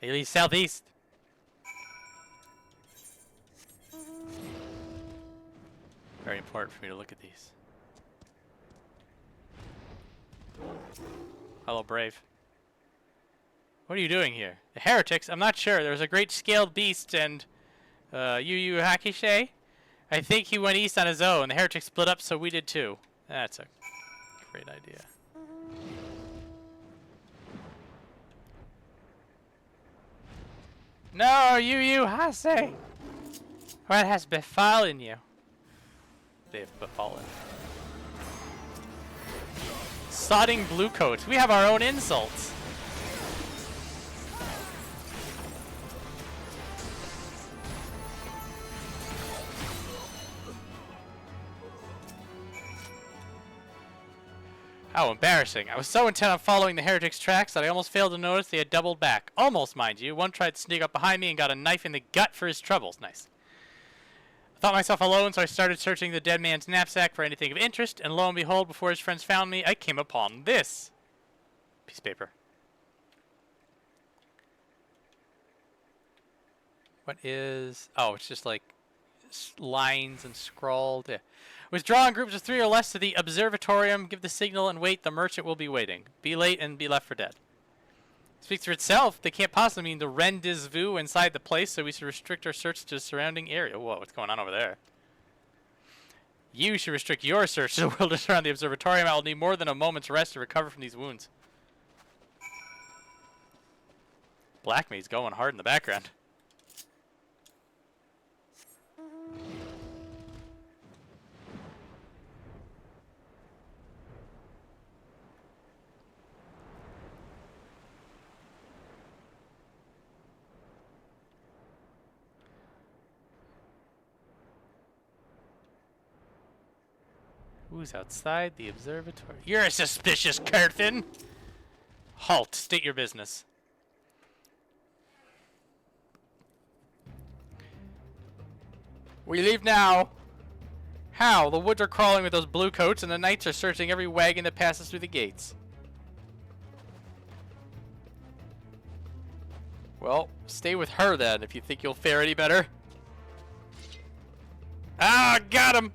They lead southeast. Very important for me to look at these. Hello, Brave. What are you doing here? The heretics? I'm not sure. There was a great scaled beast and Yu Hakusei. I think he went east on his own. The heretics split up, so we did too. That's a great idea. No, Yu Hakusei. What has befallen you? They've befallen. Sodding bluecoats. We have our own insults. How embarrassing. I was so intent on following the heretics' tracks that I almost failed to notice they had doubled back. Almost, mind you. One tried to sneak up behind me and got a knife in the gut for his troubles. Nice. I thought myself alone, so I started searching the dead man's knapsack for anything of interest, and lo and behold, before his friends found me, I came upon this. Piece of paper. What is... Oh, it's just like lines and scrawled. Yeah. Withdraw in groups of 3 or less to the observatorium. Give the signal and wait. The merchant will be waiting. Be late and be left for dead. Speaks for itself. They can't possibly mean the rendezvous inside the place, so we should restrict our search to the surrounding area. Whoa, what's going on over there? You should restrict your search to the wilderness around the observatorium. I will need more than a moment's rest to recover from these wounds. Black Mate's going hard in the background. Who's outside the observatory? You're a suspicious curtain! Halt. State your business. We leave now. How? The woods are crawling with those blue coats, and the knights are searching every wagon that passes through the gates. Well, stay with her then, if you think you'll fare any better. Ah, got him!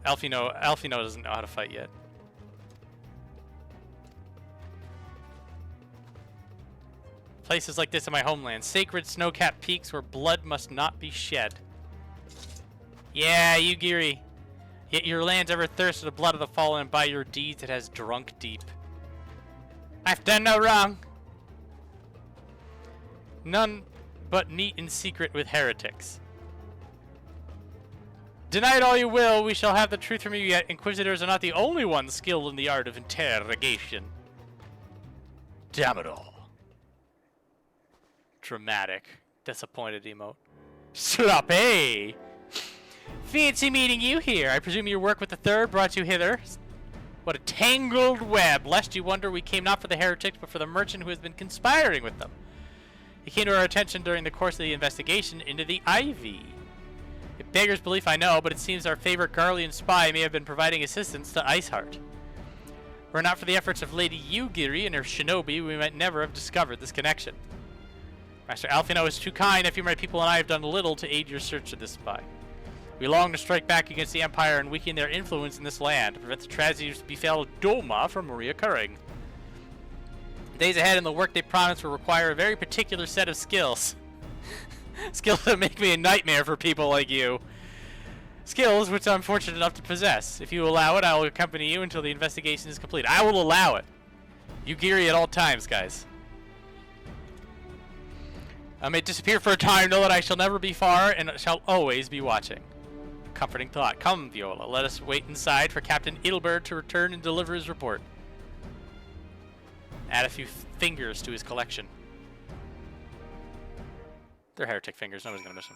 Alfino doesn't know how to fight yet. Places like this in my homeland. Sacred snow-capped peaks where blood must not be shed. Yeah, you Giri. Yet your land's ever thirsted the blood of the fallen, and by your deeds it has drunk deep. I've done no wrong. None but meet in secret with heretics. Deny it all you will, we shall have the truth from you yet. Inquisitors are not the only ones skilled in the art of interrogation. Damn it all. Dramatic. Disappointed emote. Slappy! Fancy meeting you here. I presume your work with the Third brought you hither. What a tangled web. Lest you wonder, we came not for the heretics, but for the merchant who has been conspiring with them. He came to our attention during the course of the investigation into the Ivy. It beggars belief, I know, but it seems our favorite Garlean spy may have been providing assistance to Iceheart. Were it not for the efforts of Lady Yugiri and her shinobi, we might never have discovered this connection. Master Alfino is too kind. I fear my people and I have done little to aid your search of this spy. We long to strike back against the Empire and weaken their influence in this land, to prevent the tragedies that befell Doma from reoccurring. The days ahead and the work they promised will require a very particular set of skills. Skills that make me a nightmare for people like you. Skills which I'm fortunate enough to possess. If you allow it, I will accompany you until the investigation is complete. I will allow it. Yugiri at all times, guys. I may disappear for a time, know that I shall never be far and shall always be watching. Comforting thought. Come, Viola, let us wait inside for Captain Edelbert to return and deliver his report. Add a few fingers to his collection. They're heretic fingers, nobody's gonna miss them.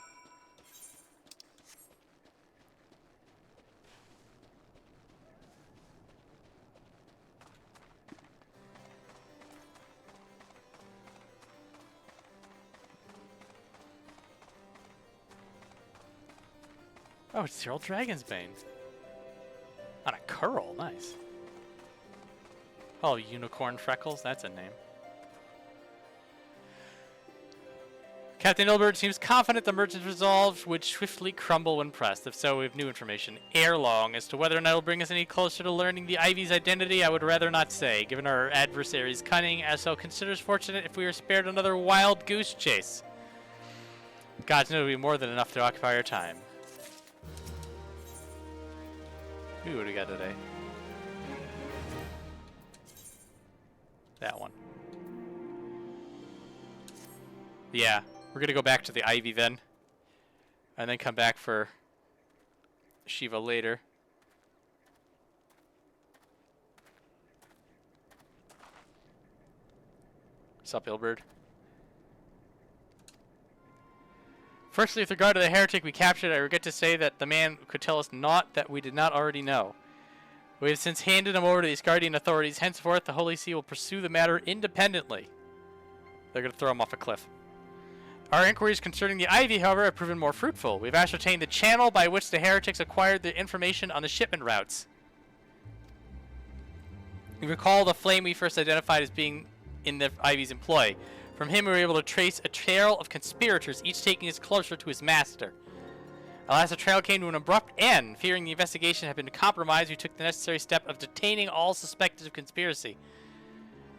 Oh, it's the old Dragon's Bane. On a curl, nice. Oh, unicorn freckles, that's a name. Captain Ilbert seems confident the merchant's resolve would swiftly crumble when pressed. If so, we have new information ere long. As to whether or not it will bring us any closer to learning the Ivy's identity, I would rather not say, given our adversary's cunning, as so considers fortunate if we are spared another wild goose chase. Gods know it will be more than enough to occupy our time. Ooh, what do we got today? That one. Yeah. We're gonna go back to the Ivy then. And then come back for Shiva later. Sup, Ilbert? Firstly, with regard to the heretic we captured, I regret to say that the man could tell us naught that we did not already know. We have since handed him over to the Asgardian authorities. Henceforth, the Holy See will pursue the matter independently. They're gonna throw him off a cliff. Our inquiries concerning the Ivy, however, have proven more fruitful. We've ascertained the channel by which the heretics acquired the information on the shipment routes. We recall the flame we first identified as being in the Ivy's employ. From him we were able to trace a trail of conspirators, each taking us closer to his master. Alas, the trail came to an abrupt end. Fearing the investigation had been compromised, we took the necessary step of detaining all suspected of conspiracy.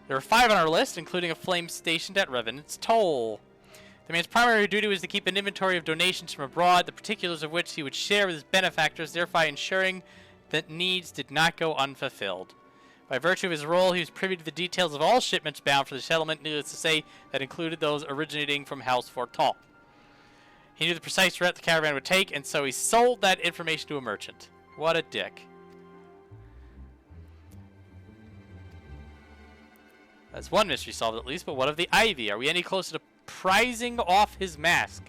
There were 5 on our list, including a flame stationed at Revenant's Toll. The man's primary duty was to keep an inventory of donations from abroad, the particulars of which he would share with his benefactors, thereby ensuring that needs did not go unfulfilled. By virtue of his role, he was privy to the details of all shipments bound for the settlement, needless to say, that included those originating from House Fortall. He knew the precise route the caravan would take, and so he sold that information to a merchant. What a dick. That's one mystery solved at least, but what of the Ivy? Are we any closer to prizing off his mask?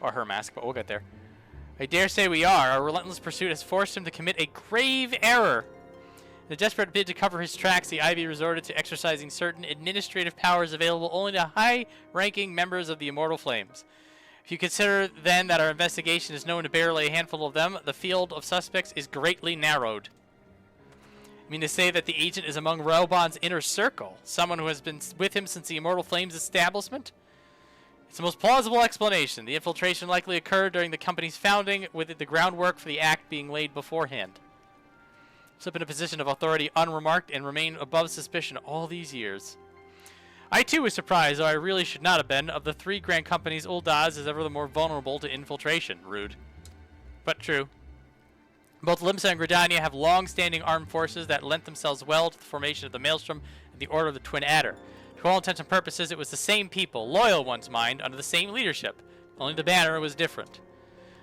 Or her mask, but we'll get there. I dare say we are. Our relentless pursuit has forced him to commit a grave error. In a desperate bid to cover his tracks, the Ivy resorted to exercising certain administrative powers available only to high-ranking members of the Immortal Flames. If you consider, then, that our investigation is known to barely a handful of them, the field of suspects is greatly narrowed. I mean to say that the agent is among Relbon's inner circle, someone who has been with him since the Immortal Flames establishment? It's the most plausible explanation. The infiltration likely occurred during the company's founding, with the groundwork for the act being laid beforehand. Slip in a position of authority unremarked and remain above suspicion all these years. I too was surprised, though I really should not have been. Of the 3 grand companies, Uldaz is ever the more vulnerable to infiltration. Rude. But true. Both Limsa and Gridania have long-standing armed forces that lent themselves well to the formation of the Maelstrom and the Order of the Twin Adder. To all intents and purposes, it was the same people, loyal ones mind, under the same leadership. Only the banner was different.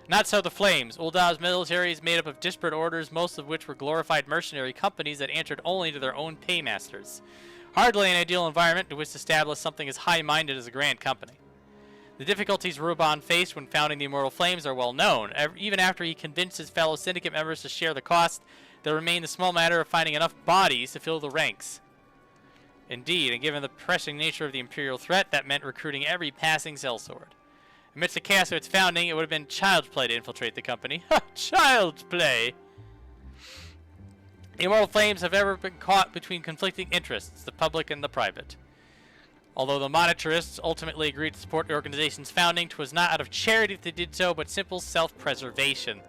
Not so the Flames. Uldaz's military is made up of disparate orders, most of which were glorified mercenary companies that answered only to their own paymasters. Hardly an ideal environment to which to establish something as high-minded as a grand company. The difficulties Ruban faced when founding the Immortal Flames are well known. Even after he convinced his fellow syndicate members to share the cost, there remained the small matter of finding enough bodies to fill the ranks. Indeed, and given the pressing nature of the Imperial threat, that meant recruiting every passing sellsword. Amidst the chaos of its founding, it would have been child's play to infiltrate the company. Ha! Child's play! The Immortal Flames have ever been caught between conflicting interests, the public and the private. Although the monetarists ultimately agreed to support the organization's founding, 'twas not out of charity that they did so, but simple self-preservation.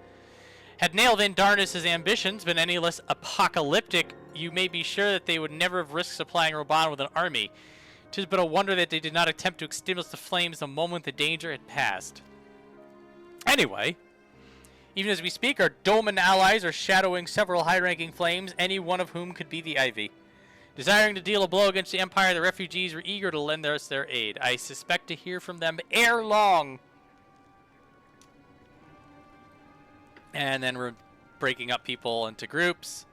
Had Nailvin Darnus' ambitions been any less apocalyptic, you may be sure that they would never have risked supplying Roban with an army. 'Tis but a wonder that they did not attempt to extinguish the flames the moment the danger had passed. Anyway, even as we speak, our Dolmen allies are shadowing several high-ranking flames, any one of whom could be the Ivy. Desiring to deal a blow against the Empire, the refugees were eager to lend us their aid. I suspect to hear from them ere long. And then we're breaking up people into groups.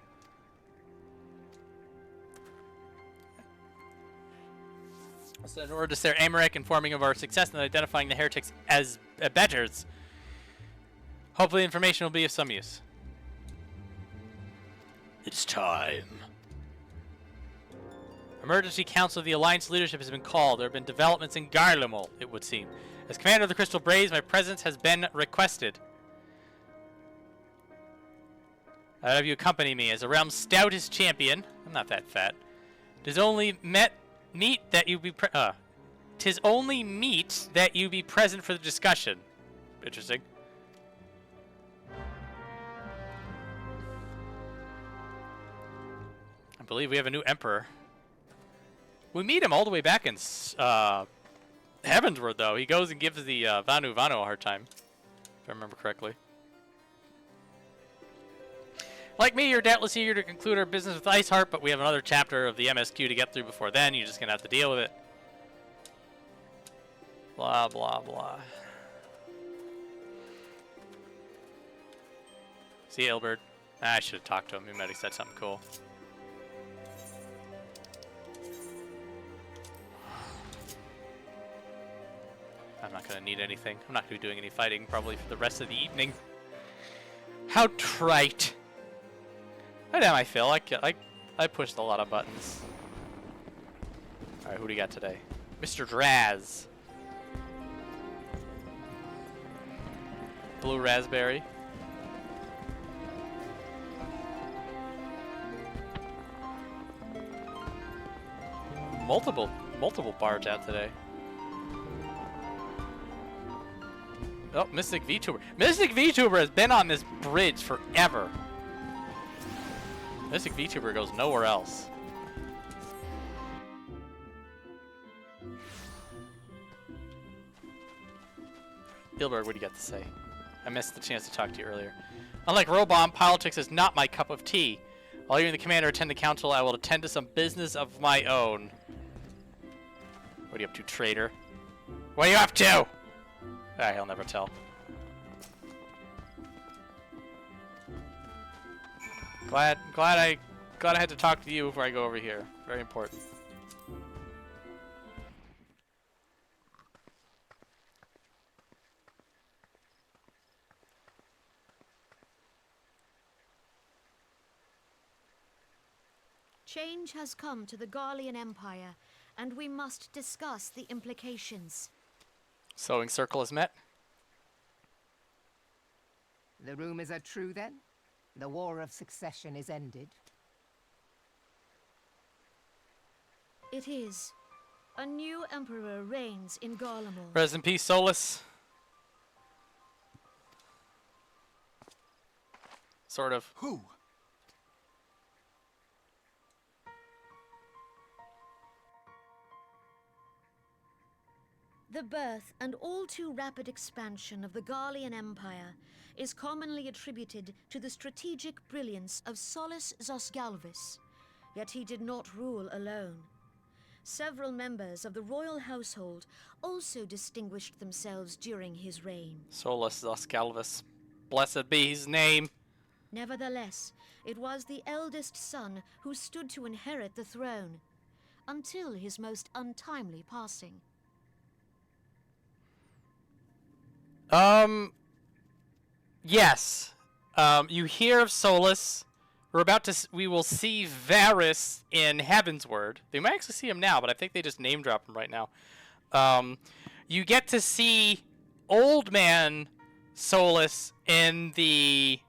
So in order to Ser Aymeric, informing of our success in identifying the heretics as abettors. Hopefully information will be of some use. It's time. Emergency Council of the Alliance leadership has been called. There have been developments in Garlemald, it would seem. As commander of the Crystal Braids, my presence has been requested. I'd have you accompany me as the realm's stoutest champion. I'm not that fat. Tis only meet that you be tis only meet that you be present for the discussion. Interesting. I believe we have a new emperor. We meet him all the way back in Heavensward, though. He goes and gives the Vanu a hard time, if I remember correctly. Like me, you're doubtless eager to conclude our business with Iceheart, but we have another chapter of the MSQ to get through before then. You're just going to have to deal with it. Blah, blah, blah. See you, Ilberd. I should have talked to him. He might have said something cool. I'm not going to need anything. I'm not going to be doing any fighting probably for the rest of the evening. How trite. How damn I feel. I pushed a lot of buttons. Alright, who do you got today? Mr. Draz. Blue raspberry. Multiple bards out today. Oh, Mystic VTuber. Mystic VTuber has been on this bridge forever. Mystic VTuber goes nowhere else. Gilbert, what do you got to say? I missed the chance to talk to you earlier. Unlike Robomb, politics is not my cup of tea. While you and the commander attend the council, I will attend to some business of my own. What are you up to, traitor? What are you up to? Ah, he'll never tell. Glad I had to talk to you before I go over here. Very important. Change has come to the Garlean Empire, and we must discuss the implications. Sewing circle is met. The rumors are true, then? The War of Succession is ended? It is. A new emperor reigns in Garlemald. Rest in peace, Solus. Sort of. Who? The birth and all too rapid expansion of the Garlean Empire is commonly attributed to the strategic brilliance of Solus Galvus, yet he did not rule alone. Several members of the royal household also distinguished themselves during his reign. Solus Galvus. Blessed be his name. Nevertheless, it was the eldest son who stood to inherit the throne, until his most untimely passing. Yes. You hear of Solus. We will see Varis in Heavensward. They might actually see him now, but I think they just name drop him right now. You get to see old man Solus in the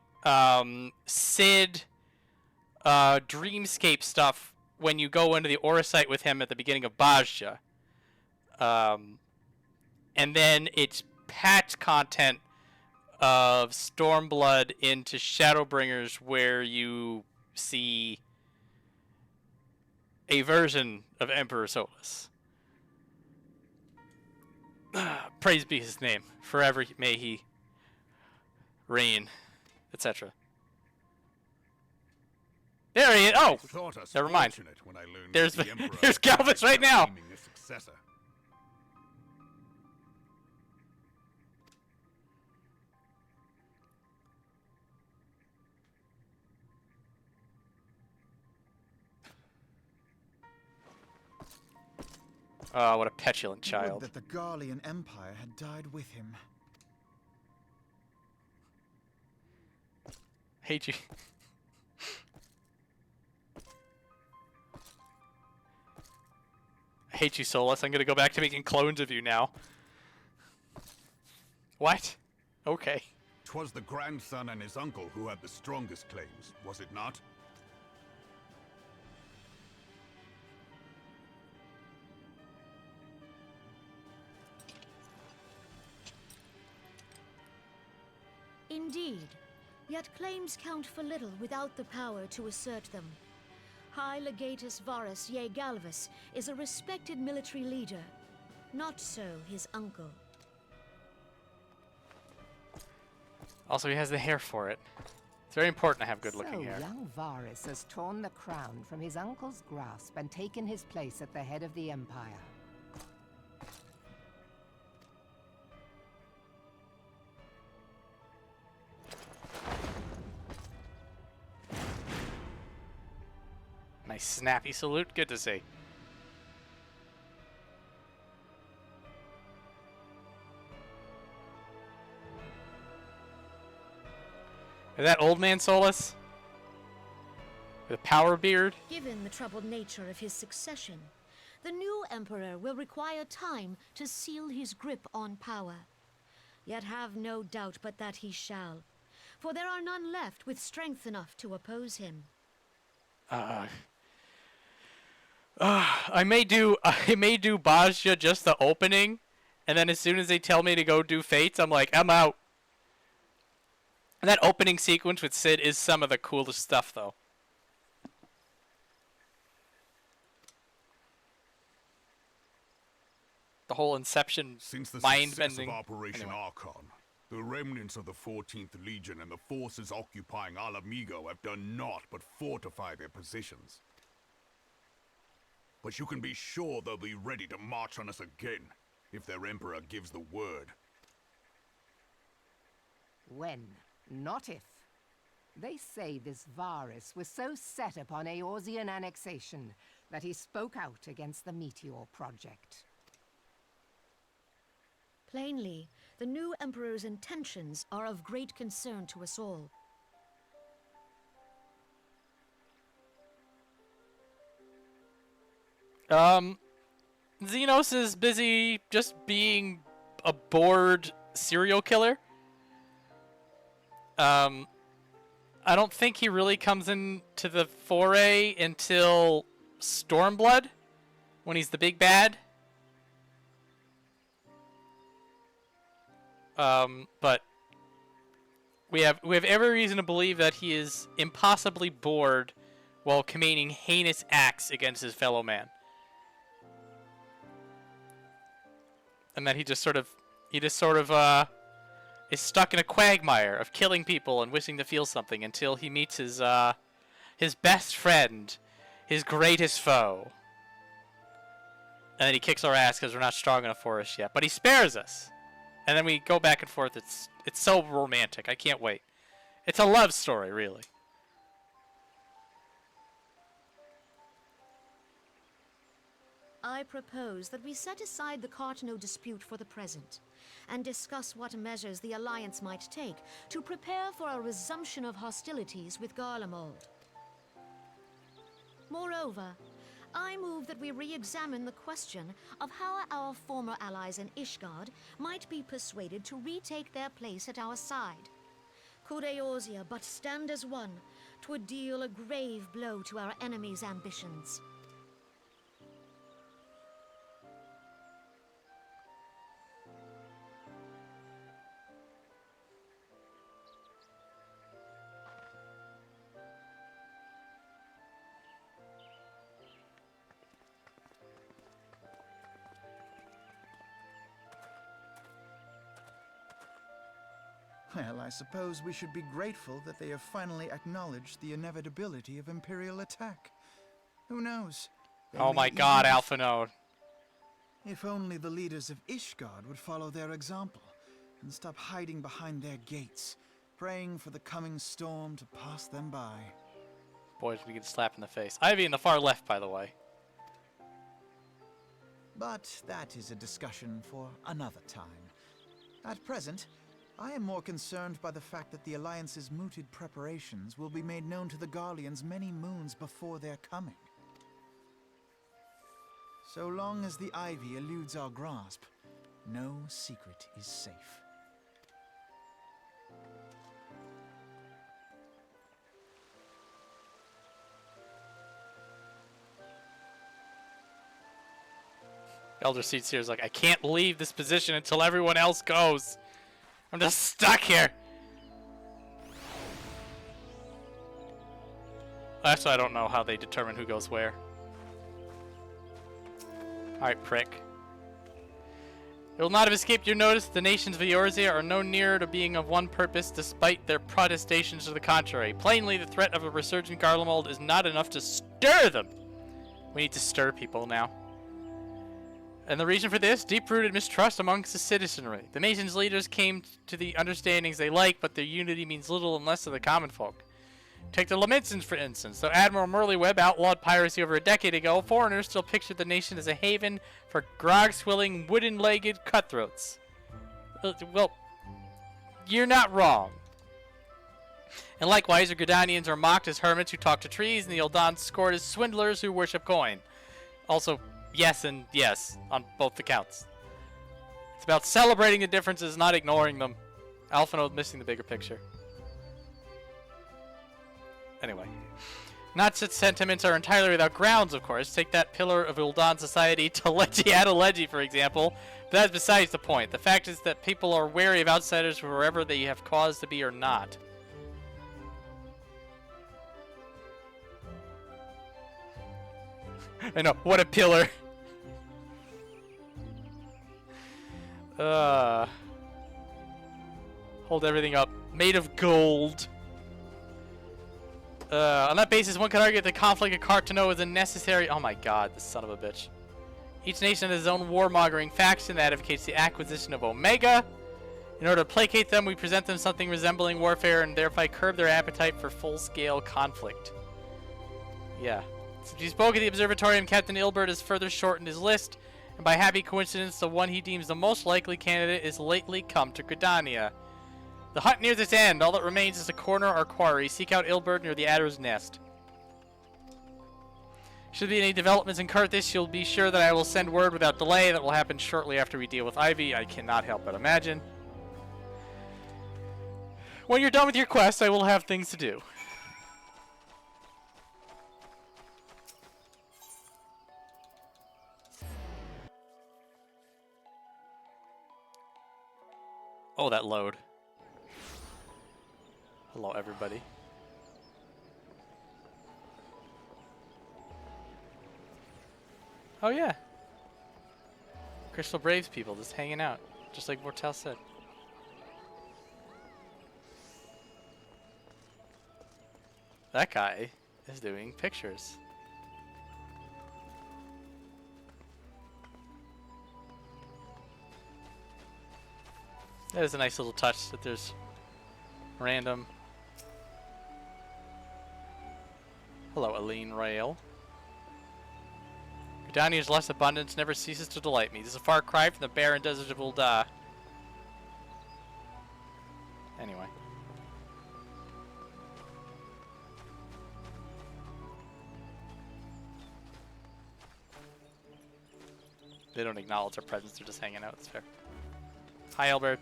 Cid Dreamscape stuff when you go into the Aura site with him at the beginning of Bajja. And then it's patch content of Stormblood into Shadowbringers where you see a version of Emperor Solus. Praise be his name. Forever may he reign, etc. There he is. Oh, never mind. There's Galvus right now. Oh, what a petulant child. Would that the Garlean Empire had died with him. Hate you. I hate you, Solus. I'm gonna go back to making clones of you now. What? Okay. 'Twas the grandson and his uncle who had the strongest claims, was it not? Indeed, yet claims count for little without the power to assert them. High Legatus Varis, yea Galvus, is a respected military leader. Not so his uncle. Also, he has the hair for it. It's very important to have good-looking hair. So young Varis has torn the crown from his uncle's grasp and taken his place at the head of the Empire. Nice snappy salute. Good to see. Is that old man Solus? With a power beard? Given the troubled nature of his succession, the new emperor will require time to seal his grip on power. Yet have no doubt but that he shall, for there are none left with strength enough to oppose him. I may do Bajja just the opening, and then as soon as they tell me to go do Fates, I'm like, I'm out. That opening sequence with Cid is some of the coolest stuff, though. The whole Inception Since the mind-bending. success of Operation Anyway. Archon, the remnants of the 14th Legion and the forces occupying Alamigo have done naught but fortify their positions. But you can be sure they'll be ready to march on us again, if their Emperor gives the word. When, not if. They say this Varis was so set upon Eorzean annexation that he spoke out against the Meteor Project. Plainly, the new emperor's intentions are of great concern to us all. Xenos is busy just being a bored serial killer. I don't think he really comes into the foray until Stormblood, when he's the big bad. But we have every reason to believe that he is impossibly bored while committing heinous acts against his fellow man. And that he just sort of is stuck in a quagmire of killing people and wishing to feel something until he meets his best friend, his greatest foe. And then he kicks our ass because we're not strong enough for us yet. But he spares us. And then we go back and forth. It's so romantic. I can't wait. It's a love story, really. I propose that we set aside the Cartno dispute for the present, and discuss what measures the Alliance might take to prepare for a resumption of hostilities with Garlemald. Moreover, I move that we re-examine the question of how our former allies in Ishgard might be persuaded to retake their place at our side. Could Eorzea but stand as one, 'twould deal a grave blow to our enemies' ambitions. Well, I suppose we should be grateful that they have finally acknowledged the inevitability of Imperial attack. Who knows? They Oh may my god, even- Alphanode. If only the leaders of Ishgard would follow their example and stop hiding behind their gates, praying for the coming storm to pass them by. Boys, we get slapped in the face. Ivy in the far left, by the way. But that is a discussion for another time. At present, I am more concerned by the fact that the Alliance's mooted preparations will be made known to the Garleans many moons before their coming. So long as the Ivy eludes our grasp, no secret is safe. Elder Seer is like, I can't leave this position until everyone else goes. I'm just stuck here. Actually, I don't know how they determine who goes where. Alright, prick. It will not have escaped your notice the nations of Eorzea are no nearer to being of one purpose despite their protestations to the contrary. Plainly, the threat of a resurgent Garlemald is not enough to stir them. We need to stir people now. And the reason for this, deep-rooted mistrust amongst the citizenry. The nation's leaders came to the understandings they like, but their unity means little unless to the common folk. Take the Laminsons, for instance. Though Admiral Merlyweb outlawed piracy over a decade ago, foreigners still pictured the nation as a haven for grog-swilling, wooden-legged cutthroats. Well, you're not wrong. And likewise, the Gridanians are mocked as hermits who talk to trees, and the Eldons scored as swindlers who worship coin. Also, yes and yes, on both accounts. It's about celebrating the differences, not ignoring them. Alphinaud missing the bigger picture. Anyway. Not such sentiments are entirely without grounds, of course. Take that pillar of Uldan society, Teleji Adeleji, for example. But that's besides the point. The fact is that people are wary of outsiders wherever they have cause to be or not. I know, what a pillar. Hold everything up. Made of gold. On that basis, one could argue that the conflict of Cartano is a necessary... Oh my god, this son of a bitch. Each nation has its own warmongering faction that advocates the acquisition of Omega. In order to placate them, we present them something resembling warfare and thereby curb their appetite for full-scale conflict. Yeah. Since he spoke at the observatorium, Captain Ilbert has further shortened his list, and by happy coincidence, the one he deems the most likely candidate is lately come to Gridania. The hunt nears its end. All that remains is a corner or quarry. Seek out Ilbert near the Adder's Nest. Should there be any developments in Karthus, you'll be sure that I will send word without delay. That will happen shortly after we deal with Ivy. I cannot help but imagine. When you're done with your quest, I will have things to do. Oh, that load. Hello, everybody. Oh, yeah. Crystal Braves people just hanging out, just like Vortel said. That guy is doing pictures. That is a nice little touch that there's random. Hello, Aline Rael. Gridania's less abundance never ceases to delight me. This is a far cry from the barren desert of Ul'dah. Anyway. They don't acknowledge our presence, they're just hanging out, it's fair. Hi, Albert.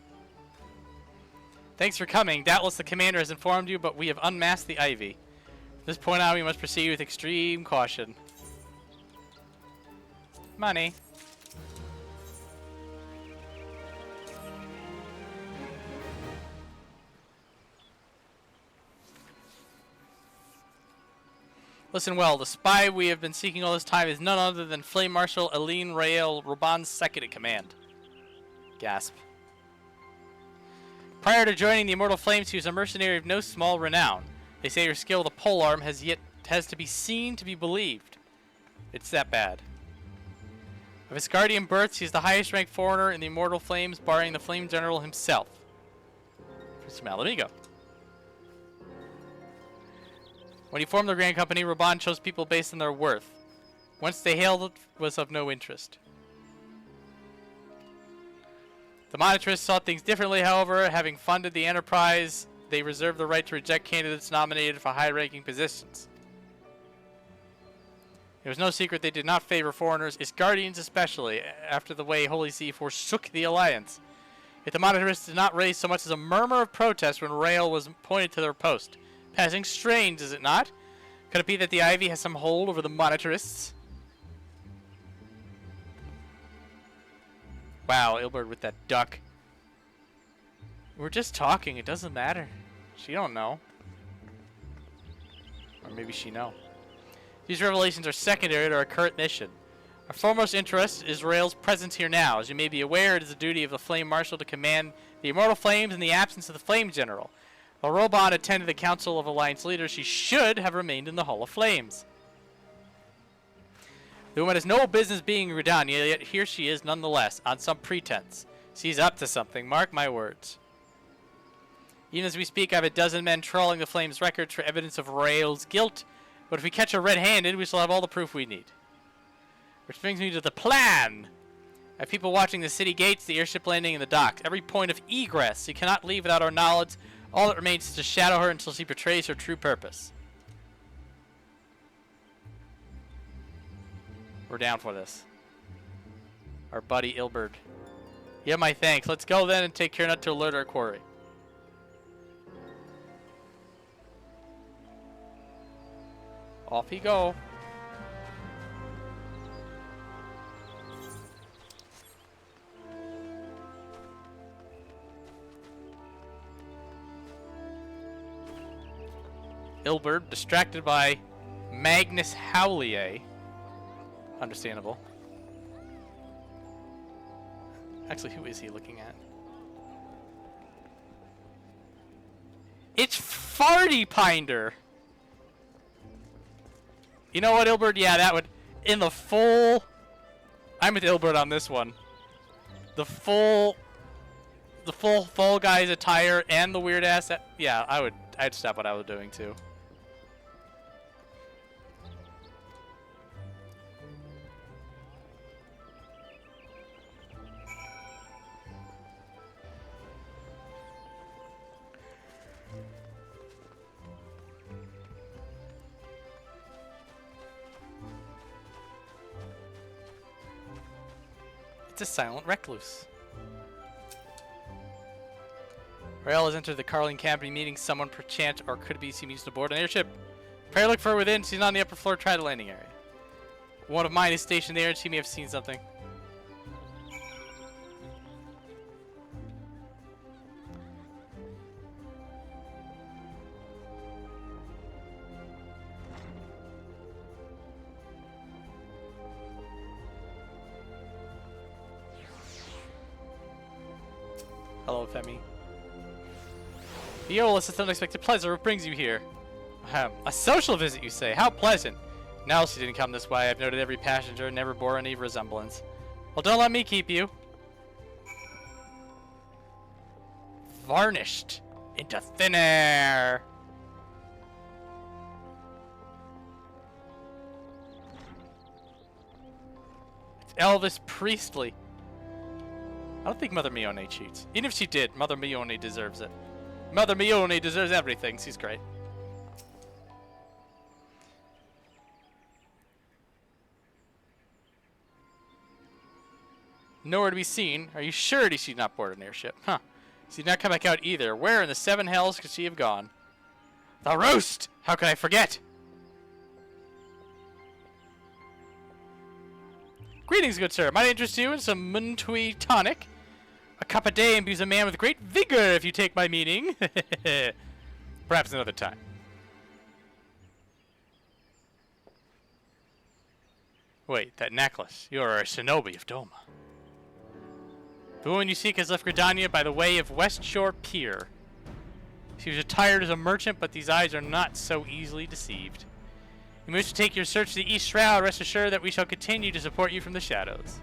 Thanks for coming. Doubtless the commander has informed you, but we have unmasked the Ivy. From this point on, we must proceed with extreme caution. Money. Listen well, the spy we have been seeking all this time is none other than Flame Marshal Aline Rael, Raban's second in command. Gasp. Prior to joining the Immortal Flames, he was a mercenary of no small renown. They say your skill with the polearm has to be seen to be believed. It's that bad. Of his guardian births, he is the highest ranked foreigner in the Immortal Flames, barring the Flame General himself. Prince Malamigo. When he formed the Grand Company, Raban chose people based on their worth. Whence they hailed was of no interest. The monetarists saw things differently, however. Having funded the enterprise, they reserved the right to reject candidates nominated for high-ranking positions. It was no secret they did not favor foreigners, its guardians especially, after the way Holy See forsook the alliance. Yet the monetarists did not raise so much as a murmur of protest when Rael was appointed to their post. Passing strange, is it not? Could it be that the Ivy has some hold over the monetarists? Wow, Ilberd with that duck. We're just talking. It doesn't matter. She don't know. Or maybe she know. These revelations are secondary to our current mission. Our foremost interest is Rael's presence here now. As you may be aware, it is the duty of the Flame Marshal to command the Immortal Flames in the absence of the Flame General. While Robon attended the Council of Alliance Leaders, she should have remained in the Hall of Flames. The woman has no business being in Gridania, yet here she is nonetheless, on some pretense. She's up to something, mark my words. Even as we speak, I have a dozen men trawling the Flames' records for evidence of Rael's guilt, but if we catch her red-handed, we shall have all the proof we need. Which brings me to the plan. I have people watching the city gates, the airship landing, and the docks. Every point of egress. She cannot leave without our knowledge. All that remains is to shadow her until she betrays her true purpose. We're down for this. Our buddy Ilberd. You have my thanks. Let's go then and take care not to alert our quarry. Off he go. Ilberd, distracted by Magnus Howlier. Understandable. Actually, who is he looking at? It's Farty Pinder! You know what, Ilberd? Yeah, that would... In the full... I'm with Ilberd on this one. The full Fall Guys attire and the weird ass... Yeah, I'd stop what I was doing too. It's a silent recluse. Rael has entered the Carling Company meeting. Someone perchance or could be seen using aboard an airship. Prepare to look for her within. She's on the upper floor. Try the landing area. One of mine is stationed there and she may have seen something. Hello, Femi. Viola, it's an unexpected pleasure. What brings you here? A social visit, you say? How pleasant. No, she didn't come this way. I've noted every passenger never bore any resemblance. Well, don't let me keep you. Varnished into thin air. It's Elvis Priestley. I don't think Mother Mione cheats. Even if she did, Mother Mione deserves it. Mother Mione deserves everything. She's great. Nowhere to be seen. Are you sure she's not board an airship? Huh. She's not come back out either. Where in the seven hells could she have gone? The roast! How could I forget? Greetings, good sir. Might interest you in some Muntui tonic. A cup a day imbues a man with great vigor, if you take my meaning. Perhaps another time. Wait, that necklace. You're a shinobi of Doma. The woman you seek has left Gridania by the way of West Shore Pier. She was attired as a merchant, but these eyes are not so easily deceived. You wish to take your search to the East Shroud. Rest assured that we shall continue to support you from the shadows.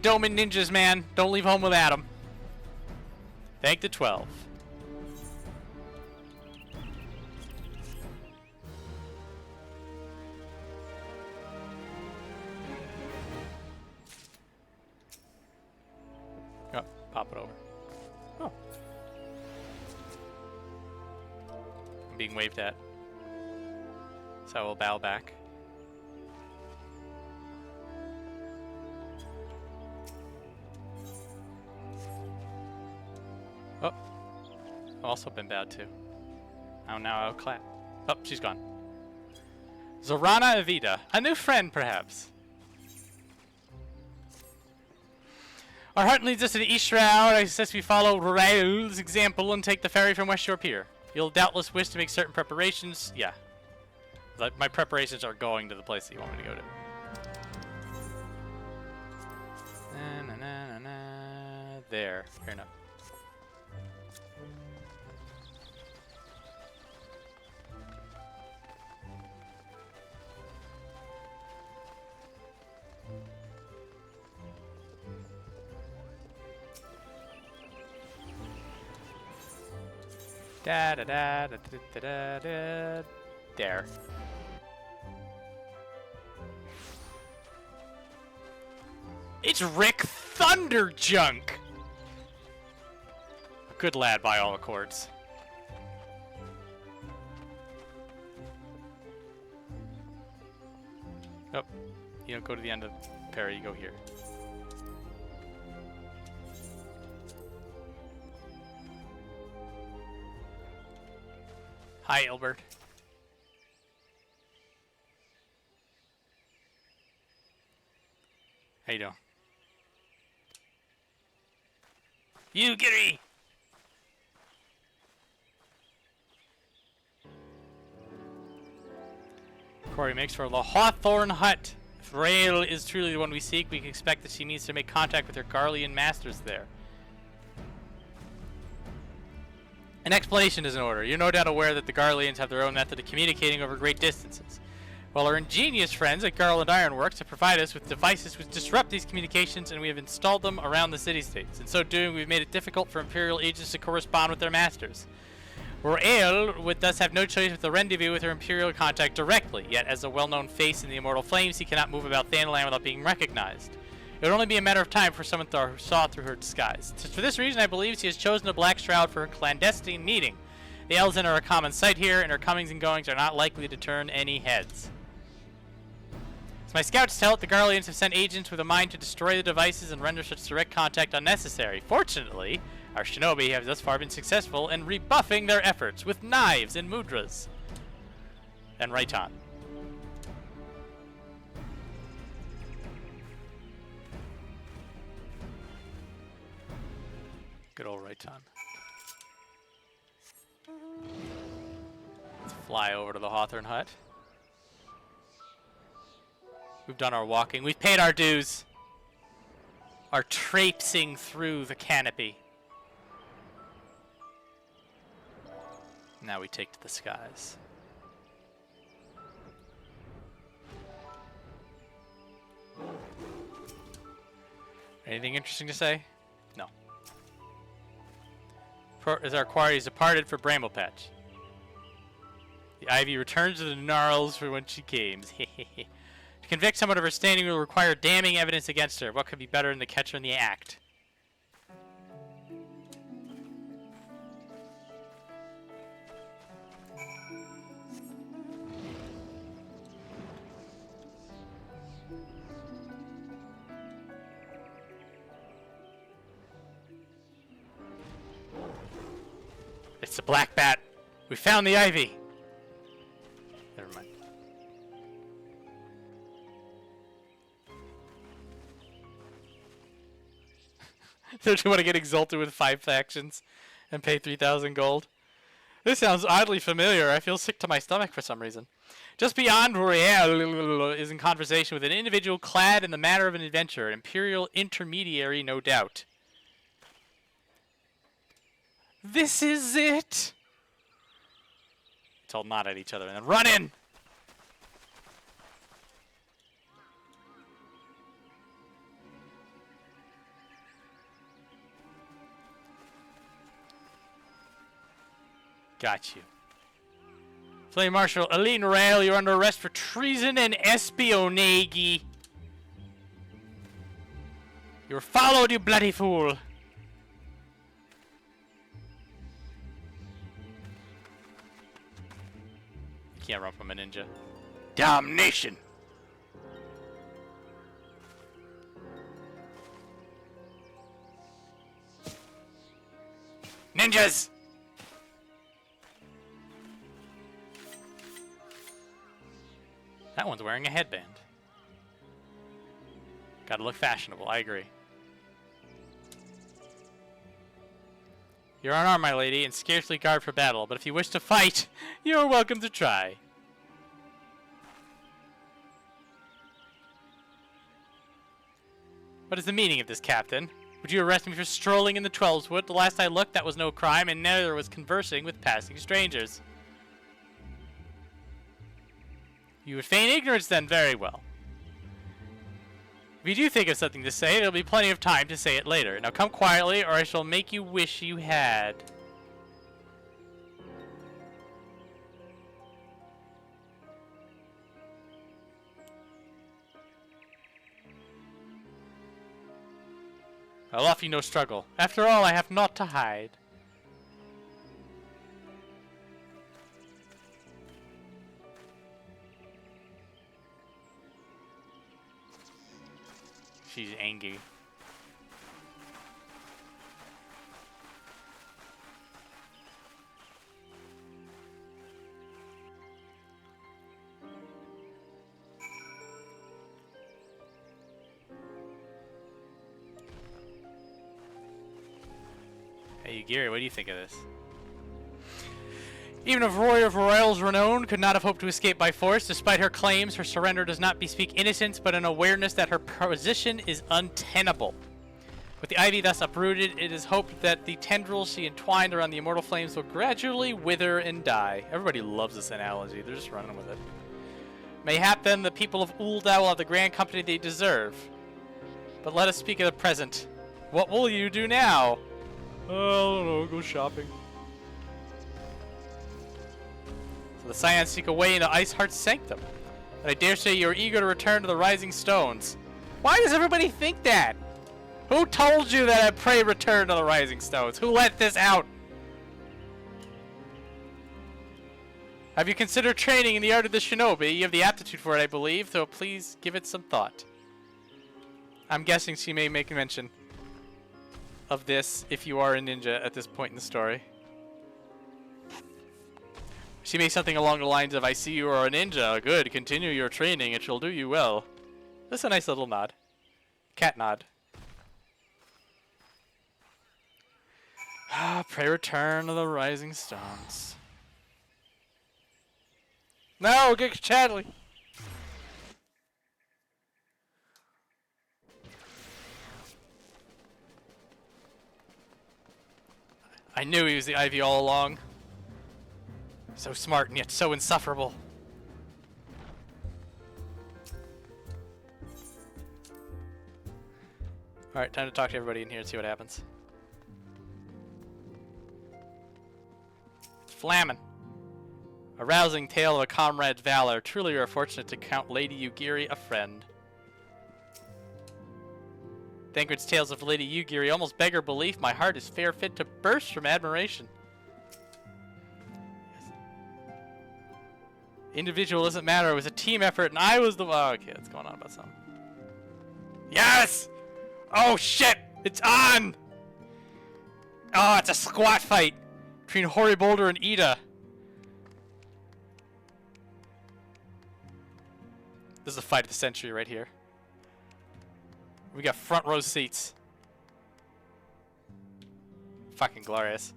Doman ninjas, man. Don't leave home without them. Thank the 12. Oh, pop it over. Oh. I'm being waved at. So I will bow back. Oh. I've also been bowed to. Oh, now I'll clap. Oh, she's gone. Zorana Evita. A new friend, perhaps. Our hunt leads us to the East Shroud. I suggest we follow Raul's example and take the ferry from West Shore Pier. You'll doubtless wish to make certain preparations. Yeah. My preparations are going to the place that you want me to go to. There. Fair enough. Da da da da da da da. There. It's Rick Thunderjunk! A good lad by all accords. Oh, you don't go to the end of Perry, you go here. Hi, Albert. How you doing? You, Gary! Corey makes for the Hawthorne Hut. If Rael is truly the one we seek, we can expect that she needs to make contact with her Garlean masters there. An explanation is in order. You're no doubt aware that the Garleans have their own method of communicating over great distances. While our ingenious friends at Garland Ironworks have provided us with devices which disrupt these communications, and we have installed them around the city-states. In so doing, we've made it difficult for Imperial agents to correspond with their masters. Rael would thus have no choice but to rendezvous with her Imperial contact directly, yet as a well-known face in the Immortal Flames, he cannot move about Thanalan without being recognized. It would only be a matter of time for someone saw through her disguise. For this reason, I believe she has chosen the Black Shroud for her clandestine meeting. The Elzen are a common sight here, and her comings and goings are not likely to turn any heads. As my scouts tell it, the Garleans have sent agents with a mind to destroy the devices and render such direct contact unnecessary. Fortunately, our shinobi have thus far been successful in rebuffing their efforts with knives and mudras. And Raiton. Good old Raiton. Let's fly over to the Hawthorne Hut. We've done our walking. We've paid our dues. Our traipsing through the canopy. Now we take to the skies. Anything interesting to say? No. As our quarry is departed for Bramble Patch. The Ivy returns to the gnarls for when she came. To convict someone of her standing will require damning evidence against her. What could be better than to catch her in the act? It's the black bat. We found the Ivy. Never mind. Don't you want to get exalted with 5 factions and pay 3,000 gold? This sounds oddly familiar. I feel sick to my stomach for some reason. Just beyond Royale is in conversation with an individual clad in the manner of an adventurer, an imperial intermediary, no doubt. This is it! It's all nod at each other and then run in! Got you. Flame Marshal Aline Rael, you're under arrest for treason and espionage. You're followed, you bloody fool! Can't run from a ninja. Damnation! Ninjas! That one's wearing a headband. Gotta look fashionable, I agree. You're unarmed, my lady, and scarcely guard for battle, but if you wish to fight, you are welcome to try. What is the meaning of this, Captain? Would you arrest me for strolling in the Twelveswood? The last I looked, that was no crime, and neither was conversing with passing strangers. You would feign ignorance, then? Very well. If you do think of something to say, there'll be plenty of time to say it later. Now come quietly, or I shall make you wish you had. I'll offer you no struggle. After all, I have naught to hide. She's angry. Hey, Gary, what do you think of this? Even if warrior of Royal's renown could not have hoped to escape by force, despite her claims, her surrender does not bespeak innocence, but an awareness that her position is untenable. With the ivy thus uprooted, it is hoped that the tendrils she entwined around the immortal flames will gradually wither and die. Everybody loves this analogy. They're just running with it. Mayhap then the people of Ul'dah will have the grand company they deserve. But let us speak of the present. What will you do now? I don't know, go shopping. So the Scions seek a way into Iceheart's sanctum. But I dare say you are eager to return to the Rising Stones. Why does everybody think that? Who told you that I pray return to the Rising Stones? Who let this out? Have you considered training in the art of the shinobi? You have the aptitude for it, I believe, so please give it some thought. I'm guessing she may make mention of this if you are a ninja at this point in the story. She may something along the lines of, I see you are a ninja. Good, continue your training. It shall do you well. That's a nice little nod. Cat nod. Pray return to the Rising Stones. No, get Chadley. I knew he was the Ivy all along. So smart and yet so insufferable. Alright, time to talk to everybody in here and see what happens. Flamin'. A rousing tale of a comrade's valor. Truly you are fortunate to count Lady Yugiri a friend. Thancred's tales of Lady Yugiri almost beggar belief. My heart is fair fit to burst from admiration. Yes. Individual doesn't matter. It was a team effort, and I was the... Oh, okay, what's going on about something? Yes! Oh, shit! It's on! Oh, it's a squat fight between Hoary Boulder and Ida. This is the fight of the century right here. We got front row seats. Fucking glorious.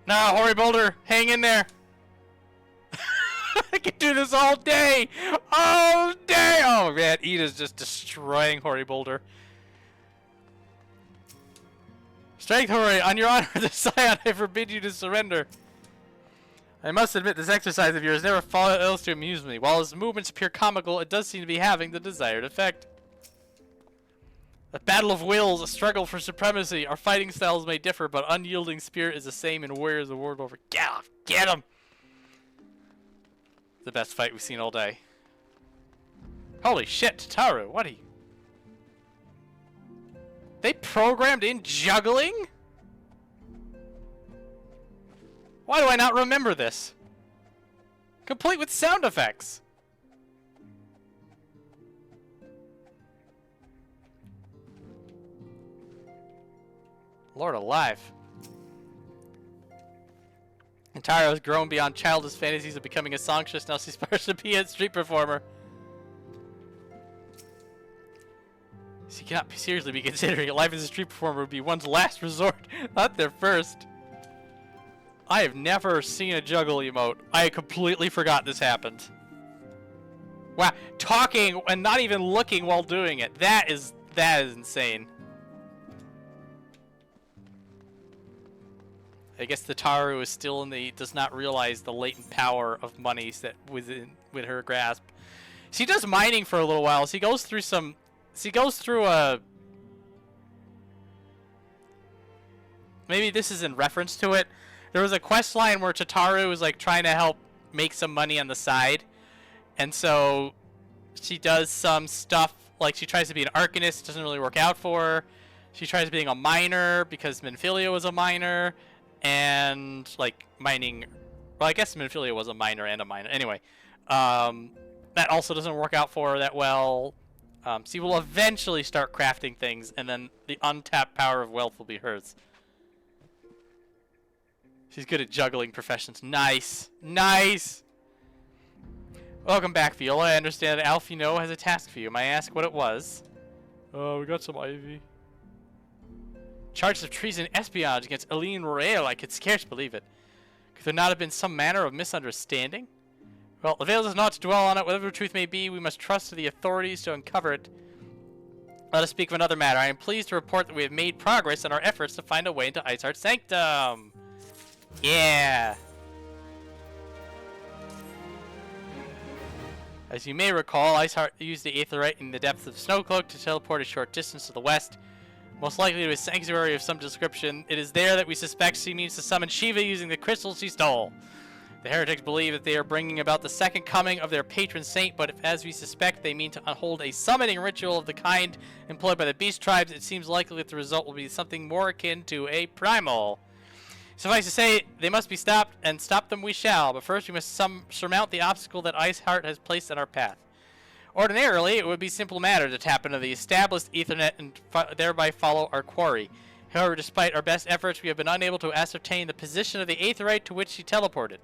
No, Hoary Boulder, hang in there. I can do this all day. All day. Oh, man. Ida's just destroying Hoary Boulder. Strength, Hoary. On your honor, the Scion, I forbid you to surrender. I must admit, this exercise of yours never fails to amuse me. While his movements appear comical, it does seem to be having the desired effect. A battle of wills, a struggle for supremacy. Our fighting styles may differ, but unyielding spirit is the same in warriors the world over. Get him! Get him! The best fight we've seen all day. Holy shit, Tataru, what are you? They programmed in juggling? Why do I not remember this? Complete with sound effects. Lord alive. And Taro has grown beyond childish fantasies of becoming a songstress. Now she aspires to be a street performer. She cannot seriously be considering life as a street performer would be one's last resort, not their first. I have never seen a juggle emote. I completely forgot this happened. Wow, talking and not even looking while doing it. That is insane. I guess the Taru is still in the does not realize the latent power of monies that within her grasp. She does mining for a little while. She goes through a. Maybe this is in reference to it. There was a quest line where Tataru was like trying to help make some money on the side, and so she does some stuff like she tries to be an arcanist. It doesn't really work out for her. She tries being a miner because Minfilia was a miner, and like mining. Well, I guess Minfilia was a miner and a miner. Anyway, that also doesn't work out for her that well. She will eventually start crafting things, and then the untapped power of wealth will be hers. She's good at juggling professions. Nice. Nice! Welcome back, Viola. I understand that Alfino has a task for you. May I ask what it was? Oh, we got some ivy. Charges of treason and espionage against Aline Royale. I could scarce believe it. Could there not have been some manner of misunderstanding? Well, avails us not to dwell on it. Whatever the truth may be, we must trust to the authorities to uncover it. Let us speak of another matter. I am pleased to report that we have made progress in our efforts to find a way into Iceheart's sanctum. Yeah. As you may recall, Iceheart used the Aetherite in the depths of Snowcloak to teleport a short distance to the west, most likely to a sanctuary of some description. It is there that we suspect she means to summon Shiva using the crystals she stole. The heretics believe that they are bringing about the second coming of their patron saint, but if, as we suspect, they mean to hold a summoning ritual of the kind employed by the beast tribes, it seems likely that the result will be something more akin to a primal. Suffice to say, they must be stopped, and stop them we shall, but first we must surmount the obstacle that Iceheart has placed in our path. Ordinarily, it would be a simple matter to tap into the established Ethernet and thereby follow our quarry. However, despite our best efforts, we have been unable to ascertain the position of the Aetherite to which she teleported.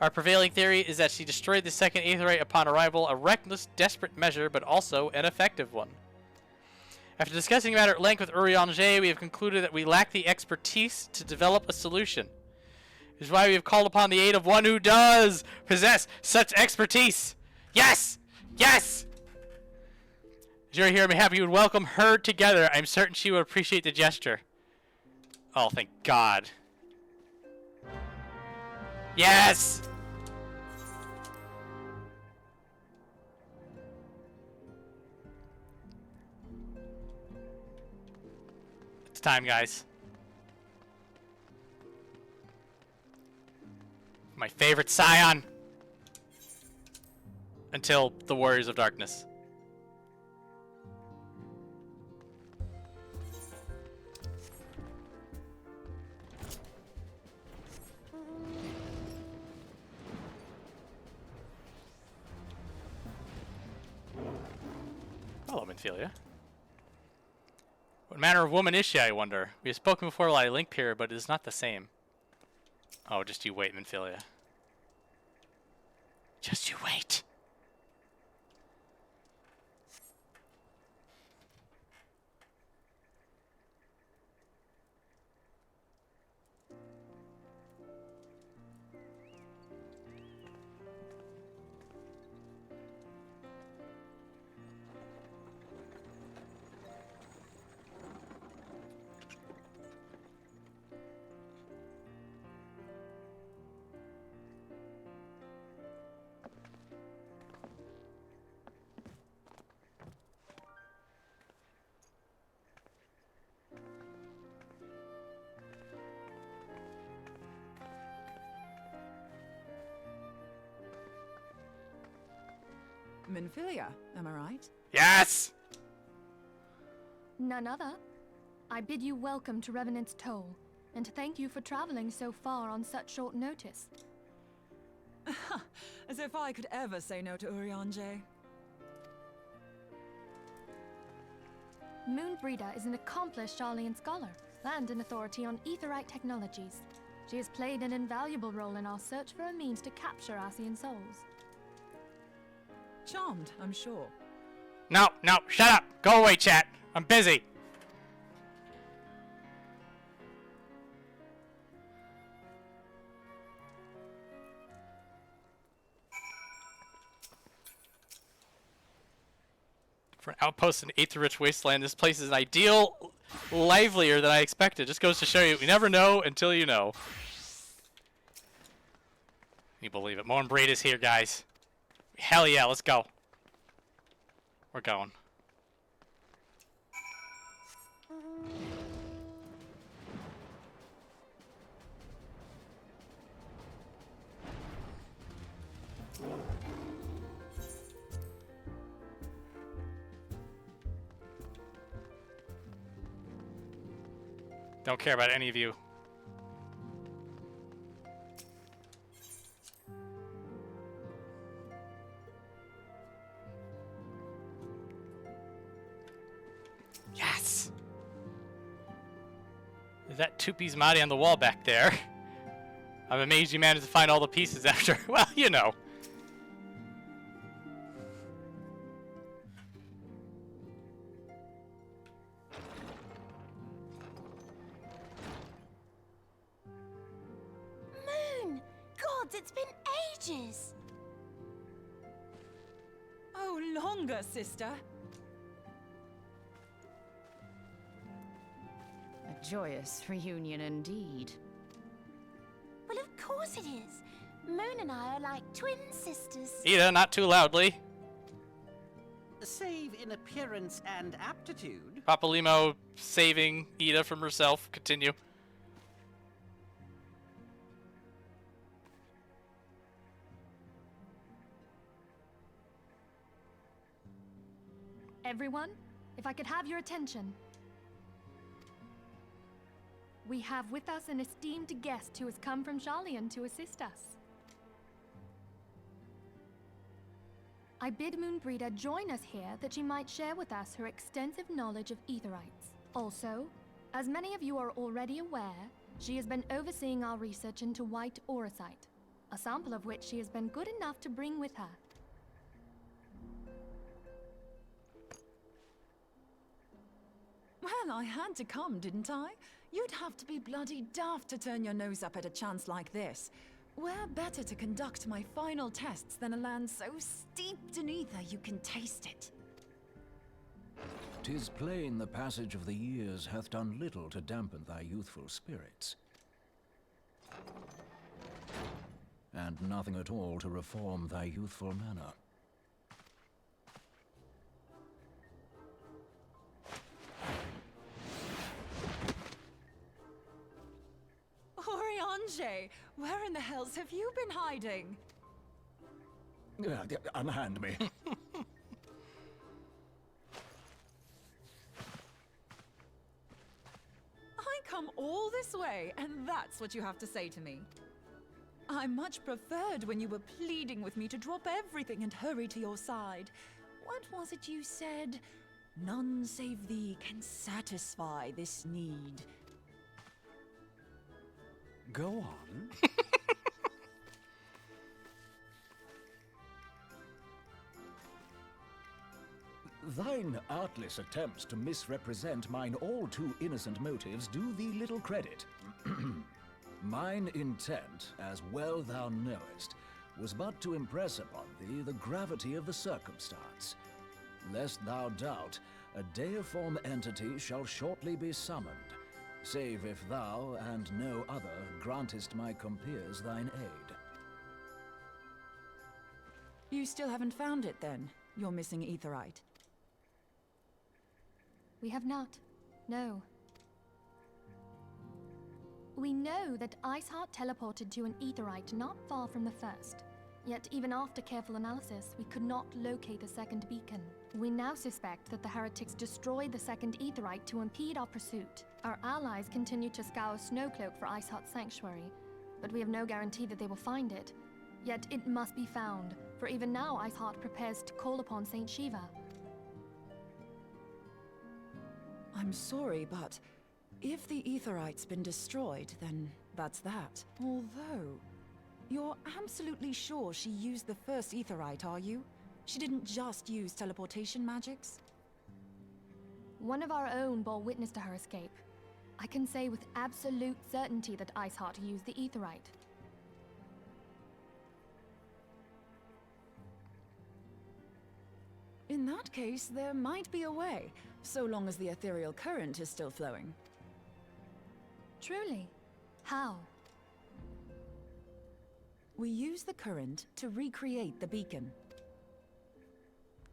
Our prevailing theory is that she destroyed the second Aetherite upon arrival, a reckless, desperate measure, but also an effective one. After discussing the matter at length with Urianger, we have concluded that we lack the expertise to develop a solution. This is why we have called upon the aid of one who does possess such expertise. Yes! Yes! As you're here, I'm happy you would welcome her together. I'm certain she would appreciate the gesture. Oh, thank God. Yes! It's time, guys. My favorite scion. Until the Warriors of Darkness. Hello, Minfilia. What manner of woman is she, I wonder? We have spoken before while I link here, but it is not the same. Oh, just you wait, Minfilia. Just you wait. Minfilia, am I right? Yes! None other. I bid you welcome to Revenant's Toll, and thank you for traveling so far on such short notice. As if I could ever say no to Urianger. Moenbryda is an accomplished Charlian scholar and an authority on Aetherite technologies. She has played an invaluable role in our search for a means to capture Ascian souls. Charmed, I'm sure. No, no, shut up! Go away, chat! I'm busy. For an outpost in Aether-rich wasteland, this place is an ideal, livelier than I expected. Just goes to show you, you never know until you know. You believe it. Moenbryda is here, guys. Hell yeah, let's go. We're going. Don't care about any of you. Yes! There's that two-piece Mahdi on the wall back there. I'm amazed you managed to find all the pieces after, well, you know. It's been ages! Oh, longer, sister. A joyous reunion indeed. Well, of course it is. Moon and I are like twin sisters. Ida, not too loudly. Save in appearance and aptitude. Papa Limo saving Ida from herself. Continue. Everyone, if I could have your attention. We have with us an esteemed guest who has come from Sharlayan to assist us. I bid Moenbryda join us here that she might share with us her extensive knowledge of Aetherites. Also, as many of you are already aware, she has been overseeing our research into white auracite, a sample of which she has been good enough to bring with her. Well, I had to come, didn't I? You'd have to be bloody daft to turn your nose up at a chance like this. Where better to conduct my final tests than a land so steeped in ether you can taste it? 'Tis plain the passage of the years hath done little to dampen thy youthful spirits. And nothing at all to reform thy youthful manner. Oriange, where in the hells have you been hiding? Unhand me. I come all this way, and that's what you have to say to me. I much preferred when you were pleading with me to drop everything and hurry to your side. What was it you said? None save thee can satisfy this need. Go on. Thine artless attempts to misrepresent mine all too innocent motives do thee little credit. Mine intent, as well thou knowest, was but to impress upon thee the gravity of the circumstance. Lest thou doubt, a deiform entity shall shortly be summoned, save if thou and no other grantest my compeers thine aid. You still haven't found it, then? Your missing Aetherite? We have not. No. We know that Iceheart teleported to an Aetherite not far from the first. Yet even after careful analysis, we could not locate the second beacon. We now suspect that the heretics destroyed the second Aetherite to impede our pursuit. Our allies continue to scour Snowcloak for Iceheart's sanctuary, but we have no guarantee that they will find it. Yet it must be found, for even now Iceheart prepares to call upon Saint Shiva. I'm sorry, but if the Aetherite's been destroyed, then that's that. Although, you're absolutely sure she used the first Aetherite, are you? She didn't just use teleportation magics? One of our own bore witness to her escape. I can say with absolute certainty that Iceheart used the Aetheryte. In that case, there might be a way, so long as the ethereal current is still flowing. Truly? How? We use the current to recreate the beacon.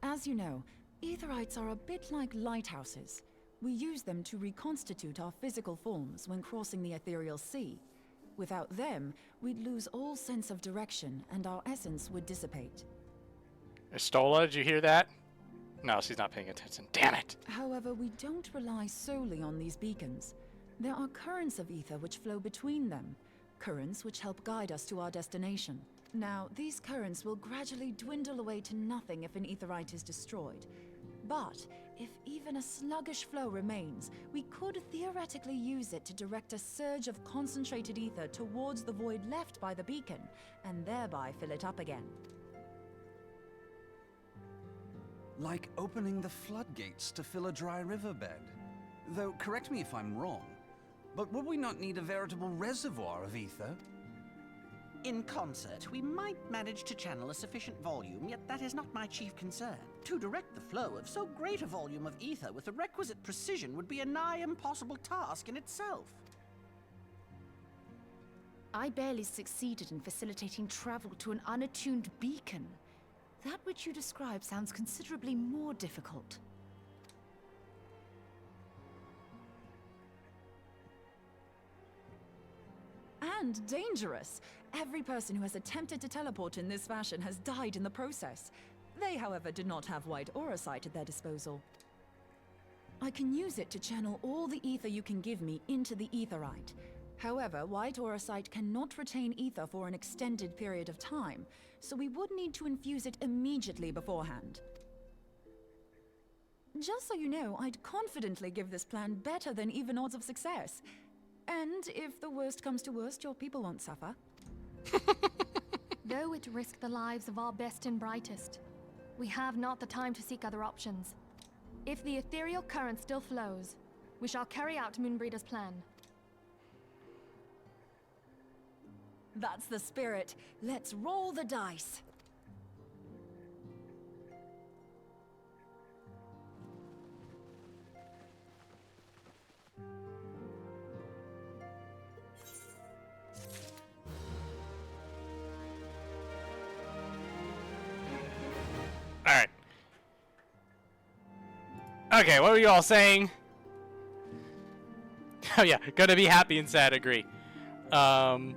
As you know, Aetherites are a bit like lighthouses. We use them to reconstitute our physical forms when crossing the ethereal sea. Without them, we'd lose all sense of direction and our essence would dissipate. Estola, did you hear that? No, she's not paying attention. Damn it! However, we don't rely solely on these beacons. There are currents of ether which flow between them, currents which help guide us to our destination. Now, these currents will gradually dwindle away to nothing if an Aetherite is destroyed. But if even a sluggish flow remains, we could theoretically use it to direct a surge of concentrated ether towards the void left by the beacon, and thereby fill it up again. Like opening the floodgates to fill a dry riverbed. Though, correct me if I'm wrong, but would we not need a veritable reservoir of ether? In concert, we might manage to channel a sufficient volume, yet that is not my chief concern. To direct the flow of so great a volume of ether with the requisite precision would be a nigh impossible task in itself. I barely succeeded in facilitating travel to an unattuned beacon. That which you describe sounds considerably more difficult. And dangerous. Every person who has attempted to teleport in this fashion has died in the process. They, however, did not have white aura sight at their disposal. I can use it to channel all the ether you can give me into the Aetherite. However, white aura sight cannot retain ether for an extended period of time, so we would need to infuse it immediately beforehand. Just so you know, I'd confidently give this plan better than even odds of success. And if the worst comes to worst, your people won't suffer. Though it risked the lives of our best and brightest, we have not the time to seek other options. If the ethereal current still flows, we shall carry out Moenbryda's plan. That's the spirit. Let's roll the dice. Alright. Okay, what were you all saying? Oh yeah, gonna be happy and sad, agree. I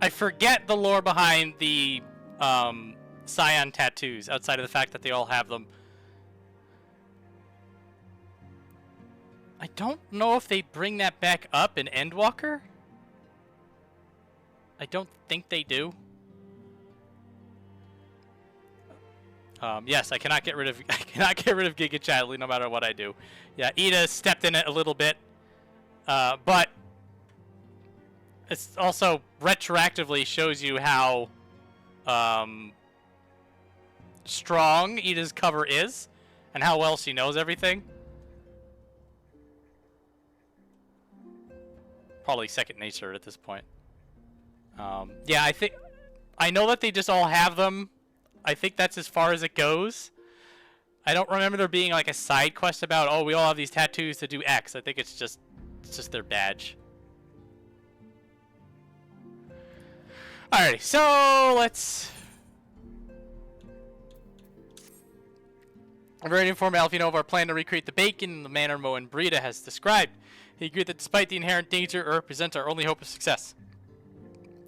forget the lore behind the Scion tattoos, outside of the fact that they all have them. I don't know if they bring that back up in Endwalker. I don't think they do. Yes, I cannot get rid of Giga Chadley no matter what I do. Yeah, Ida stepped in it a little bit, but it's also retroactively shows you how strong Ida's cover is and how well she knows everything. Probably second nature at this point. Yeah, I know that they just all have them. I think that's as far as it goes. I don't remember there being like a side quest about, oh, we all have these tattoos to do X. I think it's just their badge. Alrighty, so let's... I'm ready to inform Alfino of our plan to recreate the bacon in the manner Moenbryda has described. He agreed that despite the inherent danger, it represents our only hope of success.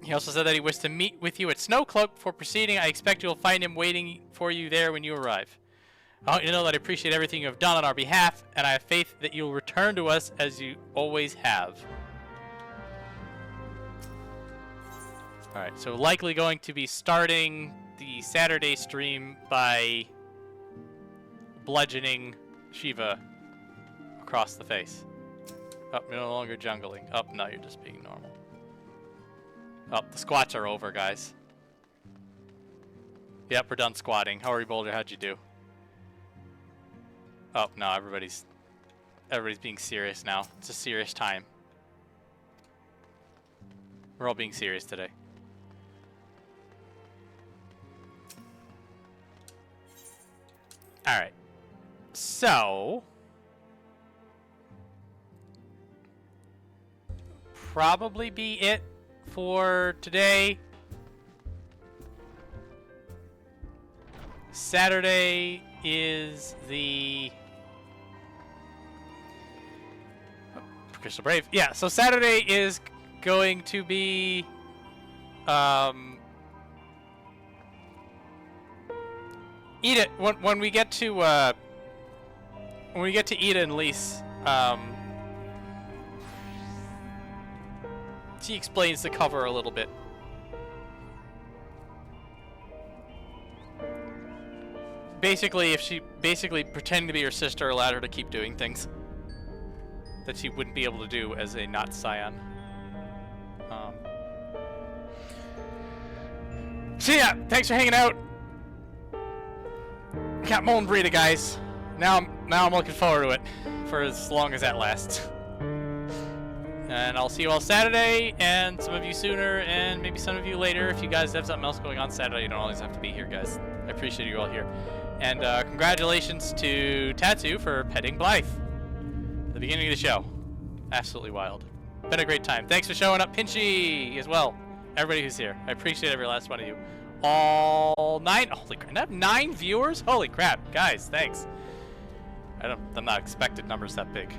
He also said that he wished to meet with you at Snowcloak before proceeding. I expect you will find him waiting for you there when you arrive. I want you to know that I appreciate everything you have done on our behalf, and I have faith that you will return to us as you always have. Alright, so likely going to be starting the Saturday stream by bludgeoning Shiva across the face. Oh, you're no longer jungling. Oh, no, you're just being normal. Oh, the squats are over, guys. Yep, we're done squatting. How are you, Boulder? How'd you do? Oh no, everybody's being serious now. It's a serious time. We're all being serious today. All right. So probably be it for today. Saturday is the Crystal Brave. Yeah, so Saturday is going to be Ida. When we get to Ida and Lise, she explains the cover a little bit. Basically, pretending to be her sister allowed her to keep doing things that she wouldn't be able to do as a not scion. So yeah, thanks for hanging out. Got Moenbryda, guys. Now I'm looking forward to it for as long as that lasts. And I'll see you all Saturday, and some of you sooner, and maybe some of you later. If you guys have something else going on Saturday, you don't always have to be here, guys. I appreciate you all here. And congratulations to Tatsu for petting Blaidd at the beginning of the show. Absolutely wild. Been a great time. Thanks for showing up, Pinchy, as well. Everybody who's here. I appreciate every last one of you. All 9. Holy crap. I have 9 viewers? Holy crap. Guys, thanks. I'm not expecting numbers that big.